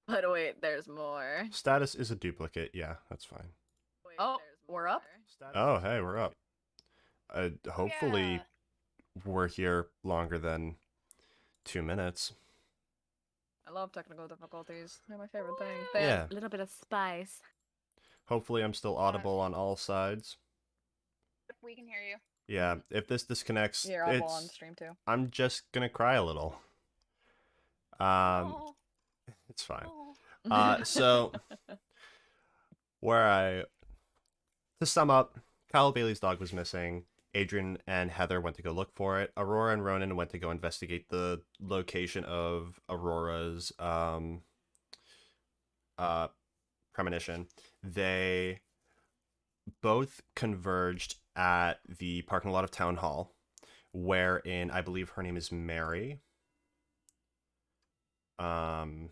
But wait, there's more. Status is a duplicate. Yeah, that's fine. Oh, we're up? Oh, hey, we're up. Yeah. Hopefully we're here longer than 2 minutes. I love technical difficulties. They're my favorite thing. They add Yeah. a little bit of spice. Hopefully I'm still audible on all sides. We can hear you. Yeah, if this disconnects, Here, I'll go on stream too. I'm just gonna cry a little. Um, Oh, it's fine. oh. So where I to sum up, Kyle Bailey's dog was missing. Adrian and Heather went to go look for it. Aurora and Ronan went to go investigate the location of Aurora's uh premonition. They both converged at the parking lot of Town Hall, wherein I believe her name is Mary. Um,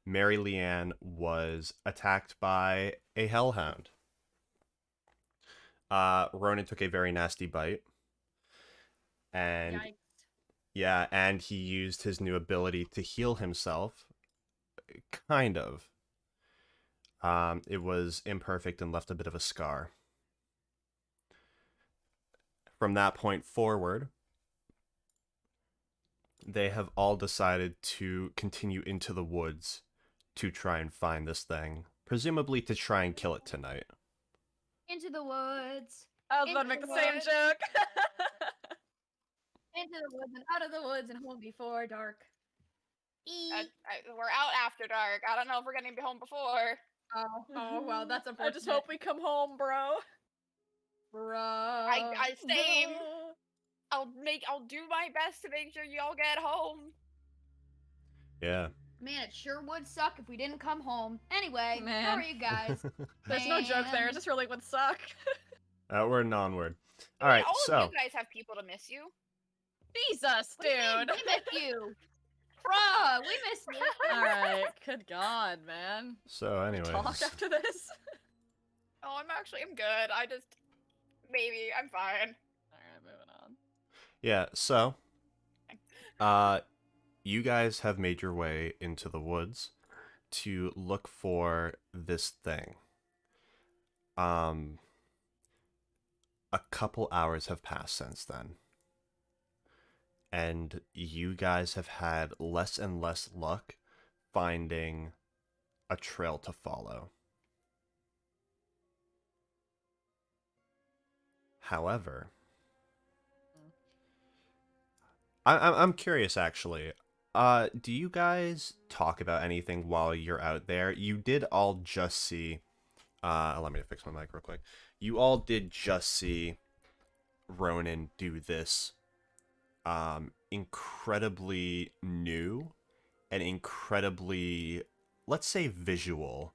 Mary Leanne was attacked by a hellhound. Ronan took a very nasty bite, and Yikes. yeah, and he used his new ability to heal himself. Kind of. It was imperfect and left a bit of a scar. From that point forward, they have all decided to continue into the woods to try and find this thing, presumably to try and kill it tonight. Into the woods. I was about to make the same Woods. joke. Into the woods and out of the woods and home before dark. We're out after dark. I don't know if we're gonna be home before. Oh, well, that's I unfortunate. just hope we come home, bro. Bruh. I same. I'll do my best to make sure y'all get home. Yeah. Man, it sure would suck if we didn't come home. Anyway, Man. how are you guys? There's no joke there. It just really would suck. We're non-word. All right, All so of you guys have people to miss you. Jesus, What do you mean? dude. We miss you. Bruh, we miss you. All right. Good God, man. so anyways, Talk after this. Oh, I'm good. Maybe I'm fine. All right, moving on. yeah, so you guys have made your way into the woods to look for this thing. A couple hours have passed since then. And you guys have had less and less luck finding a trail to follow. However, I'm curious actually. Do you guys talk about anything while you're out there? You did all just see. Let me fix my mic real quick. You all did just see Ronan do this incredibly new and incredibly, let's say, visual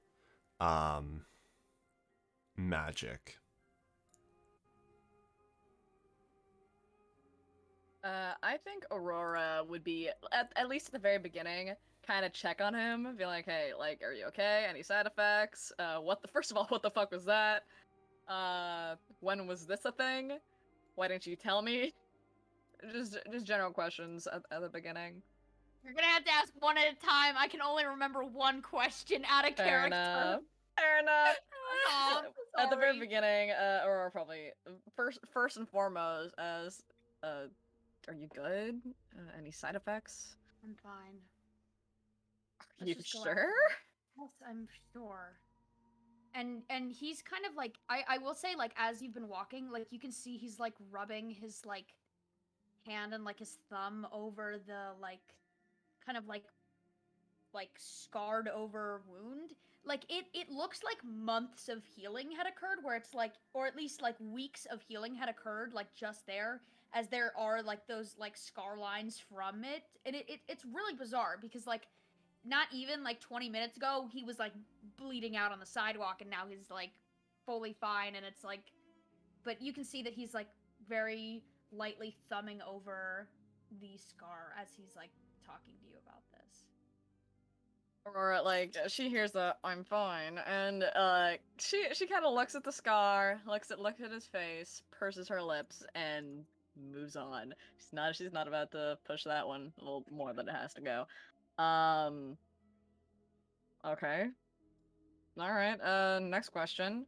magic. I think Aurora would be, at least at the very beginning, kind of check on him, be like, hey, like, are you okay? Any side effects? First of all, what the fuck was that? When was this a thing? Why didn't you tell me? Just general questions at the beginning. You're gonna have to ask one at a time. I can only remember one question out of Fair character. enough. Fair enough. Aw, At the very sorry. beginning, Aurora probably, first and foremost, as, are you good? Any side effects? I'm fine. Are Let's you just go sure? Yes, I'm sure. And he's kind of like I will say, like, as you've been walking, like, you can see he's like rubbing his like hand and like his thumb over the like kind of like scarred over wound. Like, it looks like months of healing had occurred, where it's like, or at least like weeks of healing had occurred, like just there, as there are like those like scar lines from it. And it's really bizarre because, like, not even like 20 minutes ago he was like bleeding out on the sidewalk, and now he's like fully fine. And it's like, but you can see that he's like very lightly thumbing over the scar as he's like talking to you about this. Aurora, like, she hears the "I'm fine," and she kind of looks at the scar, looks at his face, purses her lips, and moves on. She's not about to push that one a little more than it has to go. Okay. All right. Next question.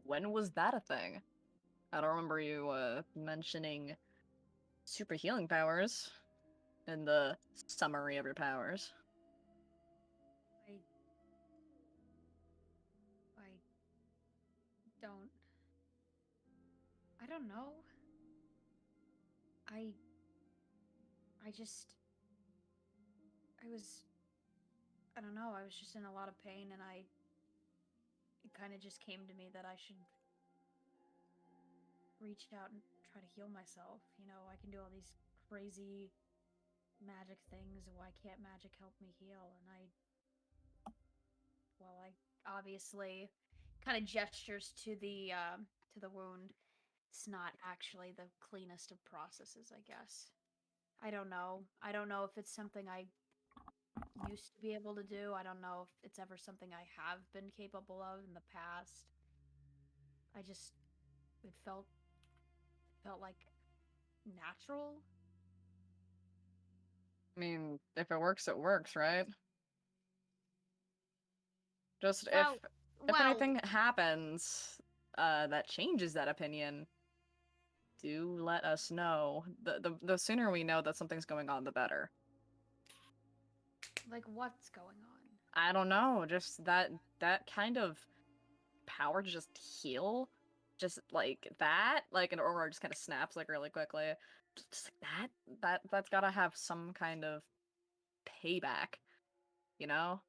When was that a thing? I don't remember you mentioning super healing powers in the summary of your powers. I don't. I don't know. I just. I don't know. I was just in a lot of pain, and it kind of just came to me that I should reach out and try to heal myself. You know, I can do all these crazy magic things. Why can't magic help me heal? And I obviously kind of gestures to the wound. It's not actually the cleanest of processes, I guess. I don't know. I don't know if it's something I used to be able to do. I don't know if it's ever something I have been capable of in the past. I just it felt like natural. I mean, if it works, right? Just Well, if well, anything happens that changes that opinion, do let us know. The sooner we know that something's going on, the better. like what's going on? I don't know, just that kind of power to just heal, just like that, like an aurora just kind of snaps like really quickly, just like that's gotta have some kind of payback, you know?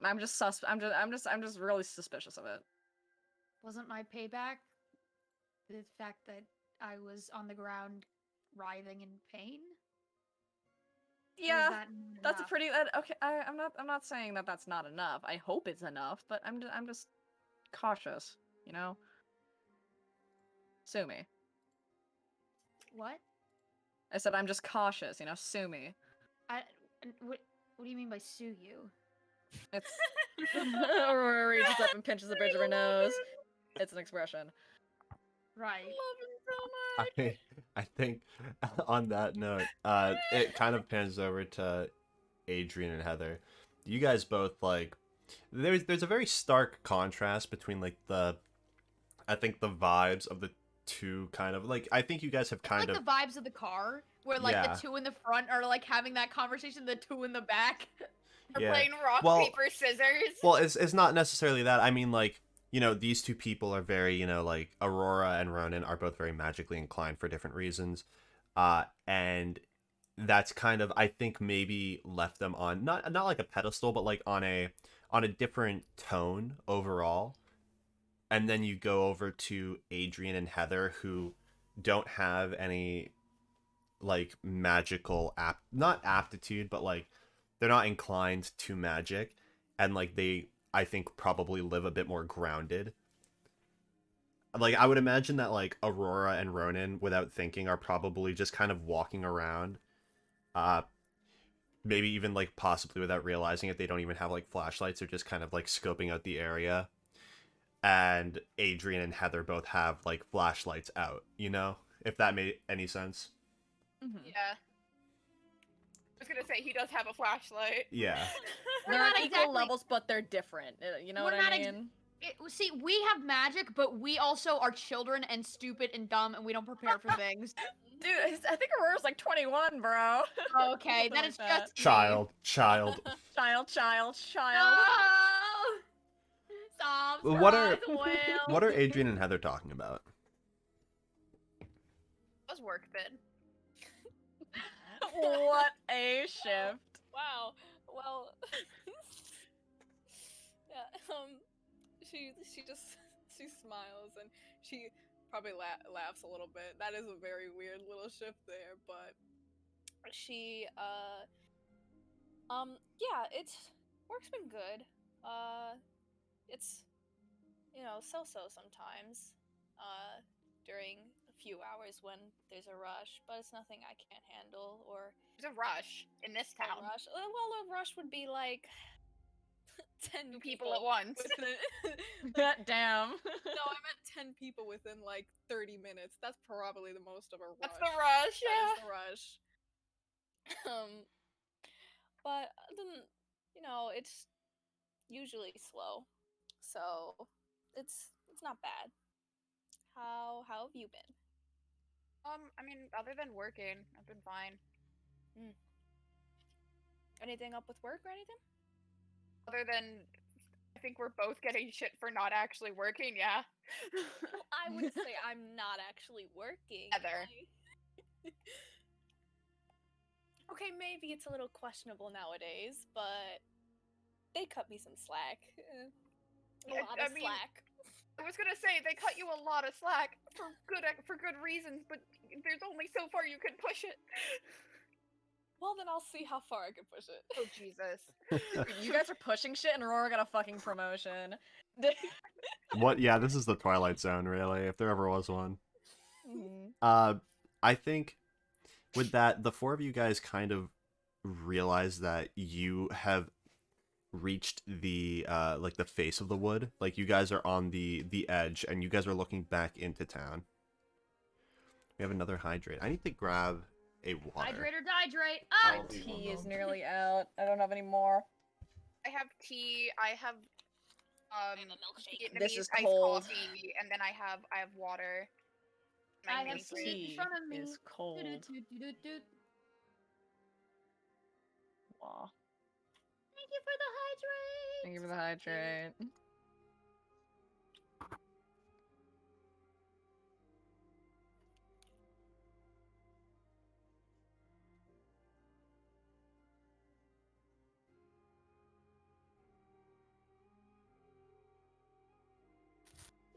I'm just really suspicious of it. Wasn't my payback the fact that I was on the ground writhing in pain? Or is Yeah, that that's a enough? pretty okay. I'm not saying that that's not enough. I hope it's enough, but I'm just cautious, you know. Sue me. What? I said I'm just cautious, you know. Sue me. I what do you mean by sue you? It's Aurora reaches up and pinches the bridge of her nose. It's an expression. Right. Love him so much. I think on that note, it kind of pans over to Adrian and Heather. You guys both like there's a very stark contrast between like the I think the vibes of the two kind of like I think you guys have It's kind like of the vibes of the car, where like yeah the two in the front are like having that conversation, the two in the back. We're yeah. playing rock, Well, paper, scissors. Well, it's not necessarily that. I mean, like, you know, these two people are very, you know, like Aurora and Ronan are both very magically inclined for different reasons. And that's kind of I think maybe left them on not like a pedestal, but like on a different tone overall. And then you go over to Adrian and Heather who don't have any like magical not aptitude, but like they're not inclined to magic and like they I think probably live a bit more grounded. Like I would imagine that like Aurora and Ronan without thinking are probably just kind of walking around uh maybe even like possibly without realizing it they don't even have like flashlights, they're just kind of like scoping out the area. And Adrian and Heather both have like flashlights out, you know? If that made any sense. Mm-hmm. Yeah. I was gonna say he does have a flashlight. Yeah. We're They're not on equal exactly- levels, but they're different. You know We're what I not ex- mean? See, we have magic, but we also are children and stupid and dumb, and we don't prepare for things. Dude, I think Aurora's like 21, bro. Okay, Something that like is that. just me. Child. Child. Oh! Stop. What are surprise, whale. what are Adrian and Heather talking about? Was work then. What a shift. Wow. Well. Yeah. She smiles and she probably laughs a little bit. That is a very weird little shift there, but she yeah, work's been good. It's so sometimes. During a few hours when there's a rush, but it's nothing I can't handle or There's a rush in this a town. Oh, rush. Well, a rush would be like 10 people at once. God damn. No, I meant 10 people within like 30 minutes. That's probably the most of a rush. That's the rush, That yeah. is the rush. But doesn't, it's usually slow, so it's not bad. How have you been? I mean, other than working, I've been fine. Anything up with work or anything? Other than, I think we're both getting shit for not actually working, yeah. Well, I would say I'm not actually working. Heather. Okay, maybe it's a little questionable nowadays, but they cut me some slack. A lot of slack. I was gonna say they cut you a lot of slack for good reasons, but there's only so far you can push it. Well, then I'll see how far I can push it. Oh Jesus! You guys are pushing shit, and Aurora got a fucking promotion. What? Yeah, this is the Twilight Zone, really, if there ever was one. Mhm. I think with that, the four of you guys kind of realize that you have reached the like the face of the wood. Like you guys are on the edge, and you guys are looking back into town. We have another hydrate. I need to grab a water. Hydrate or dihydrate. I'll Ah! be one Tea is moment. nearly out. I don't have any more. I have tea. I have I have a milkshake. Vietnamese This is iced cold. coffee, and then I have water. My I have mini This fridge. tea in tea front of me. is cold. Do-do-do-do-do-do. Aw. Thank you for the hydrate. Thank you for the hydrate.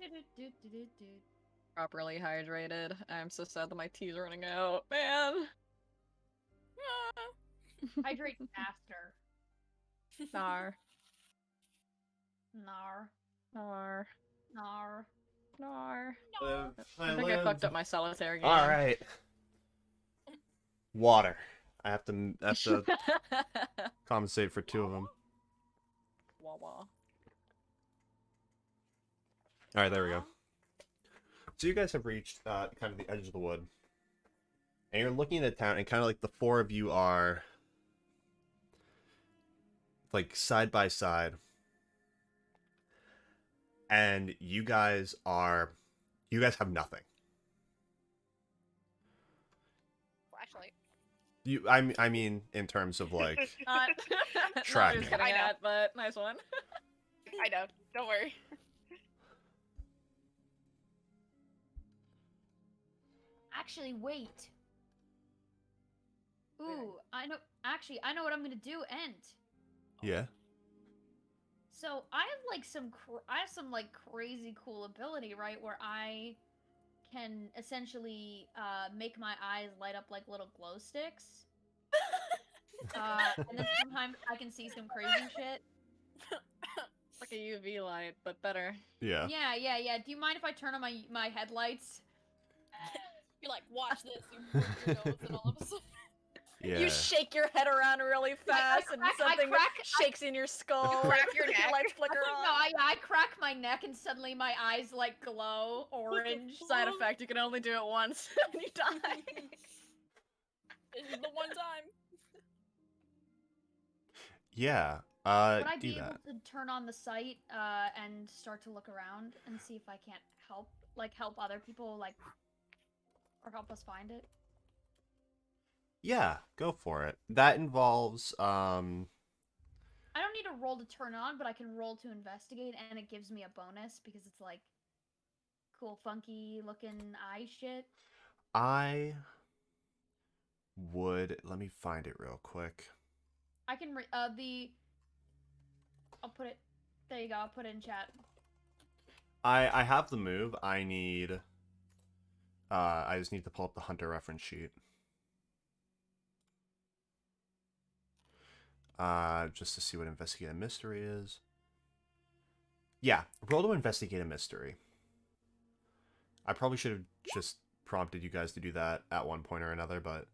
Do-do-do-do-do-do. Properly hydrated. I'm so sad that my tea's running out. Man. Hydrate faster. Nar. Nar. Nar. Nar. Nar. Live, I think I fucked up my solitaire game. All right. Water. I have to compensate for two of them. Wah wah. All right, there we go. So you guys have reached kind of the edge of the wood, and you're looking at town, and kind of like the four of you are like side by side, and you guys have nothing. Flashlight. I mean, in terms of like Not what I Tracking. was getting I know. at, but nice one. I know. Don't worry. Actually, wait. Ooh, I know. Actually, I know what I'm gonna do. yeah. So I have like I have some like crazy cool ability, right? Where I can essentially make my eyes light up like little glow sticks. And then sometimes I can see some crazy shit. Like a UV light, but better. Yeah. Yeah. Do you mind if I turn on my headlights? You're like, watch this. You move your nose, and all of a sudden, Yeah. You shake your head around really fast, and something shakes in your skull. You crack your neck. Lights flicker No, on. I crack my neck and suddenly my eyes like glow orange. Side effect: you can only do it once, and you die. this is the one time. Yeah. Would I do be that. able to turn on the sight and start to look around and see if I can't help other people or help us find it? Yeah, go for it. That involves I don't need to roll to turn on, but I can roll to investigate, and it gives me a bonus because it's like cool, funky looking eye shit. I would let me find it real quick. I can I'll put it. There you go. I'll put it in chat. I have the move. I need I just need to pull up the hunter reference sheet. Just to see what investigate a mystery is. Yeah, roll to investigate a mystery. I probably should have just prompted you guys to do that at one point or another, but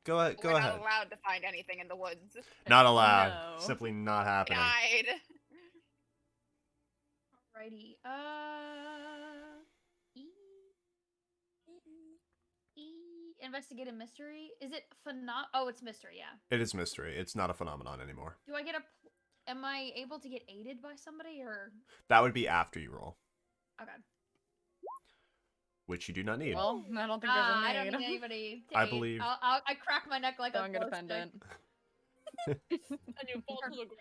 go ahead. We're not allowed to find anything in the woods. Not allowed. No. Simply not happening. Died. Alrighty. E. investigate a mystery? Is it Oh, it's mystery. Yeah. It is mystery. It's not a phenomenon anymore. Do I get Am I able to get aided by somebody or? That would be after you roll, Okay. which you do not need. Well, I don't think there's a I don't need. need anybody to I aid. believe- I crack my neck like Strong a glow independent. And you fall to the ground.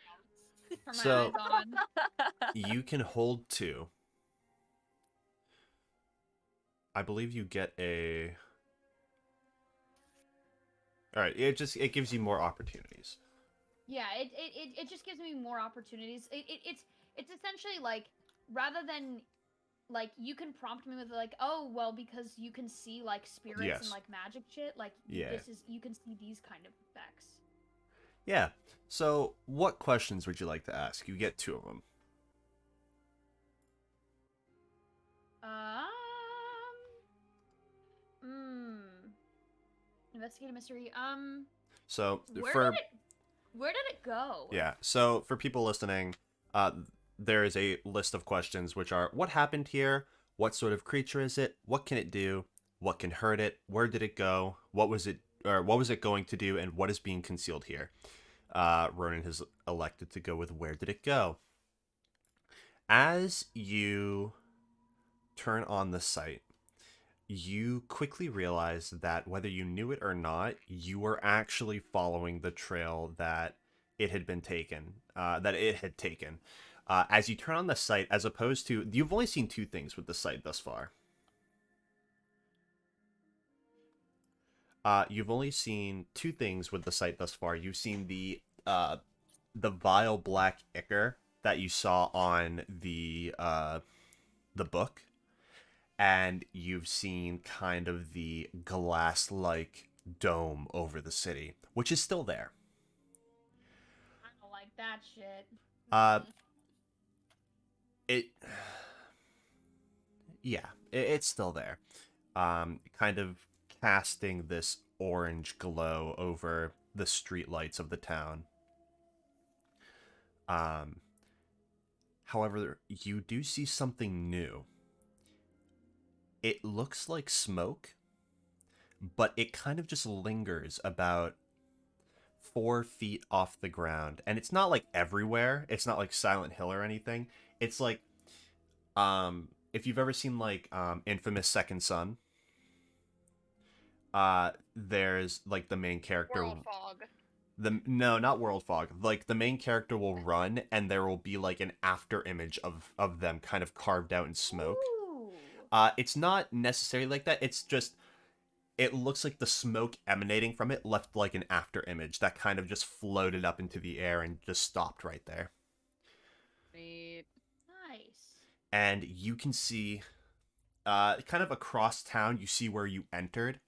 stick. Turn my So- eyes on. You can hold 2. I believe you get a. All right, it gives you more opportunities. Yeah, it just gives me more opportunities. It's essentially like, rather than like, you can prompt me with like, oh well, because you can see like spirits Yes. and like magic shit, like Yeah. you can see these kind of effects. Yeah. So, what questions would you like to ask? You get 2 of them. Investigate a mystery. So Where did it go? Yeah. So for people listening, there is a list of questions which are: what happened here? What sort of creature is it? What can it do? What can hurt it? Where did it go? What was it going to do? And what is being concealed here? Ronan has elected to go with where did it go? As you turn on the site, you quickly realize that whether you knew it or not, you were actually following the trail that it had taken. As you turn on the site, as opposed to, you've only seen 2 things with the site thus far. You've only seen 2 things with the site thus far. You've seen the vile black ichor that you saw on the book, and you've seen kind of the glass-like dome over the city, which is still there. I don't like that shit. It's still there. Kind of casting this orange glow over the streetlights of the town. However, you do see something new. It looks like smoke, but it kind of just lingers about 4 feet off the ground. And it's not like everywhere. It's not like Silent Hill or anything. It's like, if you've ever seen like Infamous Second Son, there's like the main character. World fog. No, not World Fog. Like the main character will run, and there will be like an after image of them kind of carved out in smoke. Ooh. It's not necessarily like that. It's just, it looks like the smoke emanating from it left like an after image that kind of just floated up into the air and just stopped right there. Neat. Nice. And you can see, kind of across town, you see where you entered.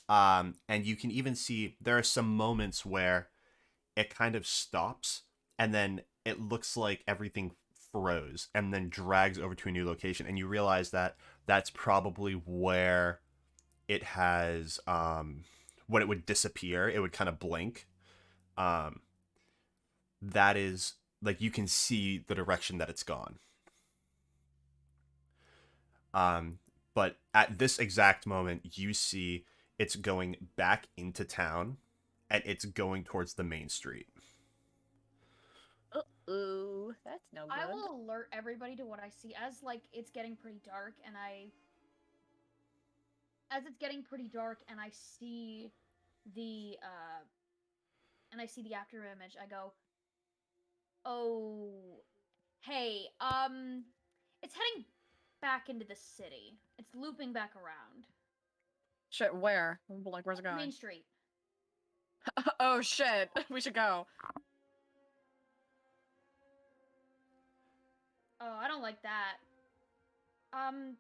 And you can even see there are some moments where it kind of stops, and then it looks like everything froze and then drags over to a new location, and you realize that that's probably where it has when it would disappear, it would kind of blink. That is, like, you can see the direction that it's gone. But at this exact moment, you see it's going back into town, and it's going towards the main street. Uh-oh, that's no good. I will alert everybody to what I see as like it's getting pretty dark, and I see the after image. I go, oh, hey, it's heading back into the city. It's looping back around. Shit, where? Like, where's it going? Main Street. Oh shit, we should go. Oh, I don't like that.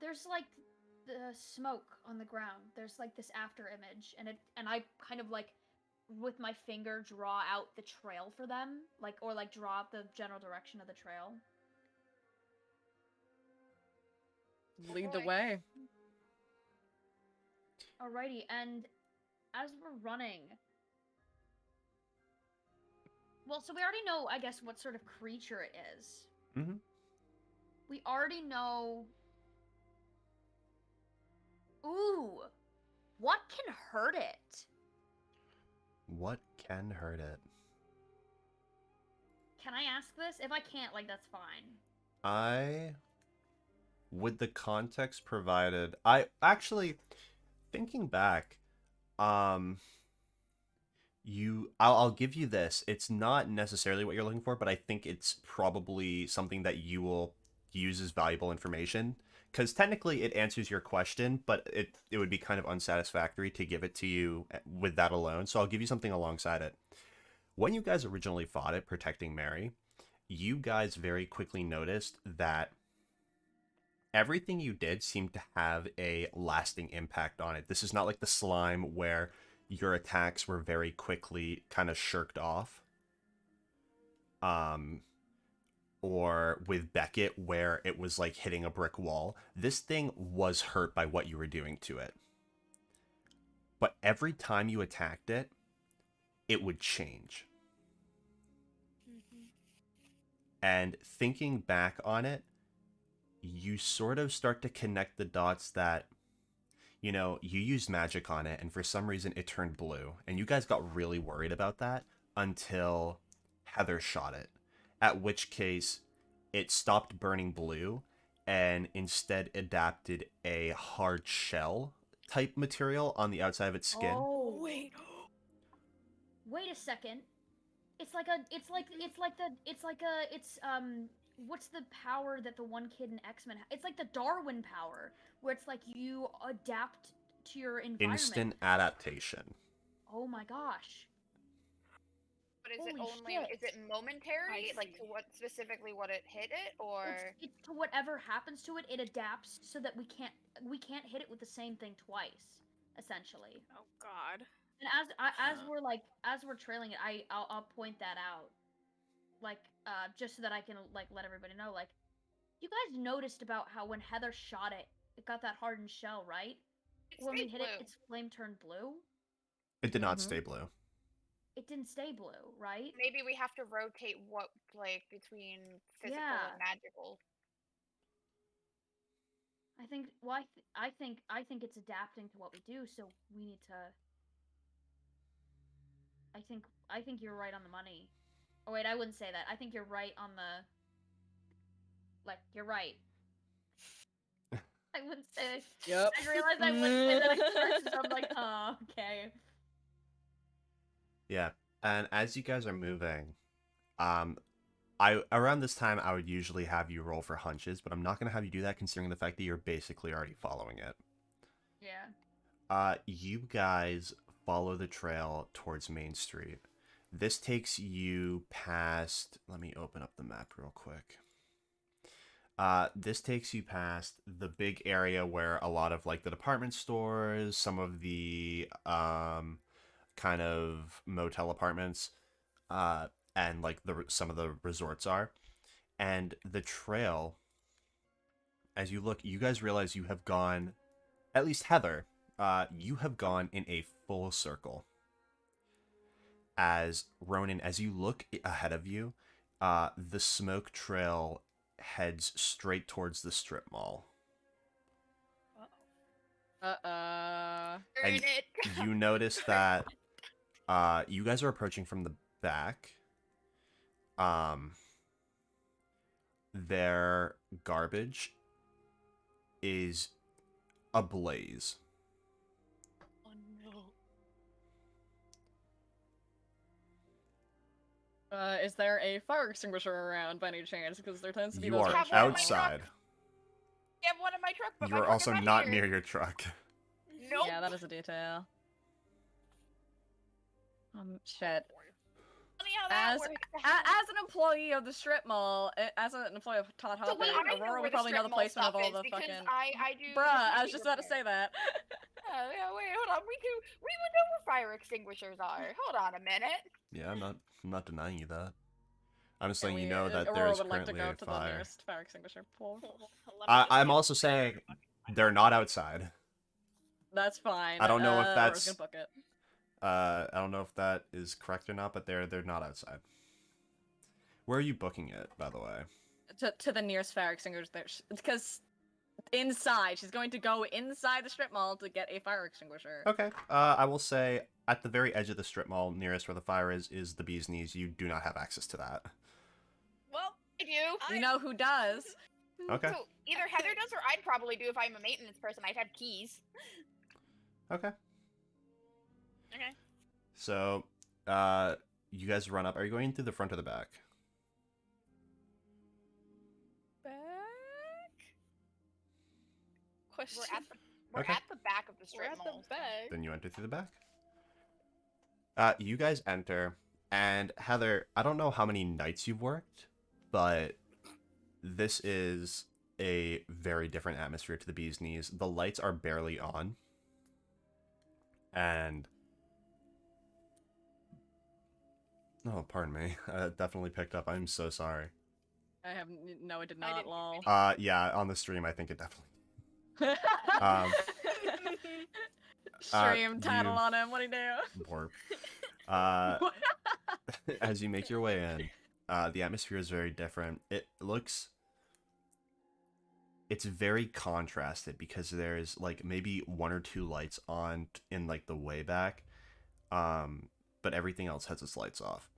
There's like the smoke on the ground. There's like this after image, and I kind of like with my finger draw out the trail for them, or draw out the general direction of the trail. Lead the Boy. way. Alrighty, and as we're running, well, so we already know, I guess, what sort of creature it is. Mm-hmm. We already know. Ooh, What can hurt it? What can hurt it? Can I ask this? If I can't, like, that's fine. With the context provided, I actually, thinking back, um, I'll give you this. It's not necessarily what you're looking for, but I think it's probably something that you will use as valuable information. Because technically it answers your question, but it would be kind of unsatisfactory to give it to you with that alone. So I'll give you something alongside it. When you guys originally fought it, protecting Mary, you guys very quickly noticed that everything you did seemed to have a lasting impact on it. This is not like the slime where your attacks were very quickly kind of shirked off. Or with Beckett where it was like hitting a brick wall. This thing was hurt by what you were doing to it. But every time you attacked it, it would change. And thinking back on it, you sort of start to connect the dots that, you know, you used magic on it and for some reason it turned blue. And you guys got really worried about that until Heather shot it. At which case, it stopped burning blue and instead adapted a hard shell type material on the outside of its skin. Oh, Wait. wait a second. It's what's the power that the one kid in X-Men it's like the Darwin power, where it's like you adapt to your environment. Instant adaptation. Oh my gosh. But is it Holy only shit. is it momentary? I Like to see. what specifically what it hit it or It's to whatever happens to it, it adapts so that we can't hit it with the same thing twice, essentially. Oh God. And as we're trailing it, I'll point that out, like just so that I can like let everybody know. Like, you guys noticed about how when Heather shot it, it got that hardened shell, right? it When we stayed hit blue? it, its flame turned blue. It did not Mhm. stay blue. It didn't stay blue, right? Maybe we have to rotate what like between physical Yeah. and magical. I think. Well, I think it's adapting to what we do. So we need to. I think you're right on the money. Oh wait, I wouldn't say that. I think you're right on the. Like, you're right. I wouldn't say. Yep. I realized I wouldn't say that at first, so I'm like, oh, okay. Yeah. And as you guys are moving, I around this time I would usually have you roll for hunches, but I'm not gonna have you do that considering the fact that you're basically already following it. Yeah. You guys follow the trail towards Main Street. This takes you past. Let me open up the map real quick. This takes you past the big area where a lot of like the department stores, some of the kind of motel apartments, and like some of the resorts are. And the trail, as you look, you guys realize you have gone, at least Heather, you have gone in a full circle. As Ronan, as you look ahead of you, the smoke trail heads straight towards the strip mall. Uh-uh. Burn And it. you notice that you guys are approaching from the back. Their garbage is ablaze. Oh no. Is there a fire extinguisher around by any chance? Because there tends to be You those are around have one in my shops. truck. outside. You have one in my truck, but You my are truck also is not here. near your truck. Nope. Yeah, that is a detail. Shit. Funny how that As works. as an employee of the strip mall, as an employee of Todd So Hoppin, wait, I know Aurora where would the probably know strip the mall placement of stuff all is the because fucking. I do. Bruh, I utility was just about to repair. say that. Oh yeah, wait, hold on. We would know where fire extinguishers are. Hold on a minute. Yeah, I'm not denying you that. I'm just Yeah, letting you know that Aurora there's would like to currently go a to the fire. nearest fire extinguisher pool. I'm also saying they're not outside. That's fine. I don't know if Aurora's that's gonna book it. I don't know if that is correct or not, but they're not outside. Where are you booking it, by the way? To the nearest fire extinguisher, because inside. She's going to go inside the strip mall to get a fire extinguisher. Okay. I will say at the very edge of the strip mall, nearest where the fire is the bee's knees. You do not have access to that. Well, I do. You know who does? Okay. So either Heather does or I'd probably do if I'm a maintenance person. I'd have keys. Okay. Okay. So, you guys run up. Are you going through the front or the back? Back? Question. We're Okay. at the back of the We're strip at mall. the back. Then you enter through the back. You guys enter, and Heather, I don't know how many nights you've worked, but this is a very different atmosphere to the bee's knees. The lights are barely on, and oh, pardon me, I definitely picked up. I'm so sorry. I have no, it did I not. didn't Lol. Yeah, on the stream, I think it definitely. Um, Stream title you- on him. What do you do? Warp. As you make your way in, the atmosphere is very different. It's very contrasted because there's like maybe one or two lights on in like the way back, but everything else has its lights off.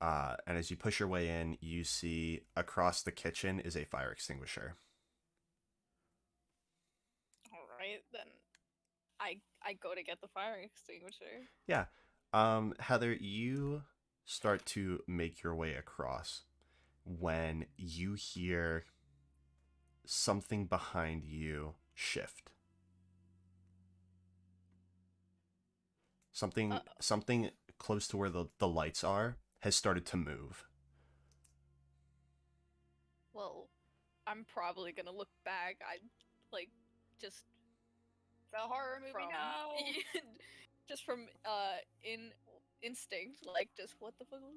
And as you push your way in, you see across the kitchen is a fire extinguisher. All right, then I go to get the fire extinguisher. Yeah. Heather, you start to make your way across when you hear something behind you shift. Something close to where the lights are has started to move. Well, I'm probably gonna look back. I like just It's a horror movie from now. just from instinct, like just what the fuck was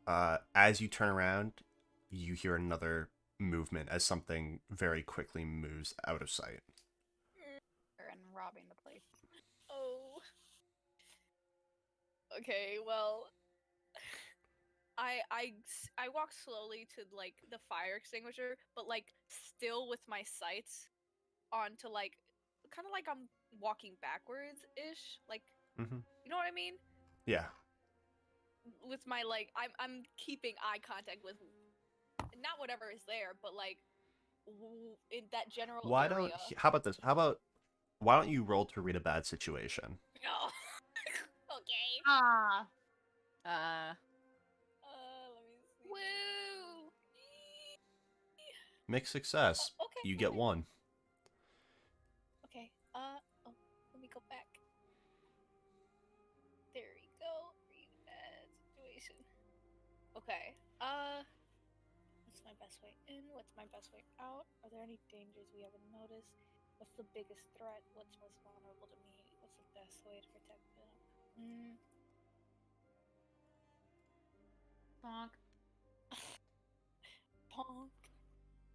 that? As you turn around, you hear another movement as something very quickly moves out of sight. And robbing the place. Oh. Okay, well, I walk slowly to like the fire extinguisher, but like still with my sights onto like kind of like I'm walking backwards ish, like Mm-hmm. you know what I mean? Yeah. With my like I'm keeping eye contact with not whatever is there, but like in that general area. How about this? Why don't you roll to read a bad situation? No. Okay. Ah. Let me see. Woo! Mixed success. Okay. You get okay. one. Okay. Let me go back. There we go. Read that situation. Okay. What's my best way in? What's my best way out? Are there any dangers we haven't noticed? What's the biggest threat? What's most vulnerable to me? What's the best way to protect them? Bonk. Bonk.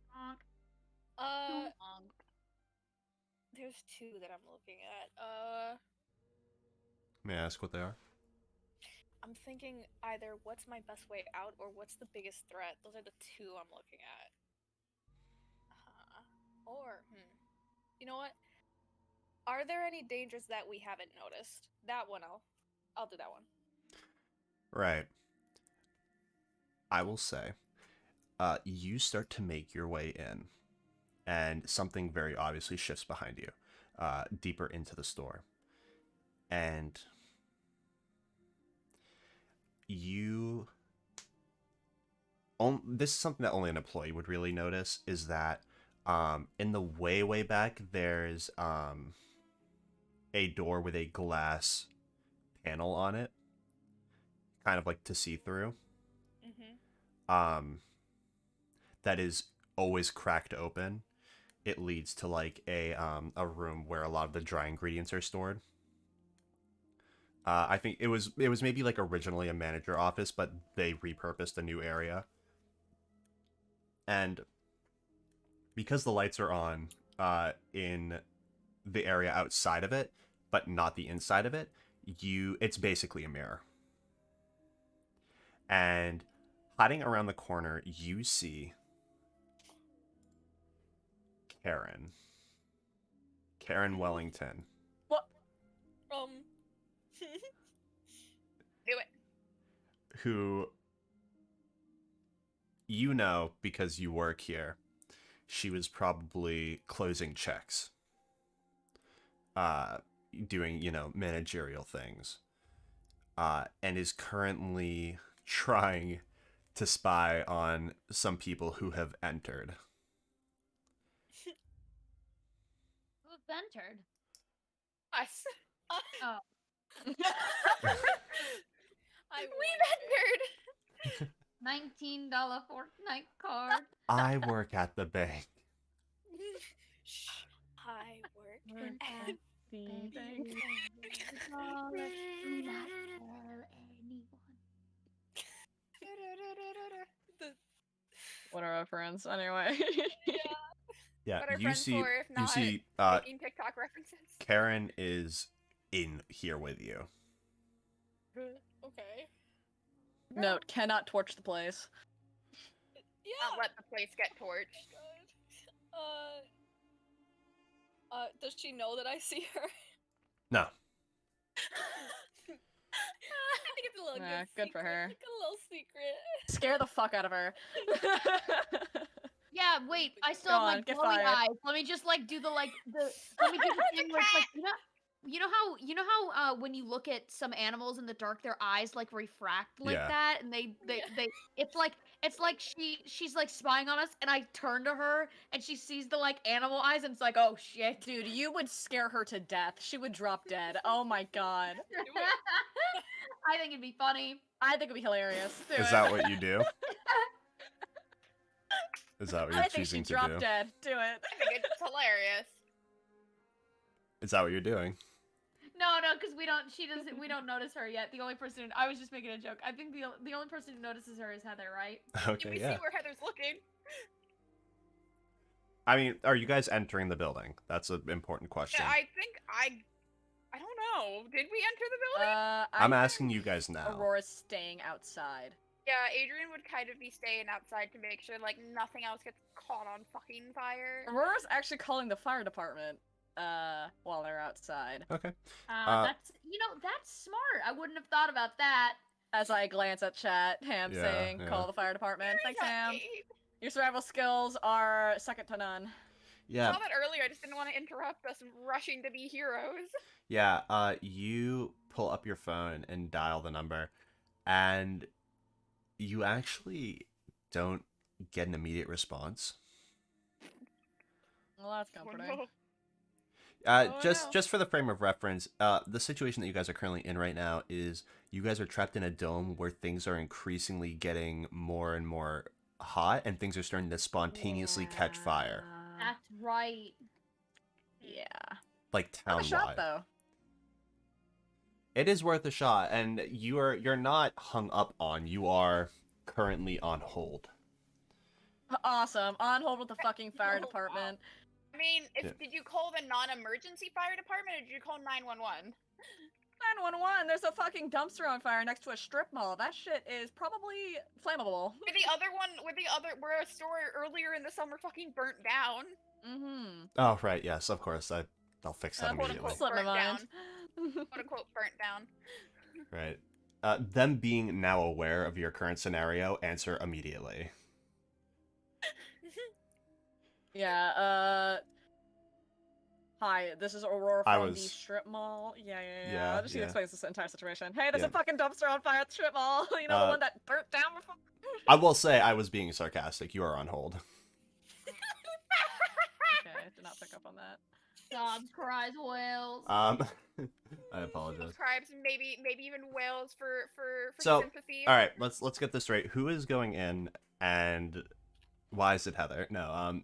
Bonk. There's two that I'm looking at. May I ask what they are? I'm thinking either what's my best way out or what's the biggest threat. Those are the two I'm looking at. You know what? Are there any dangers that we haven't noticed? That one I'll do that one. Right. I will say, you start to make your way in, and something very obviously shifts behind you, deeper into the store. And this is something that only an employee would really notice, is that in the way back, there's a door with a glass panel on it, kind of like to see through. That is always cracked open. It leads to like a room where a lot of the dry ingredients are stored. I think it was maybe like originally a manager office, but they repurposed a new area. And because the lights are on in the area outside of it, but not the inside of it, it's basically a mirror. And hiding around the corner, you see Karen. Karen Wellington. What? Do it. Who, you know, because you work here, she was probably closing checks. Doing, managerial things. And is currently trying to spy on some people who have entered. Who've entered? Us. Oh. We've entered. $19 Fortnite card. I work at the bank. Shh. I work Work at at the bank. $20 do not tell anyone. What are our friends anyway? Yeah, What are you friends see, for if not making TikTok references? Karen is in here with you. Okay. Note, cannot torch the place. Yeah. Not let the place get torched. Does she know that I see her? No. I think it's a little Nah, good good for secret. her. Like a little secret. Scare the fuck out of her. Yeah, wait, I still Go have on, like get glowing fired. eyes. Let me just like do the let me do the thing where it's like you know how when you look at some animals in the dark their eyes like refract like Yeah. that and they it's like she's like spying on us and I turn to her and she sees the like animal eyes and it's like, oh shit. Dude, you would scare her to death. She would drop dead. Oh my god. I think it'd be funny. I think it'd be hilarious. Do Is it. that what you do? Is that what you're I think choosing she'd to drop do? dead. Do it. I think it's hilarious. Is that what you're doing? No, because we don't notice her yet. The only person I was just making a joke. I think the only person who notices her is Heather, right? Okay, We yeah. see where Heather's looking. I mean, are you guys entering the building? That's an important question. Yeah, I don't know. Did we enter the building? I'm asking you guys now. Aurora's staying outside. Yeah, Adrian would kind of be staying outside to make sure like nothing else gets caught on fucking fire. Aurora's actually calling the fire department while they're outside. Okay. That's that's smart. I wouldn't have thought about that. As I glance at chat, Ham Yeah, saying, yeah. call the fire department. Thanks, Ham. Abe. Your survival skills are second to none. I Yeah. saw that earlier. I just didn't want to interrupt us rushing to be heroes. Yeah. You pull up your phone and dial the number, and you actually don't get an immediate response. Well, that's Oh, comforting. no. Just no. just for the frame of reference, the situation that you guys are currently in right now is you guys are trapped in a dome where things are increasingly getting more and more hot, and things are starting to spontaneously catch fire, That's right. Yeah. like Have a shot, townwide. though. It is worth a shot, and you're not hung up on. You are currently on hold. Awesome. On hold with the fucking fire Oh, wow. department. I mean, Yeah. did you call the non-emergency fire department or did you call 911? 911, there's a fucking dumpster on fire next to a strip mall. That shit is probably flammable. Where a store earlier in the summer fucking burnt down. Mm-hmm. Oh right, yes, of course. I'll fix that Quote immediately. unquote Slipped my burnt down. mind. Quote unquote burnt down. Right. Them being now aware of your current scenario, answer immediately. Yeah, hi, this is Aurora I from the was- strip mall. Yeah. Yeah, I'll just yeah. explain this entire situation. Hey, there's Yeah. a fucking dumpster on fire at the strip mall. You know, the one that burnt down before? I will say I was being sarcastic. You are on hold. Okay, I did not pick up on that. Sobs, cries, wails. I apologize. Subscribes, maybe even whales for So, sympathy. all right, let's get this straight. Who is going in, and why is it Heather? No,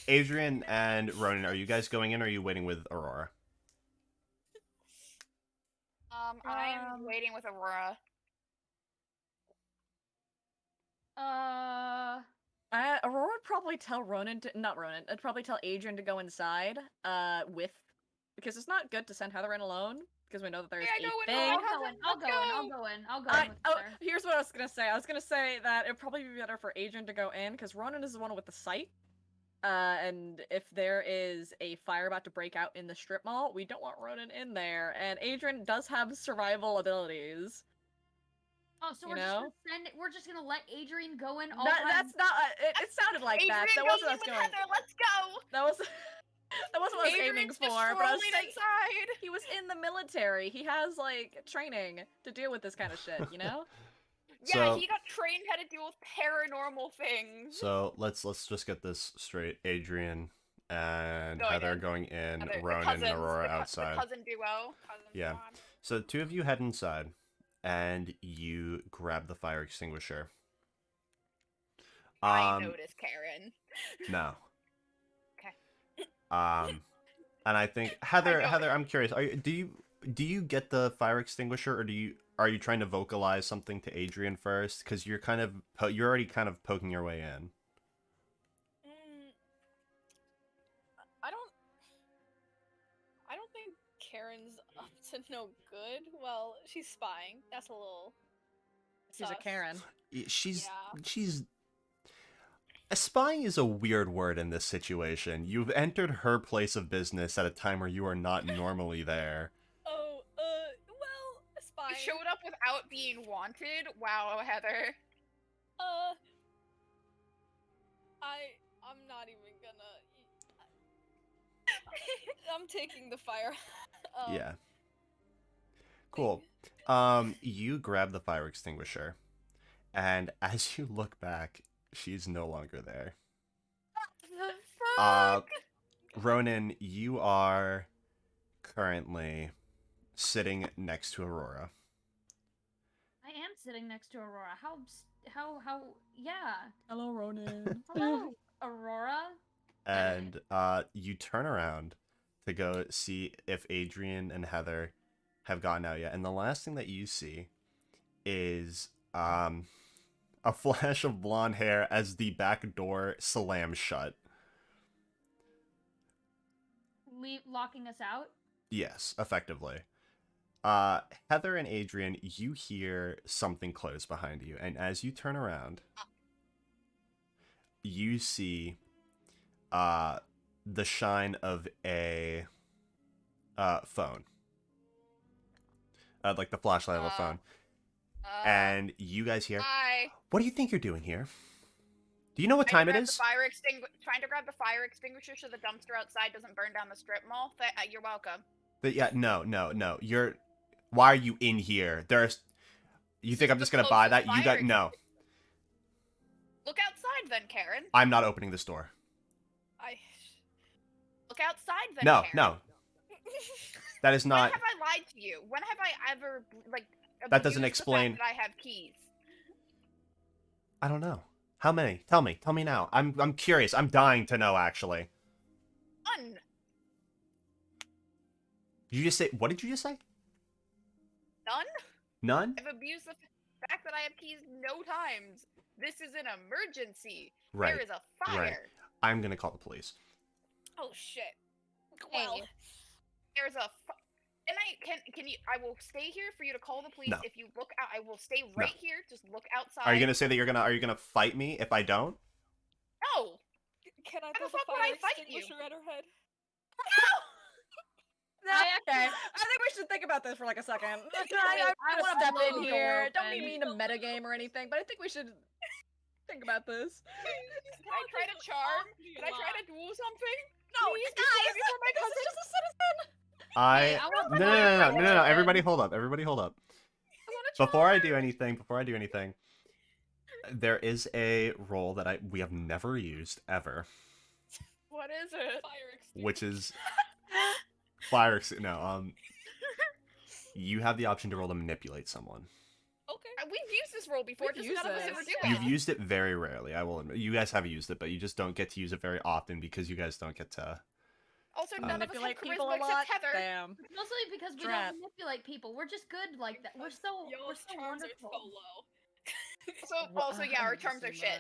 Adrian and Ronan, are you guys going in, or are you waiting with Aurora? I am waiting with Aurora. Aurora would probably tell not Ronan, I'd probably tell Adrian to go inside, because it's not good to send Heather in alone, because we know that there's Yeah, a go in thing. alone. I'll go in with her. Here's what I was gonna say. I was gonna say that it'd probably be better for Adrian to go in, because Ronan is the one with the sight. And if there is a fire about to break out in the strip mall, we don't want Ronan in there. And Adrian does have survival abilities. Oh, so You we're just gonna let Adrian go in all That's not. It sounded like Adrian that. That goes wasn't in us with going. Heather. Let's go. That was. That wasn't what I was aiming Adrian's for. just But I was strolling saying inside. he was in the military. He has like training to deal with this kind of shit. You know. Yeah, So- he got trained how to deal with paranormal things. So let's just get this straight. Adrian and Going Heather in. going in, The Ronan and cousins, Aurora the outside. The cousin duo. Cousin Yeah. squad. So the two of you head inside, and you grab the fire extinguisher. I noticed Karen. No. Okay. And I think Heather, know. I'm curious. Do you get the fire extinguisher, or are you trying to vocalize something to Adrian first? Because you're already kind of poking your way in. I don't think Karen's up to no good. Well, she's spying. That's a little. She's a sus. Karen. She's Yeah. spying is a weird word in this situation. You've entered her place of business at a time where you are not normally there. Oh, well, You spying. showed up without being wanted. Wow, Heather. I'm not even gonna. I'm taking the fire. Yeah. Cool. You grab the fire extinguisher, and as you look back, she's no longer there. Ronan, you are currently sitting next to Aurora. I am sitting next to Aurora. Yeah. Hello, Ronan. Hello, Aurora. And you turn around to go see if Adrian and Heather have gotten out yet. And the last thing that you see is a flash of blonde hair as the back door slams shut. Locking us out. Yes, effectively. Heather and Adrian, you hear something close behind you, and as you turn around, you see the shine of a phone. Like the flashlight of a phone. And you guys hear, Hi. what do you think you're doing here? Do you know what time it is? Trying to grab the fire extinguisher so the dumpster outside doesn't burn down the strip mall. You're welcome. But yeah, no. Why are you in here? You think I'm just gonna buy that? You got no. Look outside then, Karen. I'm not opening this door. Look outside then, No, Karen. no. That is not. When have I lied to you? When have I ever That doesn't abused the explain. fact that I have keys? I don't know. How many? Tell me now. I'm curious. I'm dying to know, actually. None. You just say, what did you just say? None? None? I've abused the fact that I have keys no times. This is an emergency. Right. There is a fire. Right. I'm gonna call the police. Oh shit. Hey. Well, there's a. Can you? I will stay here for you to call the police. No. If you look out, I will stay right here. Just look outside. Are you gonna say that are you gonna fight me if I don't? No. Can I Why throw the the fuck would fire I fight you? extinguisher at her head? Okay, I think we should think about this for like a second. I'm I gonna wanna step blow in the here. door Don't open. mean to metagame or anything, but I think we should think about this. Can I try to charm? Can I try to do something? No, Please, guys, before my this cousin. is just a citizen. Hey, I want No. Everybody hold up. I want to Before I do anything, there is a role that we have never used ever, What is it? Fire extinguisher. which is fire. You have the option to roll to manipulate someone. Okay. We've used this role before. We've Just used none of us this. ever do Yeah. You've used it very rarely. I will admit. You guys have used it, but you just don't get to use it very often because you guys don't get to. Also, none of us have Manipulate people charisma a lot. except Heather. Damn. Mostly because we Drat. don't manipulate people. We're just good like that. We're so Y'all's charms are wonderful. so low. So, also, yeah, our charms are shit.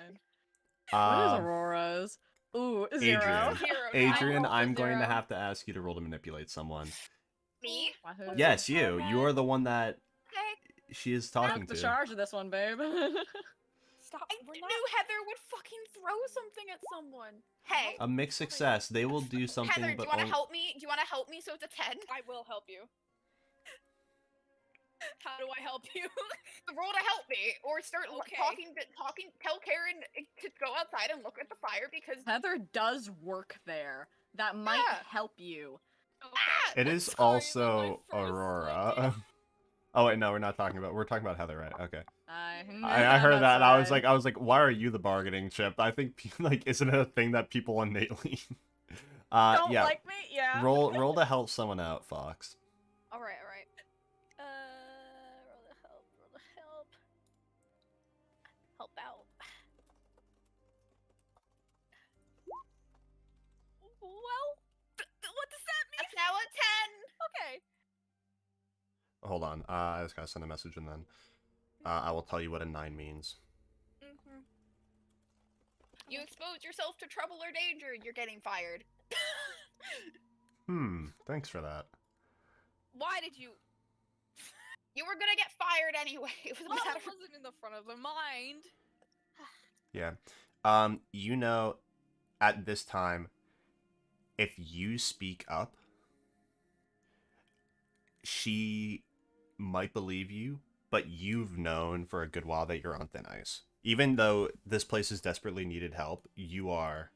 What is Aurora's? Ooh, zero. Adrian. Zero. Adrian, rolled a I'm going to zero. have to ask you to roll to manipulate someone. Me? Wahoo. Yes, you. You're the one that Okay. she is I'm talking the to. charge of this one, babe. Stop. I We're knew not. Heather would fucking throw something at someone. Hey, A mixed success. They will do something, Heather, do but you want to only... help me? Do you want to help me so it's a 10? I will help you. How do I help you? Roll to help me, or start Okay. talking. Tell Karen to go outside and look at the fire because Heather does work there. That might Yeah. help you. Okay. It is Sorry, but my also first, like, Aurora. Oh wait, no, we're talking about Heather, right? Okay. I I'm heard that and I was outside. like, why are you the bargaining chip? I think like isn't it a thing that people innately Don't yeah. like me? Yeah. Roll to help someone out, Fox. All right. Roll the help. Help out. Well, what does that mean? that's now a 10. Okay. Hold on. I just gotta send a message and then I will tell you what a 9 means. Mm-hmm. You expose yourself to trouble or danger, you're getting fired. Thanks for that. Why did you? You were gonna get fired anyway. It was a Well, matter it wasn't in the front of the mind. Yeah. You know, at this time, if you speak up, she might believe you, but you've known for a good while that you're on thin ice. Even though this place has desperately needed help, you are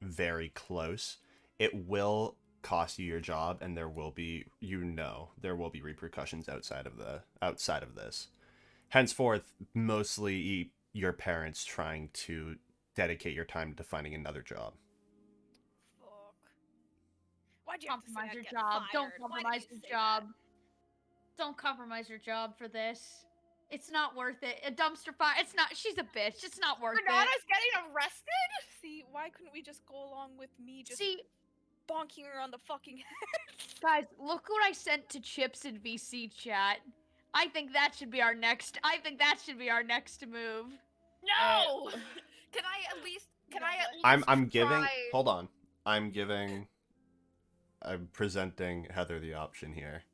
very close. It will cost you your job, and there will be, there will be repercussions outside of this. Henceforth, mostly your parents trying to dedicate your time to finding another job. Fuck. Why'd you have to say Compromise I'd your get job. Don't fired? Why did compromise you your say job. Don't compromise your job for this. It's not worth it. A dumpster fire. It's not. She's a bitch. It's not worth For not it. us getting arrested? that? See, why couldn't we just go along with me just See, bonking her on the fucking head? guys, look what I sent to Chips in VC chat. I think that should be our next. I think that should be our next move. No! Can I at least I'm giving. try... Hold on. I'm presenting Heather the option here.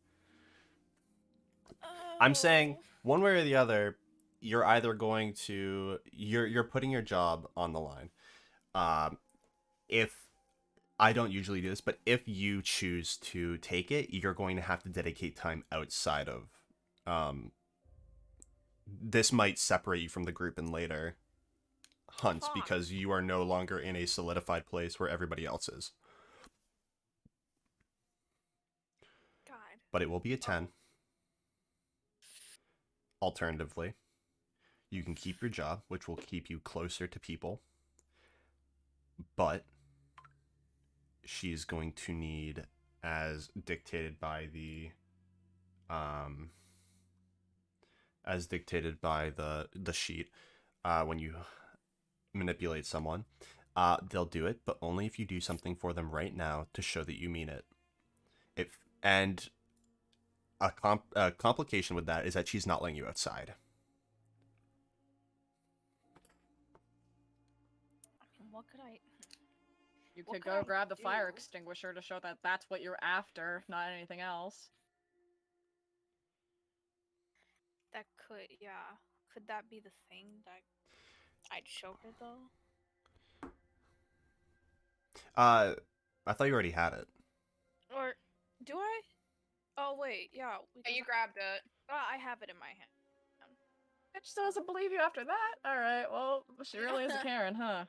I'm saying one way or the other, you're either going to you're putting your job on the line. If I don't usually do this, but if you choose to take it, you're going to have to dedicate time outside of. This might separate you from the group in later hunts Fuck. because you are no longer in a solidified place where everybody else is. God. But it will be a 10. Alternatively, you can keep your job, which will keep you closer to people, but she's going to need, as dictated by the sheet, when you manipulate someone, they'll do it, but only if you do something for them right now to show that you mean it. And a complication with that is that she's not letting you outside. I mean, what could I? You What could could go I grab the fire do? extinguisher to show that that's what you're after, not anything else. That could, yeah. Could that be the thing that I'd show her though? I thought you already had it. Or do I? Oh wait, yeah. Yeah, you grabbed it. I have it in my hand. Bitch still doesn't believe you after that? Alright, well, she really is a Karen, huh?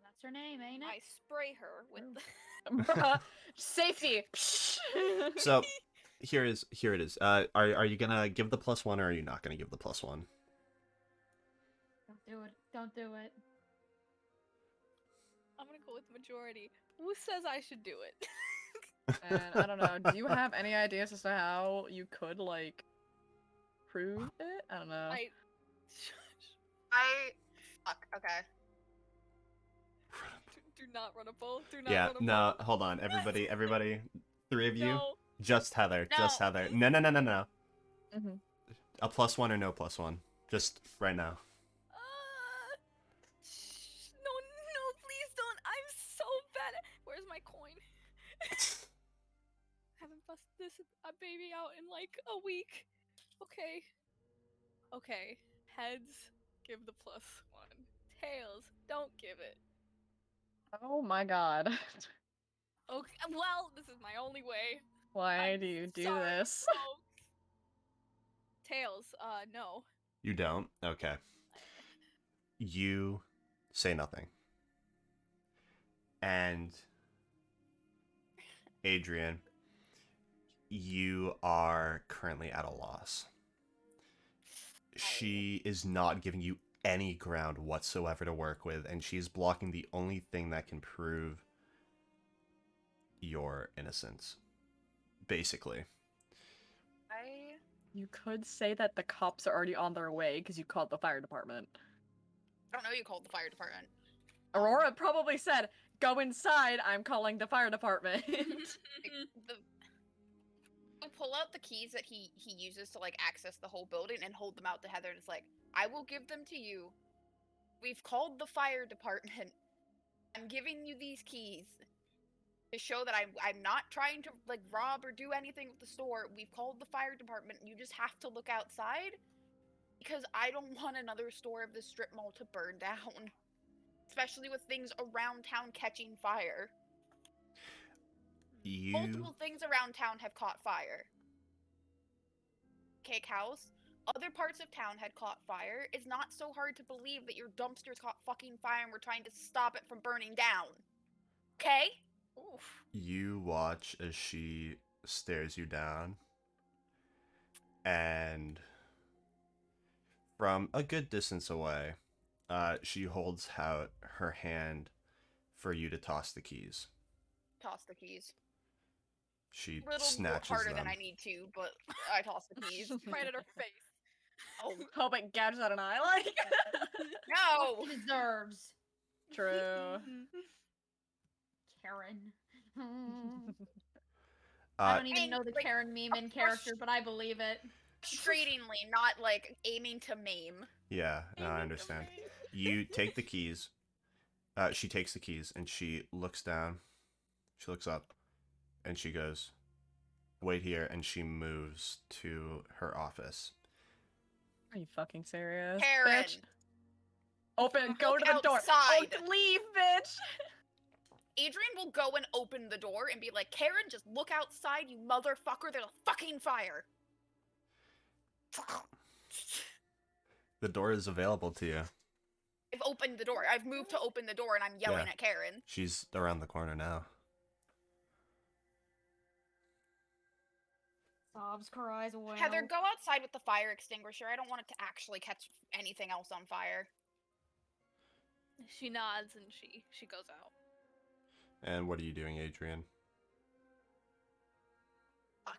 That's her name, ain't it? I spray her with. Safety! So here it is. Are you gonna give the +1 or are you not gonna give the +1? Don't do it. Don't do it. I'm gonna go with majority. Who says I should do it? And I don't know, do you have any ideas as to how you could, like, prove it? I don't know. Fuck, okay. Do not run a poll. Do not Yeah, run a poll. no, hold on. Everybody, 3 of you. No. Just Heather. Just No. Heather. No. Mhm. A +1 or no +1. Just right now. No, please don't. I'm so bad. Where's my coin? Haven't busted this baby out in like a week. Okay. Okay. Heads. give the +1. Tails, don't give it. Oh my god. Okay, well, this is my only way. Why I'm do you do sorry, this? folks. Tails, no. You don't? Okay. You say nothing. And Adrian, you are currently at a loss. She is not giving you any ground whatsoever to work with, and she's blocking the only thing that can prove your innocence. Basically. You could say that the cops are already on their way because you called the fire department. I don't know you called the fire department. Aurora probably said, "Go inside, I'm calling the fire department." He'll pull out the keys that he uses to like access the whole building and hold them out to Heather, and it's like, I will give them to you. We've called the fire department. I'm giving you these keys to show that I'm not trying to like rob or do anything with the store. We've called the fire department. You just have to look outside because I don't want another store of this strip mall to burn down, especially with things around town catching fire. Multiple things around town have caught fire. Cake House, other parts of town had caught fire. It's not so hard to believe that your dumpsters caught fucking fire and we're trying to stop it from burning down. Okay? Oof. You watch as she stares you down, and from a good distance away, she holds out her hand for you to toss the keys. Toss the keys. She A little snatches harder them. than I need to, but I toss the keys. Right at her face. Oh, Hope it gouges out an eye, like. no! It deserves. True. Karen. Uh, I don't even And, know the like, Karen meme in character, but I believe it. Frustratingly, not like aiming to maim. yeah, no, I understand. You take the keys. She takes the keys and she looks down. She looks up and she goes, "Wait here," and she moves to her office. Are you fucking serious? Karen! Bitch? Open, go Look to the door. Oh, outside. leave, bitch! Adrian will go and open the door and be like, Karen, just look outside, you motherfucker, there's a fucking fire. The door is available to you. I've opened the door. I've moved to open the door and I'm yelling Yeah. at Karen. She's around the corner now. Sobs cries away. Heather, go outside with the fire extinguisher. I don't want it to actually catch anything else on fire. She nods and she goes out. And what are you doing, Adrian? Fuck.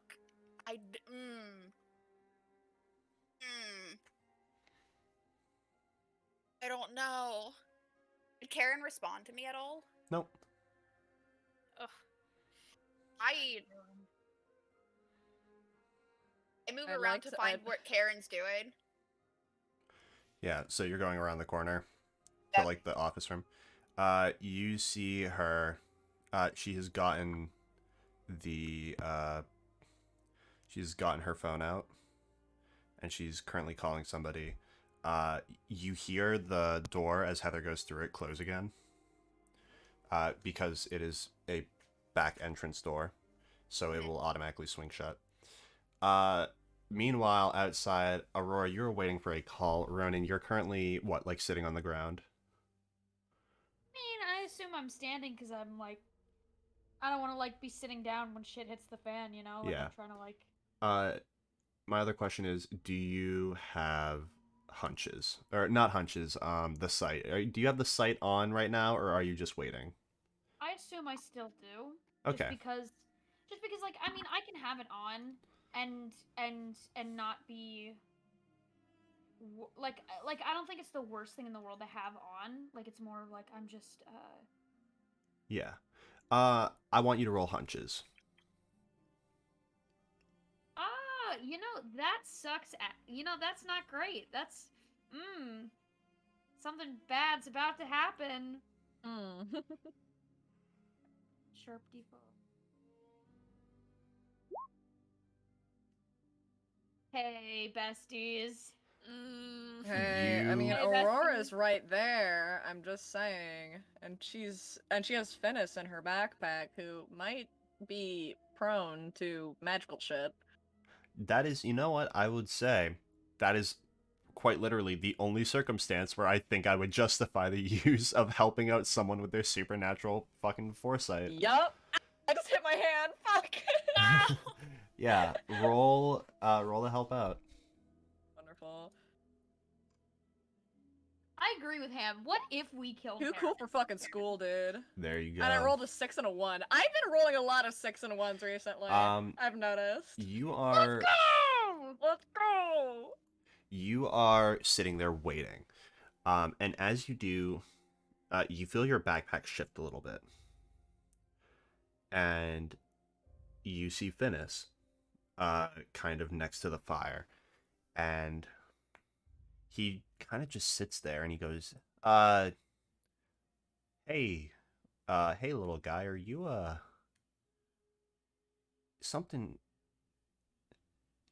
I don't know. Did Karen respond to me at all? Nope. Ugh. I move I'd around like to to- find I'd- what Karen's doing. Yeah, so you're going around the corner to Yep. like the office room. You see her. She has gotten the. She's gotten her phone out, and she's currently calling somebody. You hear the door as Heather goes through it close again. Because it is a back entrance door, so it will automatically swing shut. Meanwhile, outside, Aurora, you're waiting for a call. Ronan, you're currently, what, like sitting on the ground? I mean, I assume I'm standing because I'm like, I don't want to like be sitting down when shit hits the fan, you know? Like, Yeah. I'm trying to like. My other question is, do you have hunches? Or not hunches, the sight. Do you have the sight on right now, or are you just waiting? I assume I still do. Okay. Just because, like, I mean, I can have it on and not be like I don't think it's the worst thing in the world to have on. Like, it's more like I'm just Yeah. I want you to roll hunches. you know, that sucks. You know, that's not great. That's something bad's about to happen. Sharp default. Hey, besties. Hey, I mean, You- Hey, Bethany. Aurora's right there. I'm just saying, and she has Finnis in her backpack, who might be prone to magical shit. That is, you know what, I would say that is quite literally the only circumstance where I think I would justify the use of helping out someone with their supernatural fucking foresight. Yup. I just hit my hand. Fuck. Yeah, roll to help out. Wonderful. I agree with him. What if we killed Too him? cool for fucking school, dude. There you go. And I rolled a 6 and a 1. I've been rolling a lot of 6 and 1s recently. I've noticed. You are Let's go! you are sitting there waiting. And as you do, you feel your backpack shift a little bit. And you see Finnis kind of next to the fire. And he kind of just sits there and he goes, hey, hey little guy, are you something?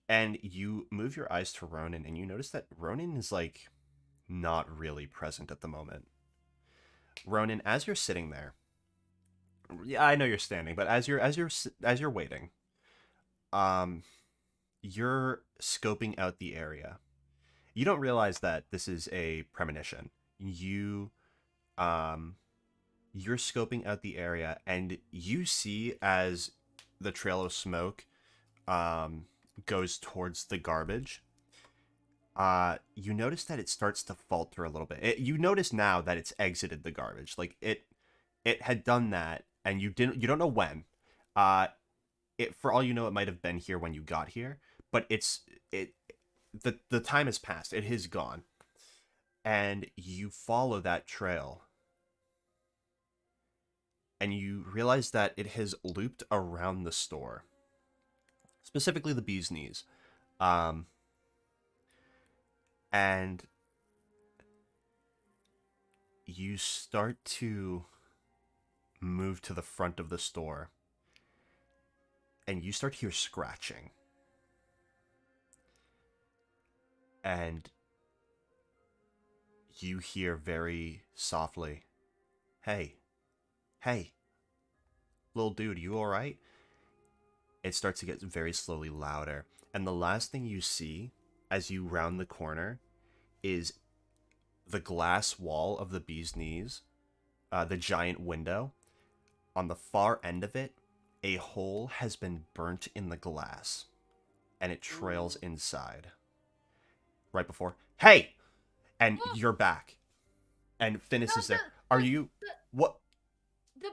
And you move your eyes to Ronan and you notice that Ronan is like not really present at the moment. Ronan, as you're sitting there, yeah, I know you're standing, but as you're waiting, you're scoping out the area. You don't realize that this is a premonition. You're scoping out the area, and you see as the trail of smoke goes towards the garbage. You notice that it starts to falter a little bit. You notice now that it's exited the garbage. Like it had done that, and you don't know when. For all you know, it might have been here when you got here, but the time has passed. It has gone. And you follow that trail. And you realize that it has looped around the store. Specifically the bee's knees. And you start to move to the front of the store. And you start to hear scratching. And you hear very softly, hey, little dude, you alright? It starts to get very slowly louder. And the last thing you see as you round the corner is the glass wall of the bee's knees, the giant window. On the far end of it, a hole has been burnt in the glass. And it trails inside. Right before, hey! And you're back. And Finnis is there. Are you... What? The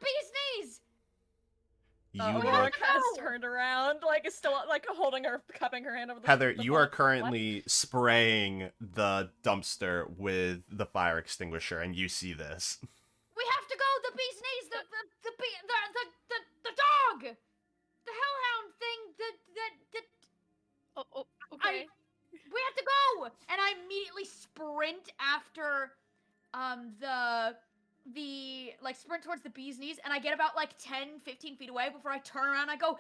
bee's knees. You Aurora are... kind of turned around, like, is still, like, cupping her hand over the Heather, the you are bottle. currently spraying the dumpster with the fire extinguisher, and you see this. We have to go. The bee's knees. The dog. The hellhound thing. Oh, okay. We have to go. And I immediately sprint after, the like sprint towards the bee's knees, and I get about like 10-15 feet away before I turn around and I go,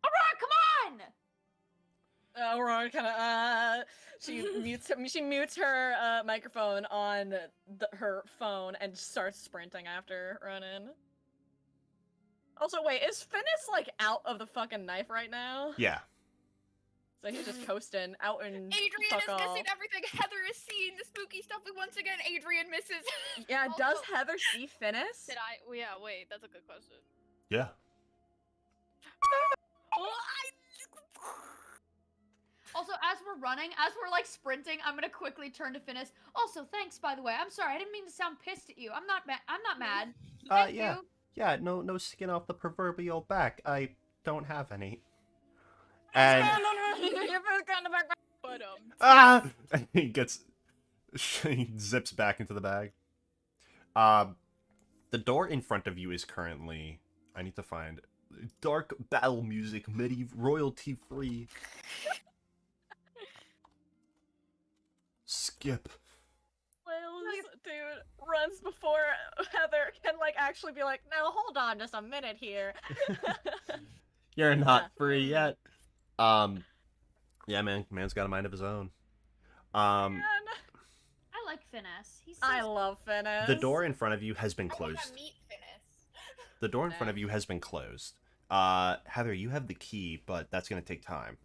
Aurora, come on! Aurora kind of she mutes her microphone on her phone and starts sprinting after Ronan. Also, wait, is Finnis like out of the fucking knife right now? Yeah. So he's just coasting out and Adrian fuck is off. missing everything. Heather is seeing the spooky stuff, and once again, Adrian misses. Yeah, Also- does Heather see Finnis? Did I? Well, yeah, wait, that's a good question. Yeah. Also, as we're running, as we're like sprinting, I'm gonna quickly turn to Finnis. Also, thanks by the way. I'm sorry, I didn't mean to sound pissed at you. I'm not mad. Thank Yeah. you. Yeah, no skin off the proverbial back. I don't have any. And... But Ah! And he zips back into the bag. The door in front of you is currently... I need to find... Dark battle music, medieval, royalty free. Skip. Wales, dude, runs before Heather can like actually be like, now hold on just a minute here. You're not free yet. Yeah, man's got a mind of his own. Man, I like Finesse. He's I so love Finnis. The door in front of you has been I want closed. to meet Finnis. The door in front Nah. of you has been closed. Heather, you have the key, but that's gonna take time.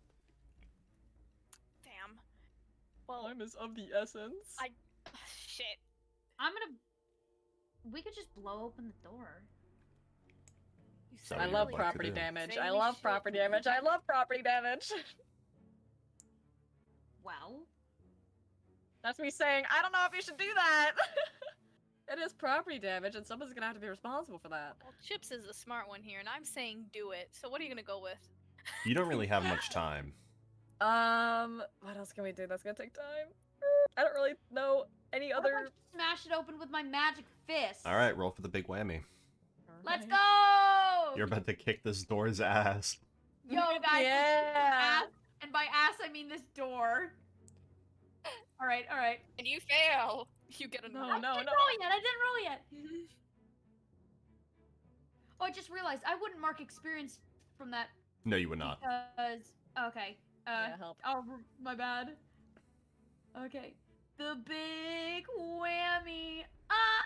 Damn. Well, Time is of the essence. shit. I'm gonna. We could just blow open the door. You So said I you love would like to property do? damage. Say I we love should. property damage. I love property damage. Well, That's me saying, I don't know if you should do that. It is property damage, and someone's gonna have to be responsible for that. Well, Chips is the smart one here, and I'm saying do it. So what are you gonna go with? You don't really have much time. What else can we do? That's gonna take time. I don't really know any what if I other. smash it open with my magic fist? All right, roll for the big whammy. Let's go! You're about to kick this door's ass. Yo, guys, let's kick this Yeah. ass. And by ass, I mean this door. All right, all right. And you fail. You get a No, I no, didn't no. roll yet. I didn't roll yet. Oh, I just realized I wouldn't mark experience from that No, you would not. because. Okay. Yeah, help. Oh, my bad. Okay. The big whammy. Ah!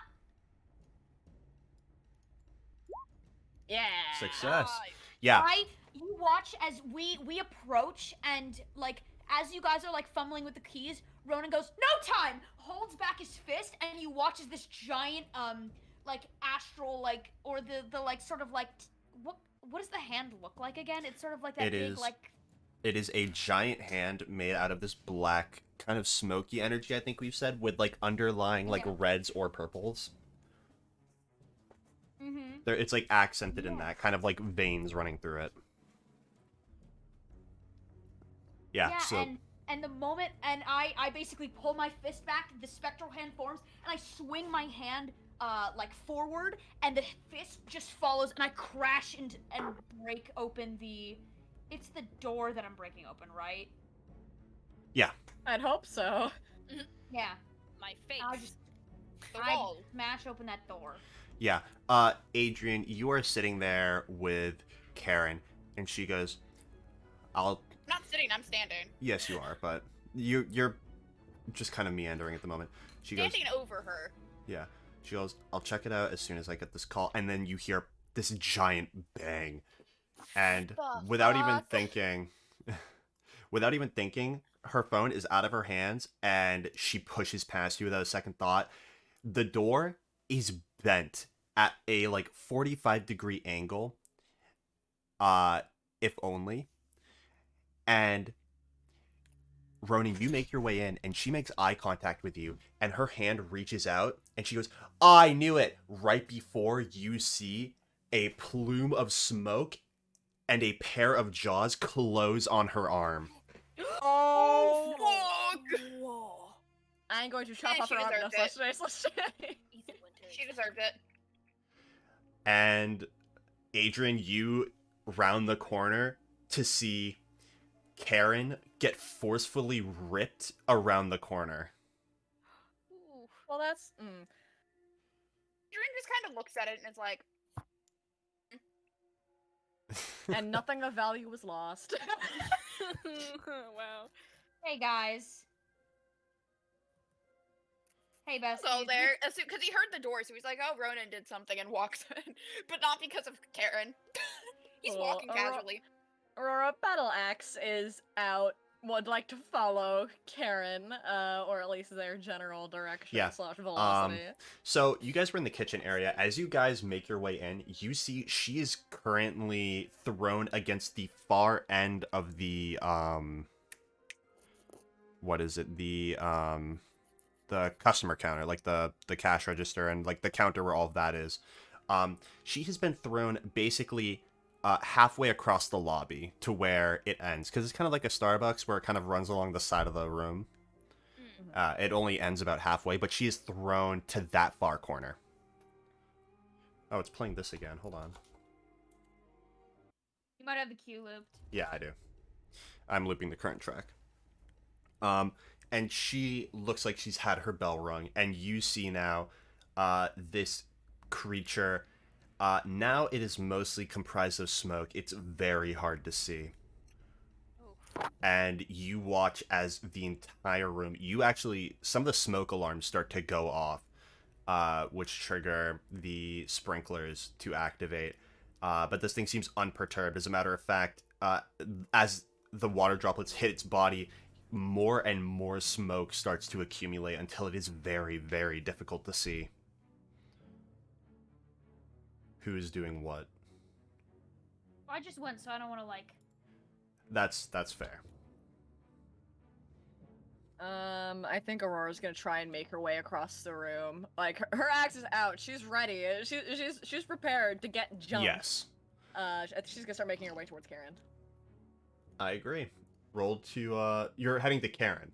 Yeah. Success. Ah, Yeah. You watch as we approach and like as you guys are like fumbling with the keys, Ronan goes, "No time!" holds back his fist, and you watch as this giant like astral like or the like sort of like what does the hand look like again? It's sort of like that It big is- like It is a giant hand made out of this black, kind of smoky energy, I think we've said, with like underlying like Yeah. reds or purples. mm-hmm. It's like accented in Yeah. that, kind of like veins running through it. Yeah, so and the moment and I basically pull my fist back, the spectral hand forms, and I swing my hand like forward, and the fist just follows, and I crash and break open the. It's the door that I'm breaking open, right? I'd hope so. Yeah. My face. I just the I wall. smash open that door. yeah. Adrian, you are sitting there with Karen, and she goes, "I'll." I'm not sitting. I'm standing. Yes, you are, but you're just kind of meandering at the moment. She goes, Standing over her. "Yeah." She goes, "I'll check it out as soon as I get this call," and then you hear this giant bang, and The without even fuck? thinking, without even thinking, her phone is out of her hands, and she pushes past you without a second thought. The door is bent at a like 45-degree angle, if only. And Ronan, you make your way in, and she makes eye contact with you, and her hand reaches out, and she goes, "I knew it!" Right before you see a plume of smoke and a pair of jaws close on her arm. Oh, fuck! Whoa. I ain't going to chop Yeah, off she her arm. No, deserved slash. Easy winter. She deserved it. And Adrian, you round the corner to see Karen get forcefully ripped around the corner. Ooh. Well, that's. Adrian just kind of looks at it and is like, And nothing of value was lost. Wow. Hey guys. Hey besties. go there. Because he heard the door, so he's like, oh, Ronan did something and walks in. But not because of Karen. He's Cool. walking Aurora- casually. Aurora Battle Axe is out. Would like to follow Karen, or at least their general direction Yeah, slash velocity. So you guys were in the kitchen area. As you guys make your way in, you see she is currently thrown against the far end of the what is it? The customer counter, like the cash register and like the counter where all of that is. She has been thrown basically halfway across the lobby to where it ends, because it's kind of like a Starbucks where it kind of runs along the side of the room. It only ends about halfway, but she is thrown to that far corner. Oh, it's playing this again. Hold on. You might have the cue looped. Yeah, I do. I'm looping the current track. And she looks like she's had her bell rung, and you see now this creature. Now it is mostly comprised of smoke. It's very hard to see. and you watch as the entire room, some of the smoke alarms start to go off, which trigger the sprinklers to activate. But this thing seems unperturbed. As a matter of fact, as the water droplets hit its body, more and more smoke starts to accumulate until it is very, very difficult to see who is doing what. I just went, so I don't want to like. That's fair. I think Aurora's gonna try and make her way across the room. Like her axe is out. She's ready. She's prepared to get jumped. Yes. She's gonna start making her way towards Karen. I agree. Roll to, you're heading to Karen.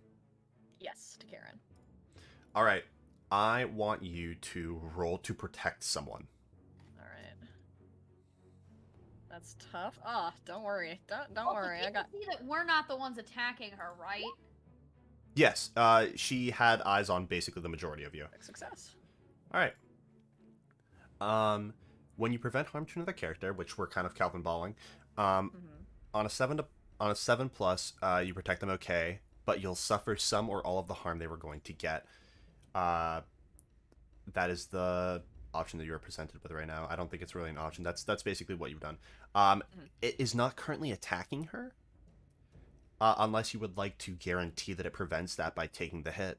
Yes, to Karen. Alright. I want you to roll to protect someone. Alright. That's tough. Ah, don't worry. Don't worry. You can see that we're not the ones attacking her, right? Yes, she had eyes on basically the majority of you. Success. Alright. When you prevent harm to another character, which we're kind of Calvin balling, on a 7+, you protect them okay, but you'll suffer some or all of the harm they were going to get. That is the option that you are presented with right now. I don't think it's really an option. That's basically what you've done. It is not currently attacking her, unless you would like to guarantee that it prevents that by taking the hit.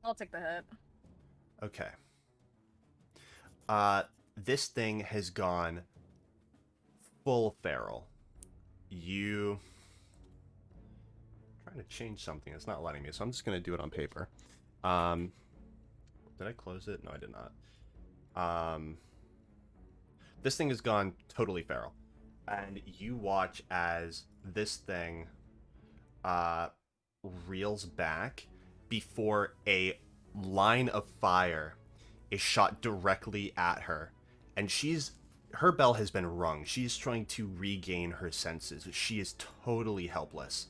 I'll take the hit. Okay. This thing has gone full feral. You... I'm trying to change something. It's not letting me, so I'm just going to do it on paper. Did I close it? No, I did not. This thing has gone totally feral. And you watch as this thing reels back before a line of fire is shot directly at her. And her bell has been rung. She's trying to regain her senses. She is totally helpless.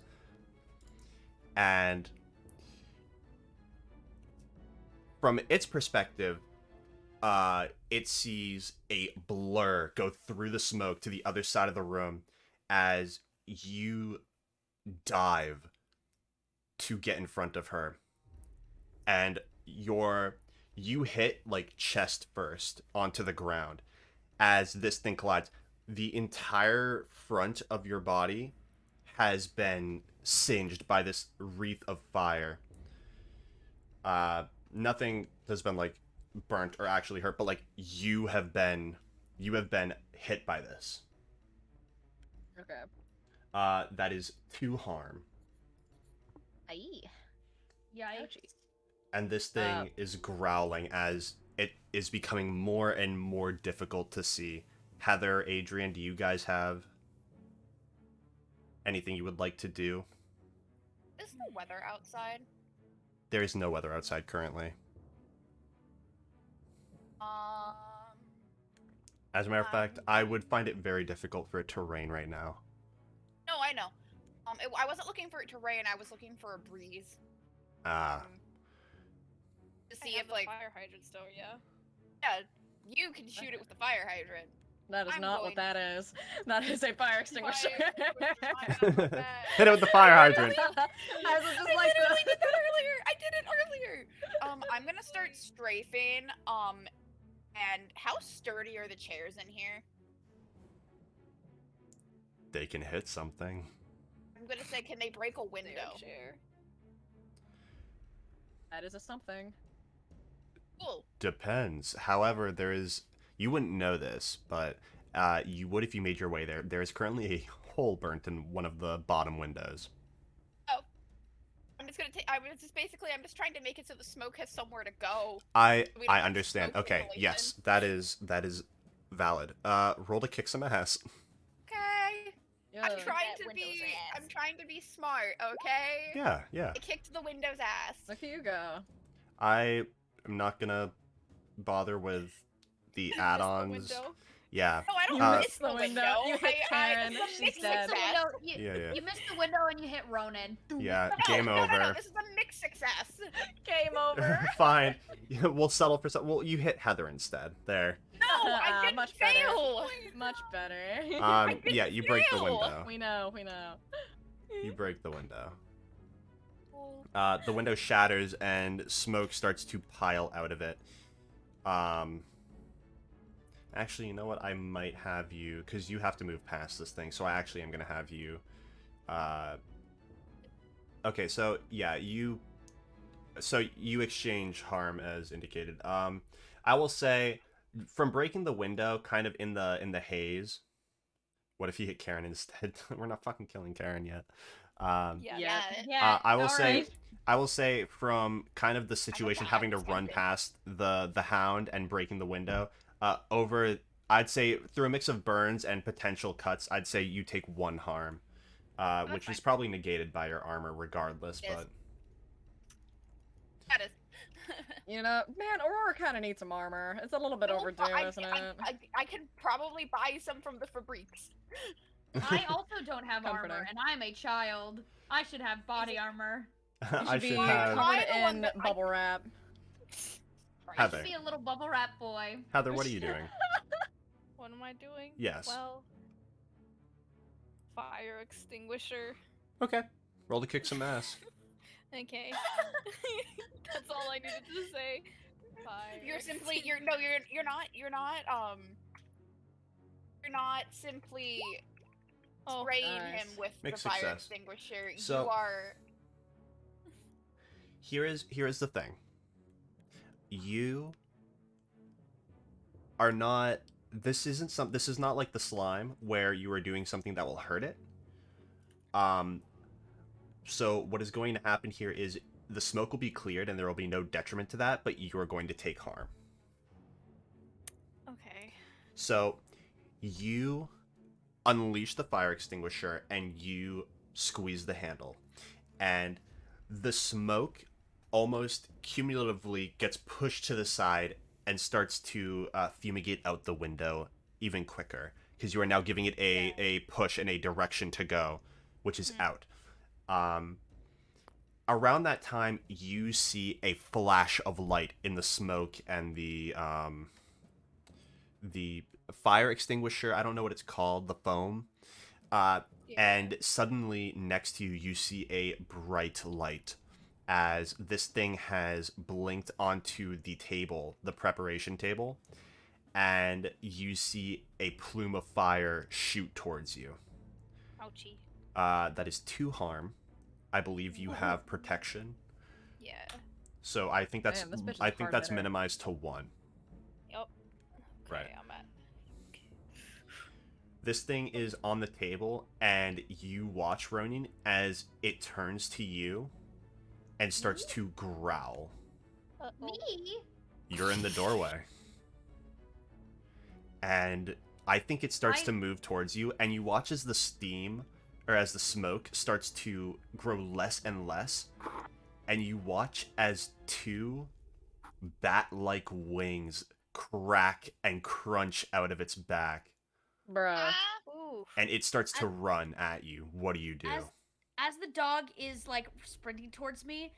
And from its perspective, it sees a blur go through the smoke to the other side of the room as you dive to get in front of her. And you hit like chest first onto the ground as this thing collides. The entire front of your body has been singed by this wreath of fire. Nothing has been like burnt or actually hurt, but like you have been hit by this. Okay. That is 2 harm. Aye. Yikes. And this thing is growling as it is becoming more and more difficult to see. Heather, Adrian, do you guys have anything you would like to do? Is the weather outside? There is no weather outside currently. As a matter of fact, I would find it very difficult for it to rain right now. No, I know. I wasn't looking for it to rain. I was looking for a breeze. Ah. To see if like fire hydrants, don't ya? yeah, you can shoot it with the fire hydrant. That is I'm not what that is. That is a fire extinguisher. Hit it with the fire hydrant. I was just I like literally did that earlier. I did it earlier. I'm gonna start strafing. And how sturdy are the chairs in here? They can hit something. I'm gonna say, can they break a window? Chair. That is a something. Cool. Depends. However, you wouldn't know this, but you would if you made your way there. There is currently a hole burnt in one of the bottom windows. Oh. I'm just trying to make it so the smoke has somewhere to go. I We don't have understand. smoke Okay, inhalation. yes, that is valid. Roll to kick some ass. Okay. Yeah. I'm trying That to window's be ass. I'm trying to be smart, okay? Yeah. I kicked the window's ass. Look at you go. I am not gonna bother with the Missed the add-ons. window. Yeah. No, I don't You miss missed the the window. window. You hit I Karen. it's a She's mix dead. success. Yeah. You missed the window and you hit Ronan. Yeah. No, Game no, over. No, this is a mix Big success. Game over. Fine. We'll settle for something. Well, you hit Heather instead. There. No, I didn't much fail. Much better. Yeah, you break the fail. window. We know. We know. You break the window. The window shatters and smoke starts to pile out of it. Actually, you know what? I might have you, because you have to move past this thing, so I actually am going to have you... Okay, so, yeah, you exchange harm as indicated. I will say, from breaking the window, kind of in the haze... What if you hit Karen instead? We're not fucking killing Karen yet. Yeah. I will all say... right. I will say, from kind of the situation die, having to I'm run tempted. past the hound and breaking the window, I'd say through a mix of burns and potential cuts, I'd say you take 1 harm, which is probably negated by your armor regardless. Yes. But That is. You know, man, Aurora kind of needs some armor. It's a little bit overdue, isn't it? I could probably buy some from the Fabriques. I also don't have armor, Comforting. and I'm a child. I should have body armor. You I should be should have covered I'm the one in that I- bubble wrap. I Heather. should be a little bubble wrap boy. Heather. What are you doing? What am I doing? Yes. Well, fire extinguisher. Okay. Roll to kick some ass. Okay. That's all I needed to say. Fire. You're simply you're not simply Oh, spraying nice. him with Mixed the fire success. extinguisher. So- You are Here is the thing. You are not. This is not like the slime where you are doing something that will hurt it. So what is going to happen here is the smoke will be cleared and there will be no detriment to that, but you are going to take harm. okay. So you unleash the fire extinguisher and you squeeze the handle, and the smoke almost cumulatively gets pushed to the side and starts to fumigate out the window even quicker, because you are now giving it a push and a direction to go, which is out. Around that time, you see a flash of light in the smoke and the fire extinguisher. I don't know what it's called, the foam. And suddenly, next to you, you see a bright light as this thing has blinked onto the table, the preparation table, and you see a plume of fire shoot towards you. Ouchie. That is 2 harm. I believe you have protection, Yeah. so I think that's Man, this bitch is I think hard that's hitter. minimized to 1. Yep. Right. Okay, I'm at. This thing is on the table, and you watch, Ronin, as it turns to you and starts to growl. Me? You're in the doorway. And I think it starts to move towards you, and you watch as the steam, or as the smoke, starts to grow less and less. And you watch as 2 bat-like wings crack and crunch out of its back. Bruh. Ooh. And it starts to run at you. What do you do? As the dog is like sprinting towards me,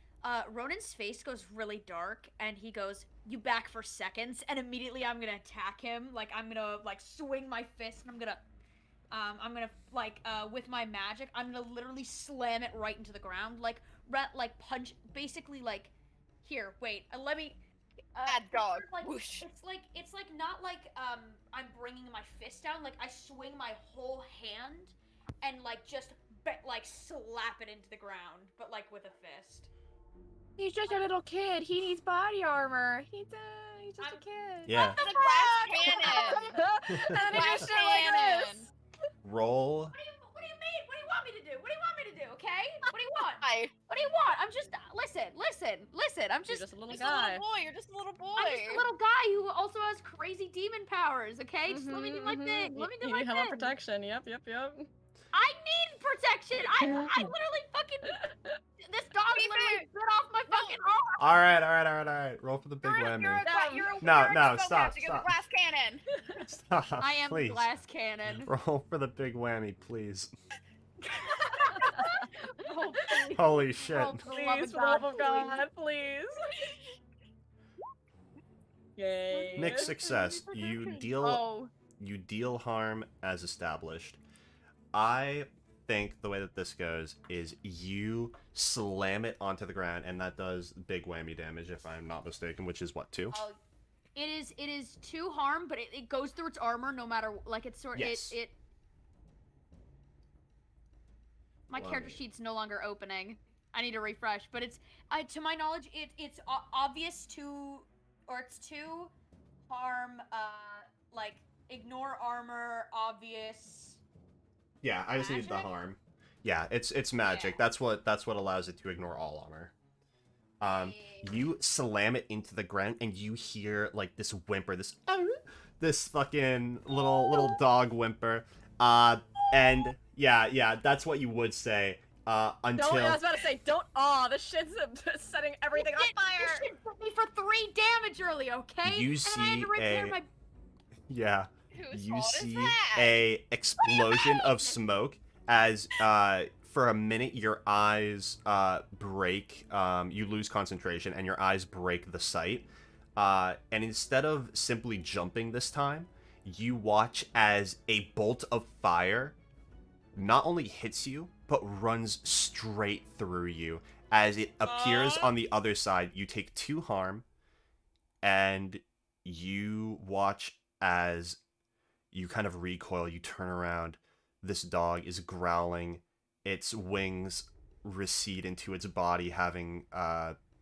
Ronan's face goes really dark, and he goes, "You back for seconds," and immediately I'm gonna attack him. Like I'm gonna like swing my fist, and I'm gonna with my magic, I'm gonna literally slam it right into the ground, like punch, basically like, here, wait, let me. Bad dog. Like, Whoosh. it's like not like I'm bringing my fist down. Like I swing my whole hand and like just like slap it into the ground, but like with a fist. He's just a little kid. He needs body armor. He's just a kid. Yeah. The glass cannon. And then he Glass just did like this. cannon. Roll. What do you mean? What do you want me to do? What do you want me to do? Okay? What do you want? Hi. What do you want? I'm just listen. I'm You're just just a little Just a guy. little boy. You're just a little boy. I'm just a little guy who also has crazy demon powers. Okay, just let me do my Mhm, thing. mhm. Let me do You my need helmet thing. protection. Yep. I need protection. I literally fucking. This dog be literally fair, bit off my fucking arm. All right. Roll for the big You're whammy. a stop. You're the glass cannon. Stop, I am please. the glass cannon. Roll for the big whammy, please. Oh, please. Holy shit. Oh, for the love Please, of for the love God, of God, please. Yay. Mixed success. Oh, You deal harm as established. I think the way that this goes is you slam it onto the ground, and that does big whammy damage, if I'm not mistaken, which is what, 2? Oh, it is 2 harm, but it goes through its armor no matter, like, it's sort Yes. it my Let character me- sheet's no longer opening. I need to refresh, but it's to my knowledge it's obvious to, or it's 2 harm, like ignore armor, obvious. Yeah, I just need the Magic? harm. Yeah, it's magic. Yeah. That's what allows it to ignore all armor. Yeah. You slam it into the ground, and you hear like this whimper, this fucking little dog whimper. And yeah, that's what you would say. Until Don't, I was about to say, don't. Aw, this shit's setting everything on This fire. shit put me for 3 damage early, okay? You and then I had see to repair a- my. yeah, whose you fault is see that? a explosion of smoke as for a minute your eyes break, you lose concentration and your eyes break the sight, and instead of simply jumping this time, you watch as a bolt of fire not only hits you but runs straight through you. As it appears on the other side, you take 2 harm, and you watch as you kind of recoil, you turn around. This dog is growling. Its wings recede into its body, having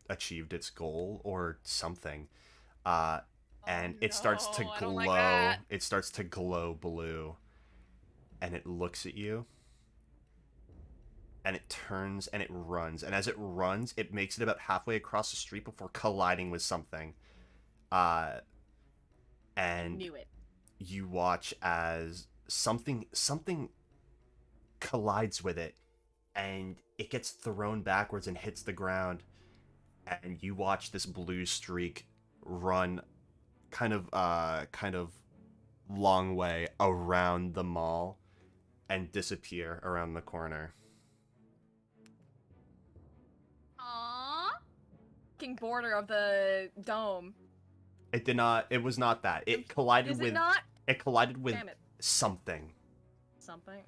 achieved its goal or something. And it starts to no, I glow. don't like that. It starts to glow blue. And it looks at you. And it turns and it runs. And as it runs, it makes it about halfway across the street before colliding with something. And Knew it. you watch as something collides with it, and it gets thrown backwards and hits the ground, and you watch this blue streak run kind of long way around the mall and disappear around the corner. Aww. Fucking border of the dome. It was not that. It collided Is with it not? it collided with Damn it. something. Something.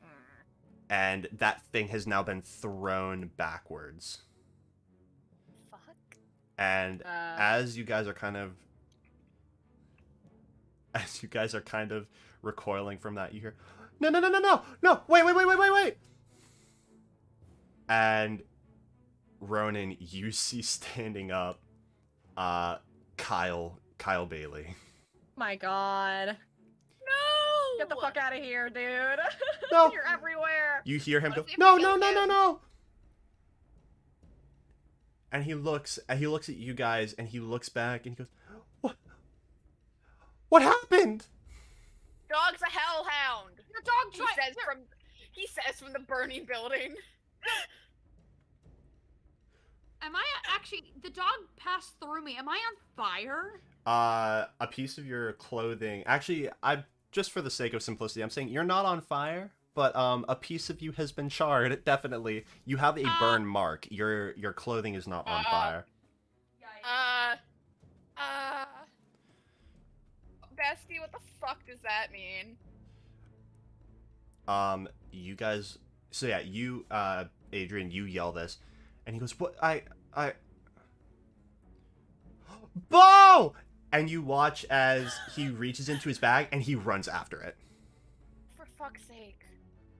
And that thing has now been thrown backwards. Fuck. And as you guys are kind of recoiling from that, you hear, no, wait. And Ronan, you see standing up, Kyle Bailey. My God. No! Get the fuck out of here, dude. No. You're everywhere. You hear him go, What if no. we kill him? And he looks at you guys, and he looks back, and he goes, What happened? Dog's a hellhound. Your dog tried. He says from the burning building. Am I actually? The dog passed through me. Am I on fire? A piece of your clothing. Actually, just for the sake of simplicity, I'm saying you're not on fire, but a piece of you has been charred. Definitely, you have a burn mark. Your clothing is not on fire. Bestie, what the fuck does that mean? You guys. So yeah, you, Adrian, you yell this, and he goes, "What? I." Bo! And you watch as he reaches into his bag and he runs after it. For fuck's sake.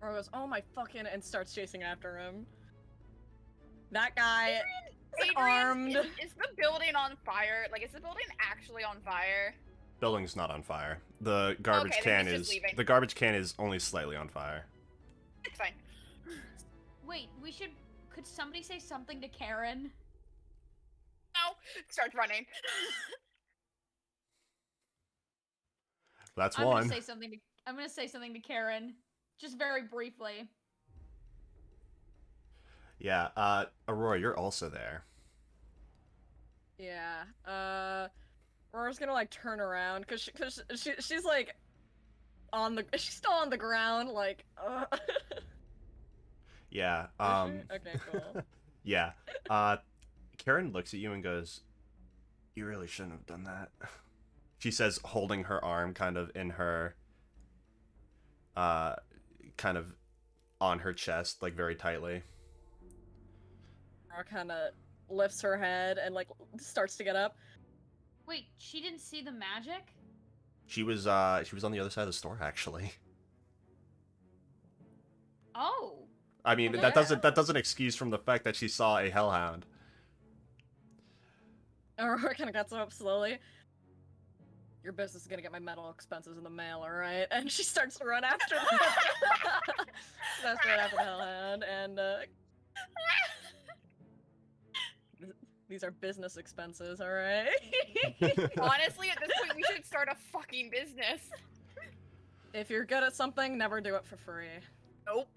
Or goes, oh my fucking, and starts chasing after him. That guy is armed. Is the building on fire? Like, is the building actually on fire? Building's not on fire. The garbage Okay, then can he's is just leaving. the garbage can is only slightly on fire. It's fine. Wait, could somebody say something to Karen? No. Starts running. That's I'm one. I'm gonna say something to Karen, just very briefly. Yeah, Aurora, you're also there. Yeah. Aurora's gonna like turn around cause she's like she's still on the ground like. Yeah. Okay, cool. Yeah. Karen looks at you and goes, "You really shouldn't have done that." She says, holding her arm kind of in her, kind of on her chest, like very tightly. Aurora kind of lifts her head and like starts to get up. Wait, she didn't see the magic? She was on the other side of the store actually. Oh. I mean, Okay. that doesn't excuse from the fact that she saw a hellhound. Aurora kind of gets up slowly. Your business is gonna get my medical expenses in the mail, alright? And she starts to run after the starts to run after the hellhound, and these are business expenses, alright? Honestly, at this point, we should start a fucking business. If you're good at something, never do it for free. Nope.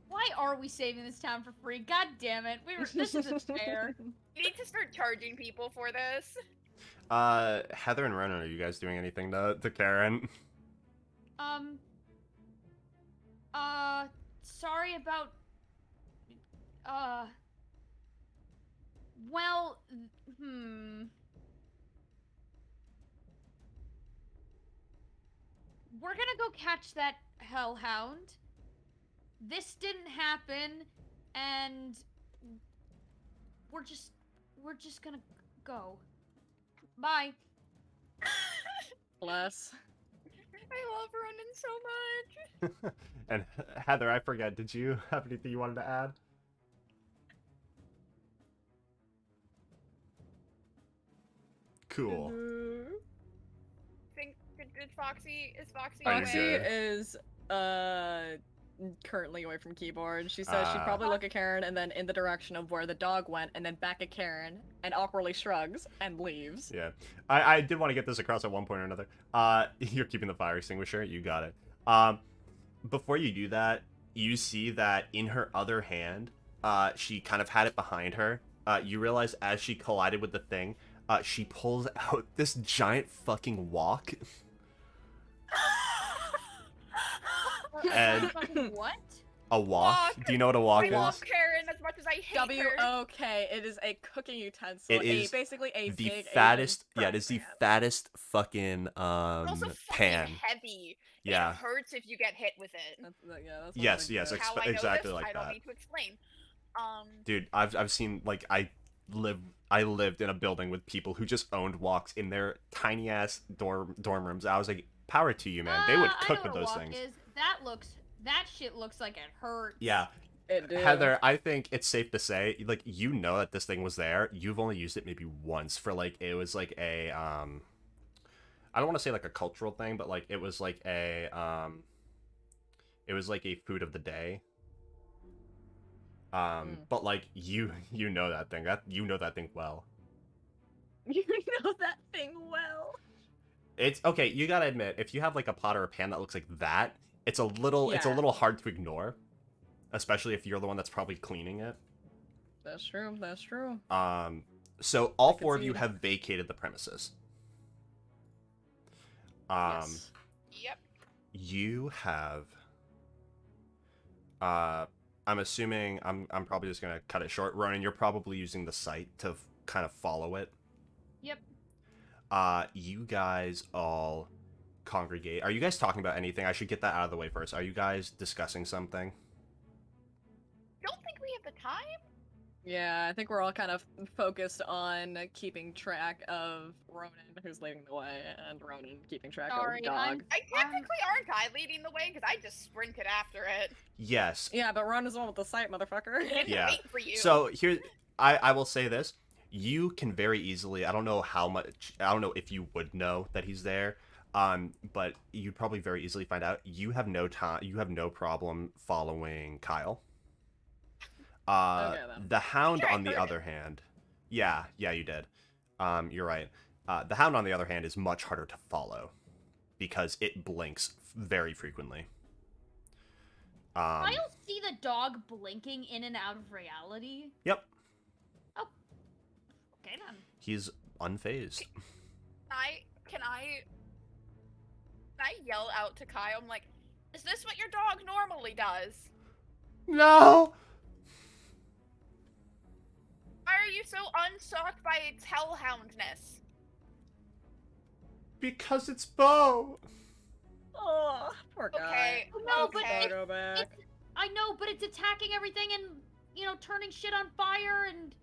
Why are we saving this town for free? God damn it. This isn't fair. We need to start charging people for this. Heather and Ronan, are you guys doing anything to Karen? Sorry about, well, We're gonna go catch that hellhound. This didn't happen, and we're just gonna go. Bye. Bless. I love Ronan so much. And Heather, I forget, did you have anything you wanted to add? Cool. Think is Foxy Are you Foxy good? is currently away from keyboard. She says she'd Ah. probably look at Karen and then in the direction of where the dog went and then back at Karen and awkwardly shrugs and leaves. Yeah. I did want to get this across at one point or another. You're keeping the fire extinguisher, you got it. Before you do that, you see that in her other hand, she kind of had it behind her. You realize as she collided with the thing, she pulls out this giant fucking wok. And What? a wok? Wok. Do you know what a wok I is? love Karen as much as I hate her. W-O-K. It is a cooking utensil. It is basically a the big fattest. Asian Yeah, it is the pan. fattest fucking It's also fucking pan. heavy. Yeah. It hurts if you get hit with it. That's one of Yes, the yes, good- How I know exactly this, like I don't that. need to explain. Dude, I've seen, like, I lived in a building with people who just owned woks in their tiny ass dorm rooms. I was like, power to you, man. They would I cook know with what those a wok things. Is. That shit looks like it hurts. Yeah. It did. Heather, I think it's safe to say, like, you know that this thing was there. You've only used it maybe once for, like, it was like a I don't want to say like a cultural thing, but like it was like a food of the day. But like you know that thing. You know that thing well. You know that thing well. It's okay, you gotta admit, if you have like a pot or a pan that looks like that, it's a little Yeah. hard to ignore. Especially if you're the one that's probably cleaning it. That's true. That's true. So all can four of see you that. have vacated the premises. Yes. Yep. You have I'm assuming I'm probably just gonna cut it short. Ronan, you're probably using the site to kind of follow it. Yep. You guys all congregate. Are you guys talking about anything? I should get that out of the way first. Are you guys discussing something? Don't think we have the time. Yeah, I think we're all kind of focused on keeping track of Ronan, who's leading the way, and Ronan keeping track Sorry, of Dog. I technically aren't I leading the way because I just sprinted after it. Yes. Yeah, but Ronan's the one with the sight, motherfucker. I didn't Yeah. wait for you. So here, I will say this: you can very easily. I don't know how much. I don't know if you would know that he's there. But you'd probably very easily find out. You have no time. You have no problem following Kyle. Okay, then. The Hound, Sure, I on the heard other hand, yeah, you did. You're right. The Hound, on the other hand, is much harder to follow because it blinks very frequently. I'll see the dog blinking in and out of reality. Yep, Okay then. he's unfazed. Can I yell out to Kyle? I'm like, is this what your dog normally does? No! Why are you so unsucked by its hellhoundness? Because it's Bo! Oh, poor guy. Okay, No, Let the but okay. doggo back. I know, but it's attacking everything and, you know, turning shit on fire and...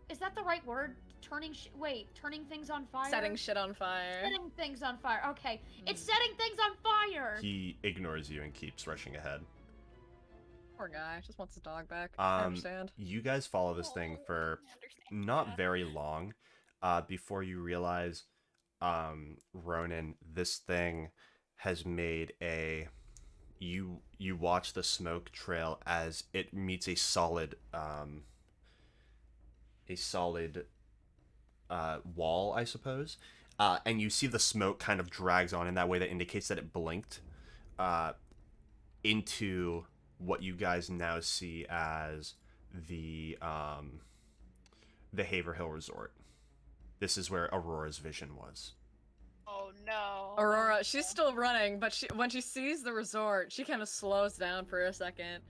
Is that the right word? Turning things on fire? Setting shit on fire. Setting things on fire. Okay. It's setting things on fire! He ignores you and keeps rushing ahead. Poor guy. Just wants his dog back. I understand. You guys follow this thing Oh, for I understand not that. very long, before you realize, Ronan, this thing has made you watch the smoke trail as it meets a solid wall, I suppose, and you see the smoke kind of drags on in that way that indicates that it blinked into what you guys now see as the Haverhill Resort. This is where Aurora's vision was. Oh no. Aurora, she's still running, but when she sees the resort, she kind of slows down for a second,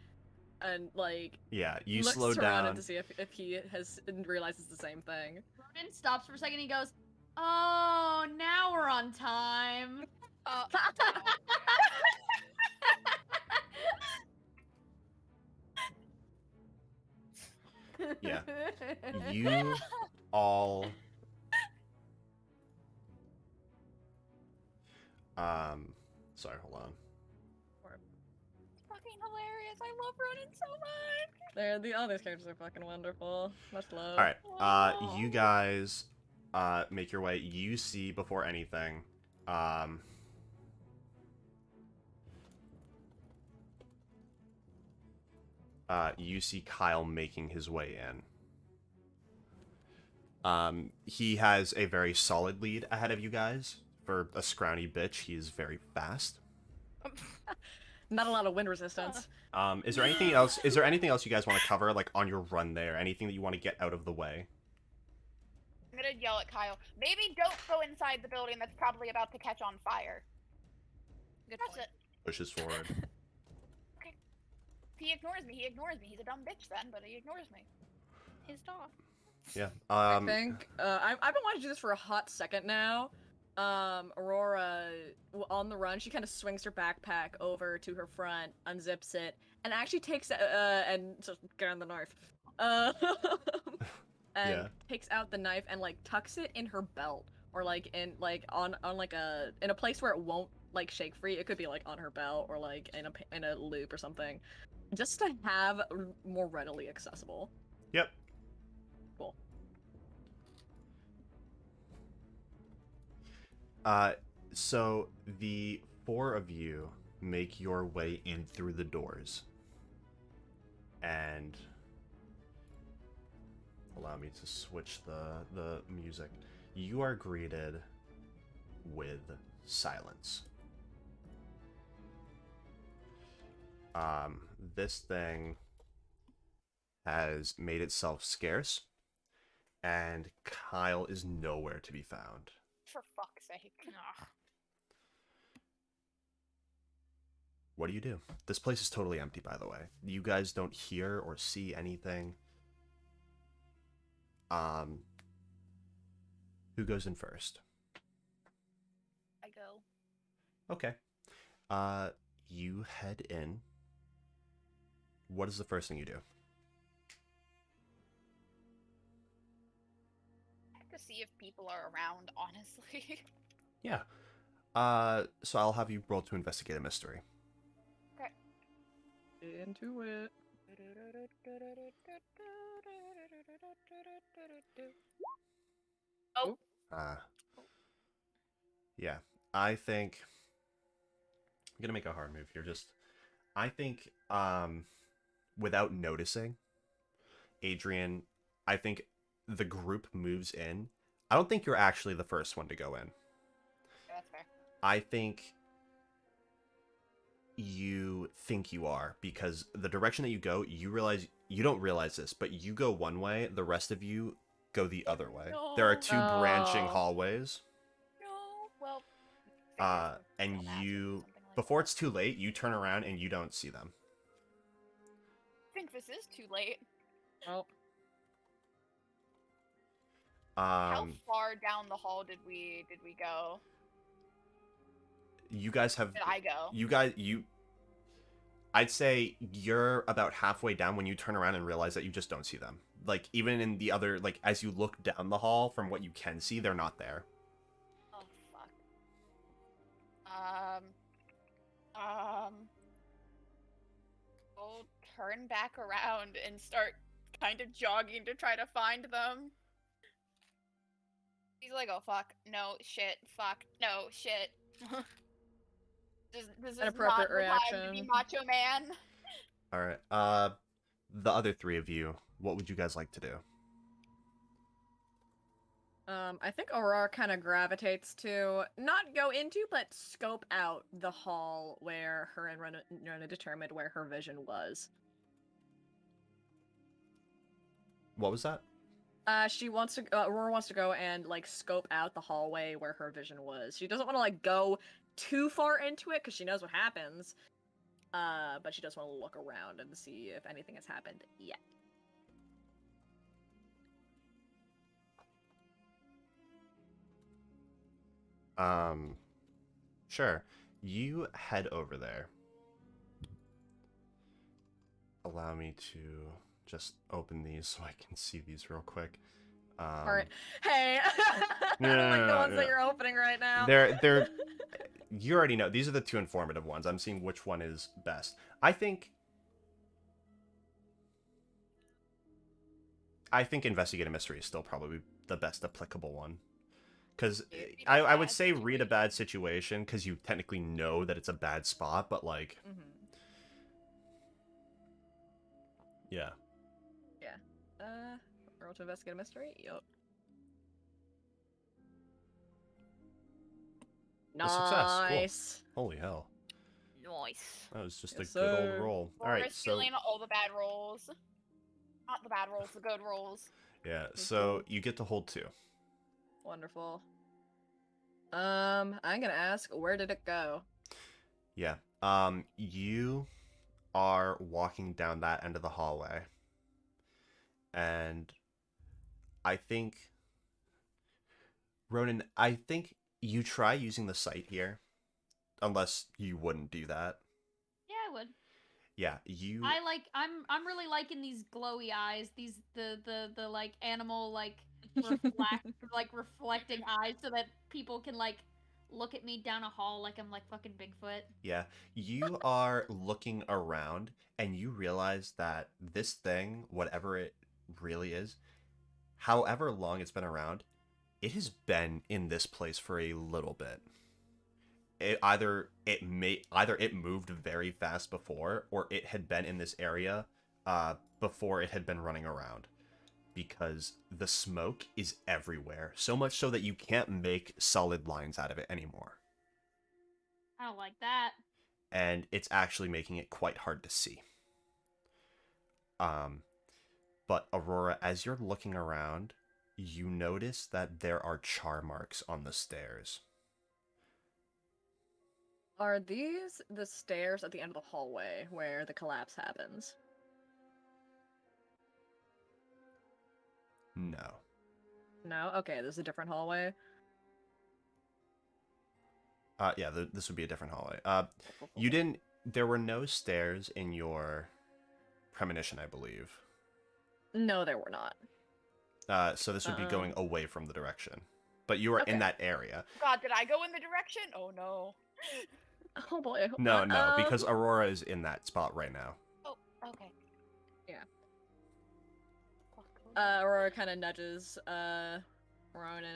and like Yeah, you looks slow to Ronan down. to see if he has realizes the same thing. Ronan stops for a second and he goes, "Oh, now we're on time." Oh, Yeah. You all sorry, hold on. fucking hilarious. I love Ronan so much. All these characters are fucking wonderful. Much love. All right. You guys make your way. You see before anything you see Kyle making his way in. He has a very solid lead ahead of you guys. For a scrawny bitch, he is very fast. Not a lot of wind resistance. Is there anything else? Is there anything else you guys want to cover, like on your run there? Anything that you want to get out of the way? I'm gonna yell at Kyle. Maybe don't go inside the building that's probably about to catch on fire. Good That's point. it. Pushes forward. If he ignores me, he ignores me. He's a dumb bitch then, but he ignores me. His dog. Yeah. I think I've been wanting to do this for a hot second now. Aurora, on the run, she kind of swings her backpack over to her front, unzips it, and actually takes and so get on the knife. And Yeah. takes out the knife and like tucks it in her belt, or like in like on like in a place where it won't like shake free. It could be like on her belt or like in a loop or something, just to have more readily accessible. Yep. Cool. So the four of you make your way in through the doors. And allow me to switch the music. You are greeted with silence. This thing has made itself scarce, and Kyle is nowhere to be found. For fuck's sake. Ugh. What do you do? This place is totally empty, by the way. You guys don't hear or see anything. Who goes in first? I go. Okay. You head in. What is the first thing you do? I have to see if people are around, honestly. Yeah. So I'll have you roll to investigate a mystery. Into it. Oh. Yeah. I think I'm gonna make a hard move here. I think, without noticing, Adrian, I think the group moves in. I don't think you're actually the first one to go in. That's fair. I think you think you are, because the direction that you go, you don't realize this, but you go one way, the rest of you go the other way. There are two branching No. hallways. No. Well. And I'll ask you, something like before that. it's too late, you turn around and you don't see them. this is too late. Well, How far down the hall did we go? You guys have Did I go? I'd say you're about halfway down when you turn around and realize that you just don't see them. Like, even in the other, like, as you look down the hall, from what you can see, they're not there. Oh fuck. I'll turn back around and start kind of jogging to try to find them. He's like, oh fuck, no shit, fuck, no shit. This is An not appropriate the time to be reaction. macho man. All right. The other three of you, what would you guys like to do? I think Aurora kind of gravitates to not go into, but scope out the hall where her and Rona determined where her vision was. What was that? Aurora wants to go and like scope out the hallway where her vision was. She doesn't want to like go too far into it because she knows what happens. But she does want to look around and see if anything has happened yet. Sure. You head over there. Allow me to just open these so I can see these real quick. Alright. Hey! I No, don't no, like no, the no, ones no. that you're opening right now. They're you already know. These are the two informative ones. I'm seeing which one is best. I think Investigate a Mystery is still probably the best applicable one. Because I would say read a bad situation because you technically know that it's a bad spot, but like, yeah. Roll to investigate a mystery? Yup. A success. Cool. Nice. Holy hell. Nice. That was just Yes, a good old sir. roll. All Laura's right, so feeling all the bad rolls. Not the bad rolls, the good rolls. yeah, so you get to hold 2. Wonderful. I'm gonna ask, where did it go? Yeah. You are walking down that end of the hallway. And I think Ronan, I think you try using the sight here. Unless you wouldn't do that. Yeah, I would. Yeah, you I'm really liking these glowy eyes, these the like animal like reflecting eyes so that people can like look at me down a hall like I'm like fucking Bigfoot. Yeah, you are looking around and you realize that this thing, whatever it really is, however long it's been around, it has been in this place for a little bit. Either it moved very fast before, or it had been in this area before it had been running around, because the smoke is everywhere, so much so that you can't make solid lines out of it anymore. I don't like that. And it's actually making it quite hard to see. But Aurora, as you're looking around, you notice that there are char marks on the stairs. Are these the stairs at the end of the hallway where the collapse happens? No. No? Okay, this is a different hallway. Yeah, this would be a different hallway. There were no stairs in your premonition, I believe. No, there were not. So this would be going away from the direction. But you were in that area. God, did I go in the direction? Oh no. Oh boy. No, because Aurora is in that spot right now. Oh, okay. Yeah. Aurora kind of nudges Ronan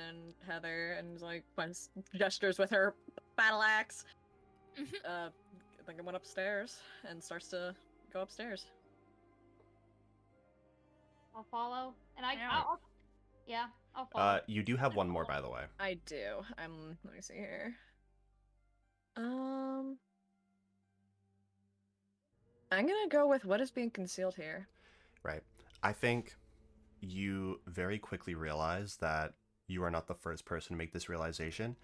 and Heather and like gestures with her battle axe. I think I went upstairs and starts to go upstairs. I'll follow, and Yeah. I'll follow. You do have one more, by the way. I do. Let me see here. I'm gonna go with what is being concealed here. Right. I think you very quickly realize that you are not the first person to make this realization,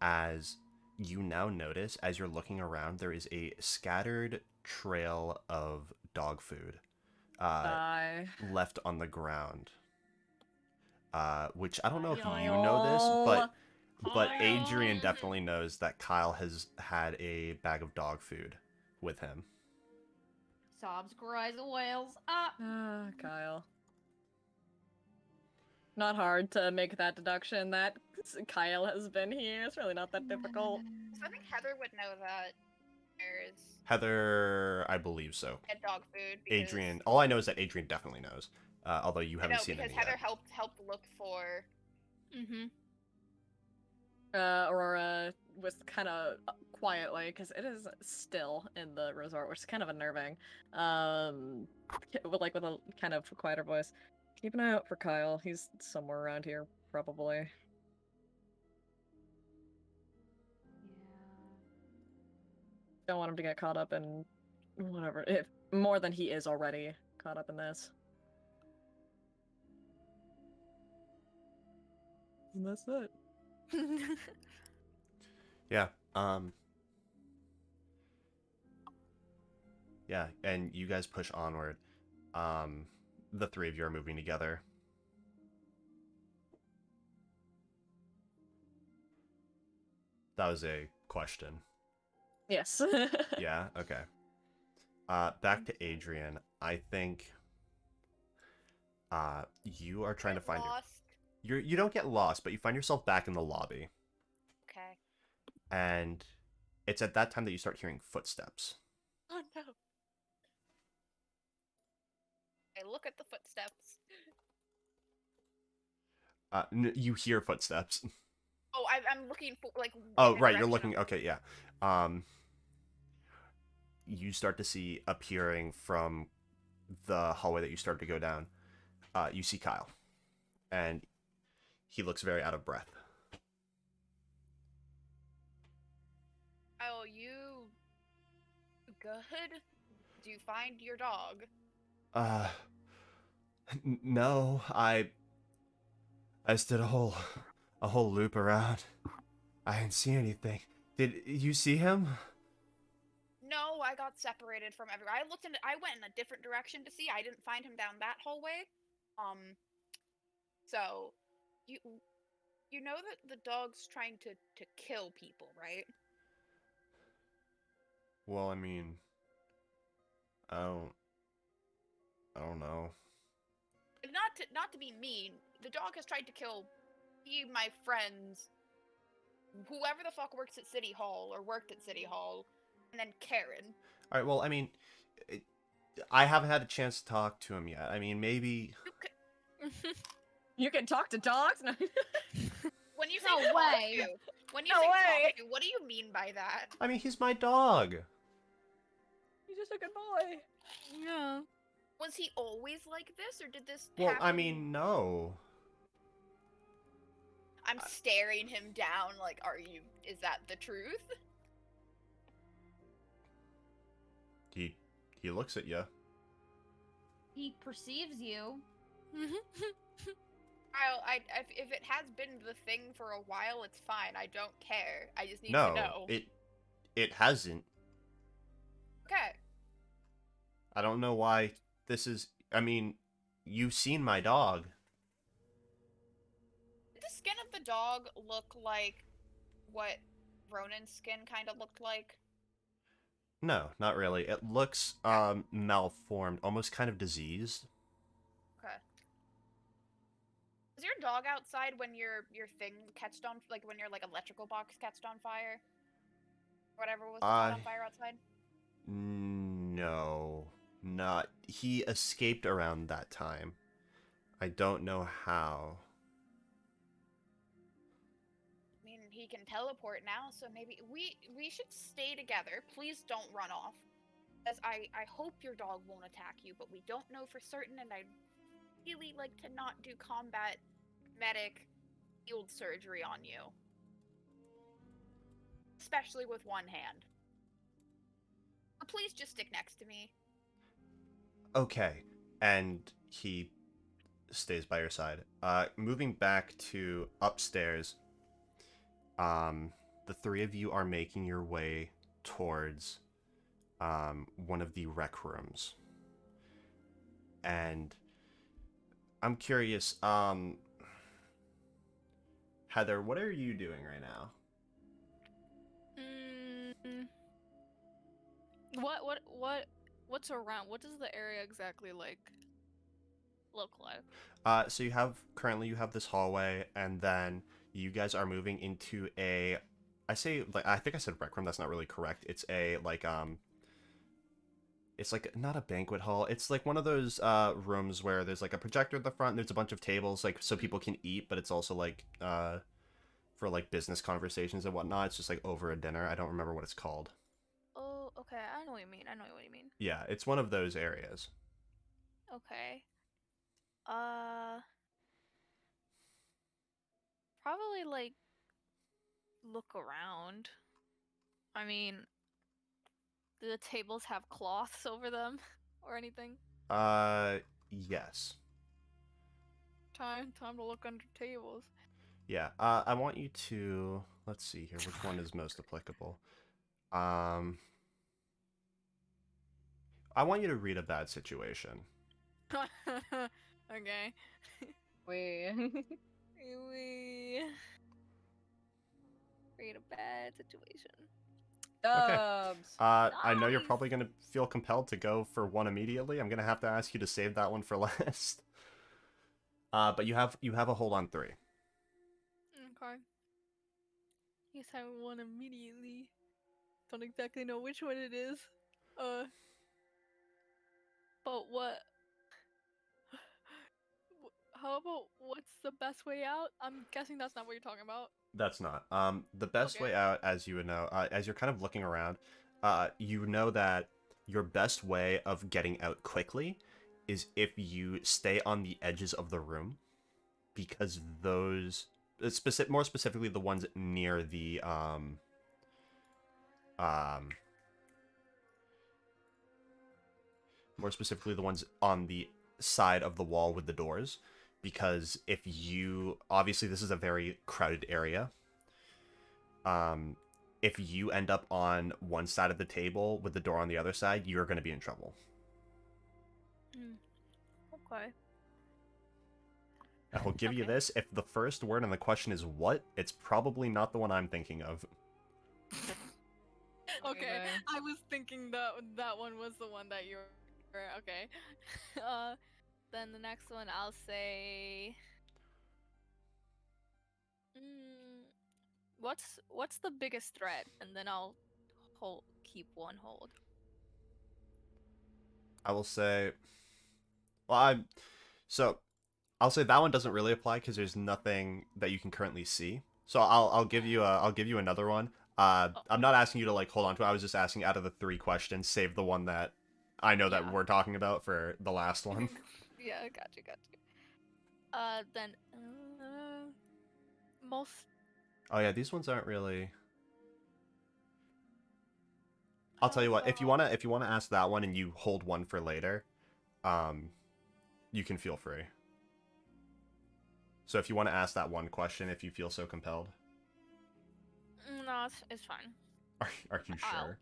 as you now notice, as you're looking around, there is a scattered trail of dog food Die. left on the ground. Which I don't know if you Kyle. know this, but Adrian Kyle. definitely knows that Kyle has had a bag of dog food with him. Sobs, cries, and wails. Ah. Kyle. Not hard to make that deduction that Kyle has been here. It's really not that difficult. So I think Heather would know that there's Heather, I believe so. dead dog food. Because Adrian, all I know is that Adrian definitely knows. Although you I haven't know seen because any Heather yet. helped look for. Mm-hmm. Aurora was kind of quietly, because it is still in the resort, which is kind of unnerving. With a kind of quieter voice. Keep an eye out for Kyle. He's somewhere around here, probably. Yeah. Don't want him to get caught up in whatever, if more than he is already caught up in this. And that's it. Yeah. Yeah, and you guys push onward. The three of you are moving together. That was a question. Yes. Yeah, okay. Back to Adrian. I think you are trying to find lost. you don't get lost, but you find yourself back in the lobby. Okay. And it's at that time that you start hearing footsteps. Oh no. I look at the footsteps. You hear footsteps. Oh, I'm looking for like. Oh, in the right, you're direction looking. of- Okay, yeah. You start to see appearing from the hallway that you started to go down. You see Kyle, and he looks very out of breath. Oh, you good? Did you find your dog? No, I just did a whole loop around. I didn't see anything. Did you see him? No, I got separated from everywhere. I went in a different direction to see. I didn't find him down that hallway. So you know that the dog's trying to kill people, right? Well, I mean, I don't know. Not to be mean, the dog has tried to kill me, my friends, whoever the fuck works at City Hall or worked at City Hall, and then Karen. All right. Well, I mean, I haven't had a chance to talk to him yet. I mean, maybe. You can talk to dogs? No. When you say No talk way. to, when you No say way. talk to, what do you mean by that? I mean, he's my dog. He's just a good boy. Yeah. Was he always like this, or did this Well, happen? I mean, no. I'm staring him down like, is that the truth? He looks at you. He perceives you. If it has been the thing for a while, it's fine. I don't care. I just need to No, know. it hasn't. Okay. I don't know why this is. I mean, you've seen my dog. Did the skin of the dog look like what Ronan's skin kind of looked like? No, not really. It looks malformed, almost kind of diseased. Okay. Is your dog outside when your thing catched on, like when your like electrical box catched on fire? Whatever was caught on fire outside? No, not. He escaped around that time. I don't know how. I mean, he can teleport now, so maybe we should stay together. Please don't run off. As I hope your dog won't attack you, but we don't know for certain, and I'd really like to not do combat medic field surgery on you. Especially with one hand. But please just stick next to me. Okay, and he stays by your side. Moving back to upstairs. The three of you are making your way towards one of the rec rooms. And I'm curious, Heather, what are you doing right now? Mm, what's around? What does the area exactly like look like? So currently you have this hallway, and then you guys are moving into a, I think I said rec room. That's not really correct. It's a it's like not a banquet hall. It's like one of those rooms where there's like a projector at the front. And there's a bunch of tables like so people can eat, but it's also like for like business conversations and whatnot. It's just like over a dinner. I don't remember what it's called. Oh, okay. I know what you mean. I know what you mean. Yeah, it's one of those areas. Okay. Uh, probably like look around. I mean, do the tables have cloths over them or anything? Yes. Time to look under tables. Yeah. I want you to let's see here. Which one is most applicable? I want you to read a bad situation. Okay. We. We read a bad situation. Dubs. I know you're Nice. probably gonna feel compelled to go for one immediately. I'm gonna have to ask you to save that one for last. But you have a hold on 3. Okay. Guess I won immediately. Don't exactly know which one it is. But what? How about what's the best way out? I'm guessing that's not what you're talking about. That's not. The best Okay. way out, as you would know, as you're kind of looking around, you know that your best way of getting out quickly is if you stay on the edges of the room, because those, more specifically, the ones near the um, more specifically, the ones on the side of the wall with the doors, because if you, obviously, this is a very crowded area. If you end up on one side of the table with the door on the other side, you're going to be in trouble. Okay. I will give you Okay. this. If the first word in the question is what, it's probably not the one I'm thinking of. Okay. Okay. I was thinking that one was the one that you were okay. Then the next one I'll say. What's the biggest threat, and then I'll keep one hold. I will say, well, so I'll say that one doesn't really apply because there's nothing that you can currently see. So I'll give you another one. I'm not asking you to like hold on to it. I was just asking out of the 3 questions, save the one that I know that Yeah. we're talking about for the last one. Yeah, got you. Then most. Oh yeah, these ones aren't really. I'll tell How you what. about If you wanna ask that one and you hold one for later, you can feel free. So if you want to ask that one question, if you feel so compelled, No, it's fine. are you sure?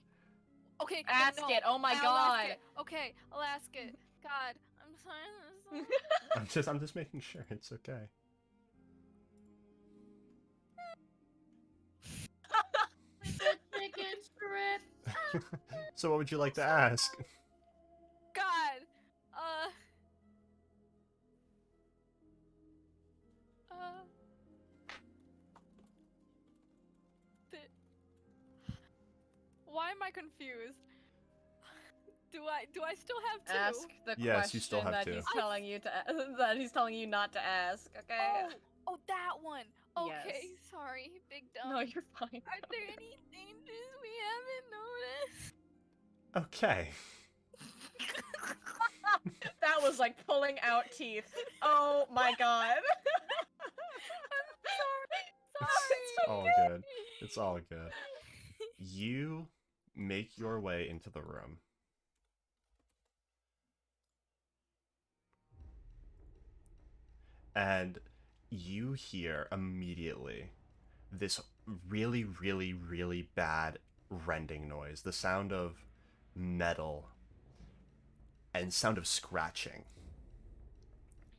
Okay, Ask no, it. Oh my I'll god. ask it. Okay, I'll ask it. God, I'm sorry. I'm just making sure it's okay. Chicken strip. So what would you like to ask? God, th- why am I confused? Do I still have 2? Ask the Yes, you still question have that 2. he's telling you to that he's telling you not to ask. Okay. Oh, that one. Okay, Yes. sorry, big dumb. No, you're fine. Are there any dangers we haven't noticed? Okay. That was like pulling out teeth. Oh my god. I'm It's sorry. all good. It's all good. You make your way into the room. And you hear immediately this really, really, really bad rending noise. The sound of metal and sound of scratching.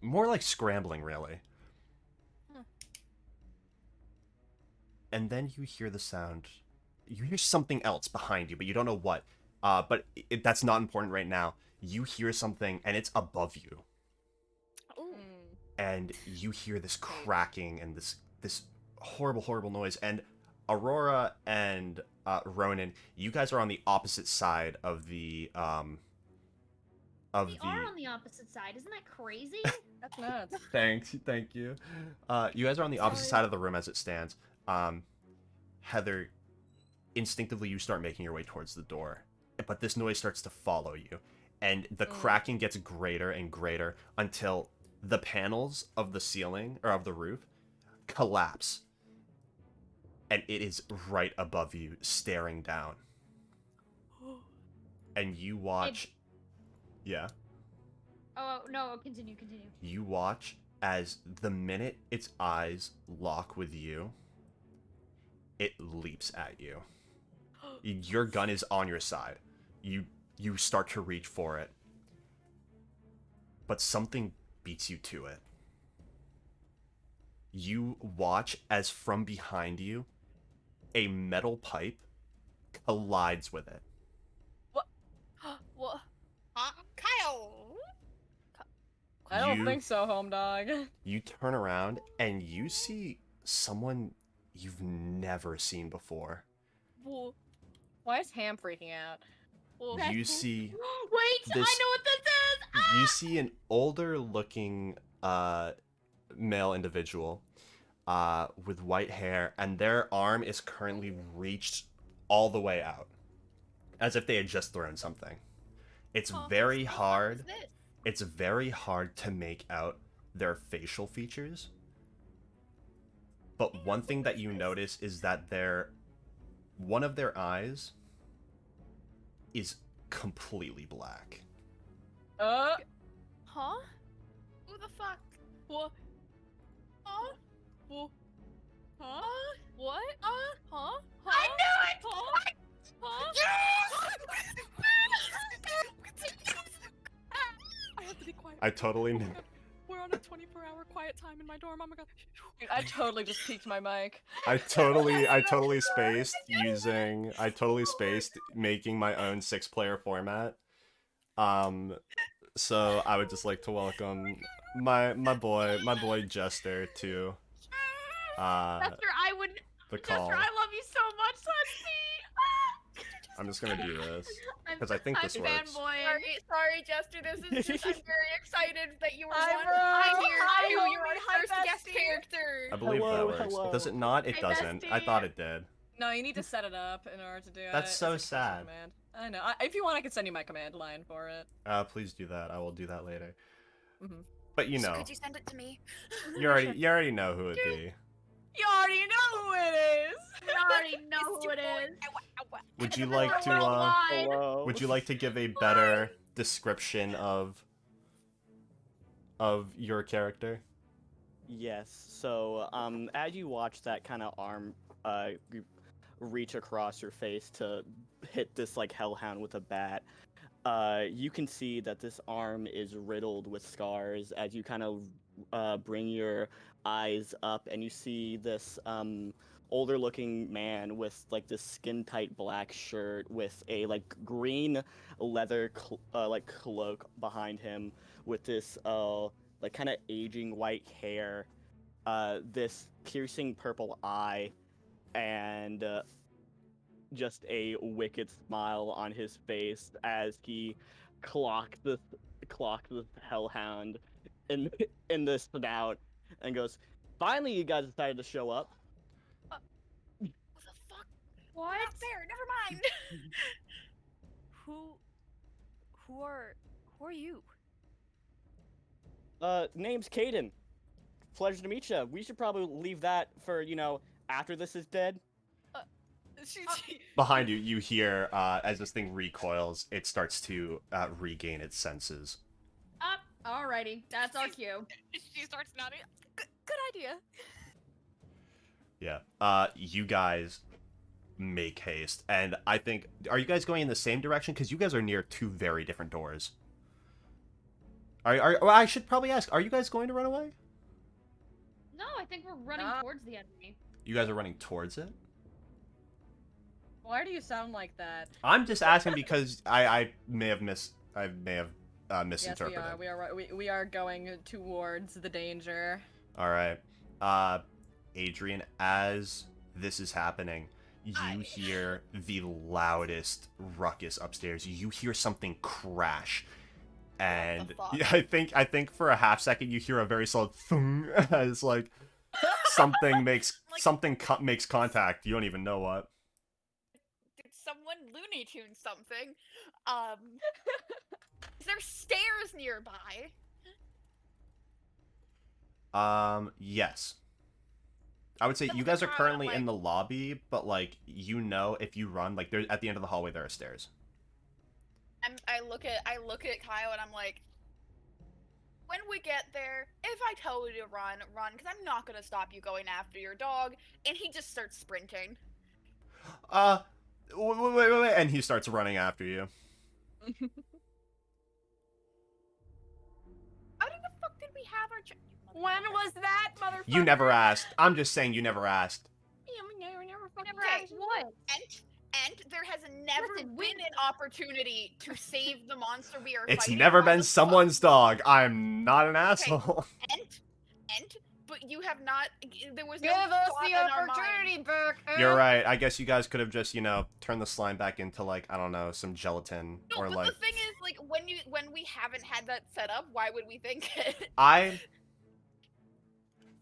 more like scrambling, really. Huh. And then you hear the sound. You hear something else behind you, but you don't know what. But that's not important right now. You hear something, and it's above you. Ooh. And you hear this cracking and this horrible noise. And Aurora and Ronan, you guys are on the opposite side of the We are on the opposite side. Isn't that crazy? That's nuts. Thank you. You guys are on the opposite side of the room as it stands. Heather, instinctively you start making your way towards the door, but this noise starts to follow you, and the cracking gets greater and greater until the panels of the ceiling or of the roof collapse, and it is right above you, staring down. And you watch. Yeah. Oh no! Continue. You watch as the minute its eyes lock with you, it leaps at you. Your gun is on your side. You start to reach for it, but something beats you to it. You watch as from behind you, a metal pipe collides with it. What? Kyle! I don't You- think so, home dog. You turn around and you see someone you've never seen before. Whoa. Why is Ham freaking out? Whoa. You see Wait, I know This- what this is. you see an older looking male individual with white hair, and their arm is currently reached all the way out, as if they had just thrown something. It's very hard. It's very hard to make out their facial features. But one thing that you notice is that one of their eyes is completely black. Huh? Who the fuck? What? Huh? Whoa. Huh? What? Huh? I knew it! Huh? I have to be quiet. I totally knew. We're on a 24-hour quiet time in my dorm. Oh my god. Dude, I totally just peeked my mic. I totally spaced making my own 6-player format. So I would just like to welcome my boy Jester to Jester, I would. the call. Jester, I love you so much, Sunny. I'm just gonna do this because I think this I'm works. fanboying. Sorry, Jester. This is just, I'm very excited that you were Hi, one bro. here Hi, too. homie. You're our Hi, first guest bestie. character. I believe Hello, that works. hello. Does it not? It Hey, doesn't. I bestie. thought it did. No, you need to set it up in order to do it. That's It's so a special sad. Command. I know. If you want, I can send you my command line for it. Please do that. I will do that later. Mhm. But you know, Could you send it to me? you already know who it'd be. You already know who it is. We already know who it is. Would you like to Worldwide. Hello. would you like to give a better description of your character? Yes. So, as you watch that kind of arm, reach across your face to hit this like hellhound with a bat, you can see that this arm is riddled with scars as you kind of bring your eyes up and you see this older looking man with like this skin tight black shirt with a like green leather like cloak behind him with this like kind of aging white hair, this piercing purple eye, and just a wicked smile on his face as he clocked the hellhound in the snout and goes, "Finally, you guys decided to show up." Who the fuck? What? Not fair. Never mind. Who are you? Name's Caden. Pleasure to meet you. We should probably leave that for, after this is dead. Behind you, you hear as this thing recoils, it starts to regain its senses. Up. Alrighty, that's our cue. She starts nodding. Good idea. Yeah. You guys make haste, and I think, are you guys going in the same direction? Because you guys are near two very different doors. Well, I should probably ask. Are you guys going to run away? No, I think we're running towards the enemy. You guys are running towards it. Why do you sound like that? I'm just asking because I may have Yes, misinterpreted. we are going towards the danger. All right. Adrian, as this is happening, you hear the loudest ruckus upstairs. You hear something crash. And fuck? I think for a half second you hear a very solid thung as like something makes makes contact. You don't even know what. Did someone Looney Tune something? Is there stairs nearby? Yes. I would say you guys are currently in the lobby, but like you know if you run like there at the end of the hallway there are stairs. I look at Kyle and I'm like, when we get there, if I tell you to run, because I'm not gonna stop you going after your dog. And he just starts sprinting. Wait, and he starts running after you. How the fuck did we have our? When was that, motherfucker? You never asked. I'm just saying you never asked. Never Okay. asked what? And there has never Listen, been an opportunity to save the monster we are It's fighting. never Why been the fuck? someone's dog. I'm not an asshole. But you have not. There was Give no us thought the in our opportunity, mind. Burke. You're right. I guess you guys could have just, turned the slime back into like, I don't know, some gelatin No, or but like the thing is, like, when we haven't had that set up, why would we think it? I Your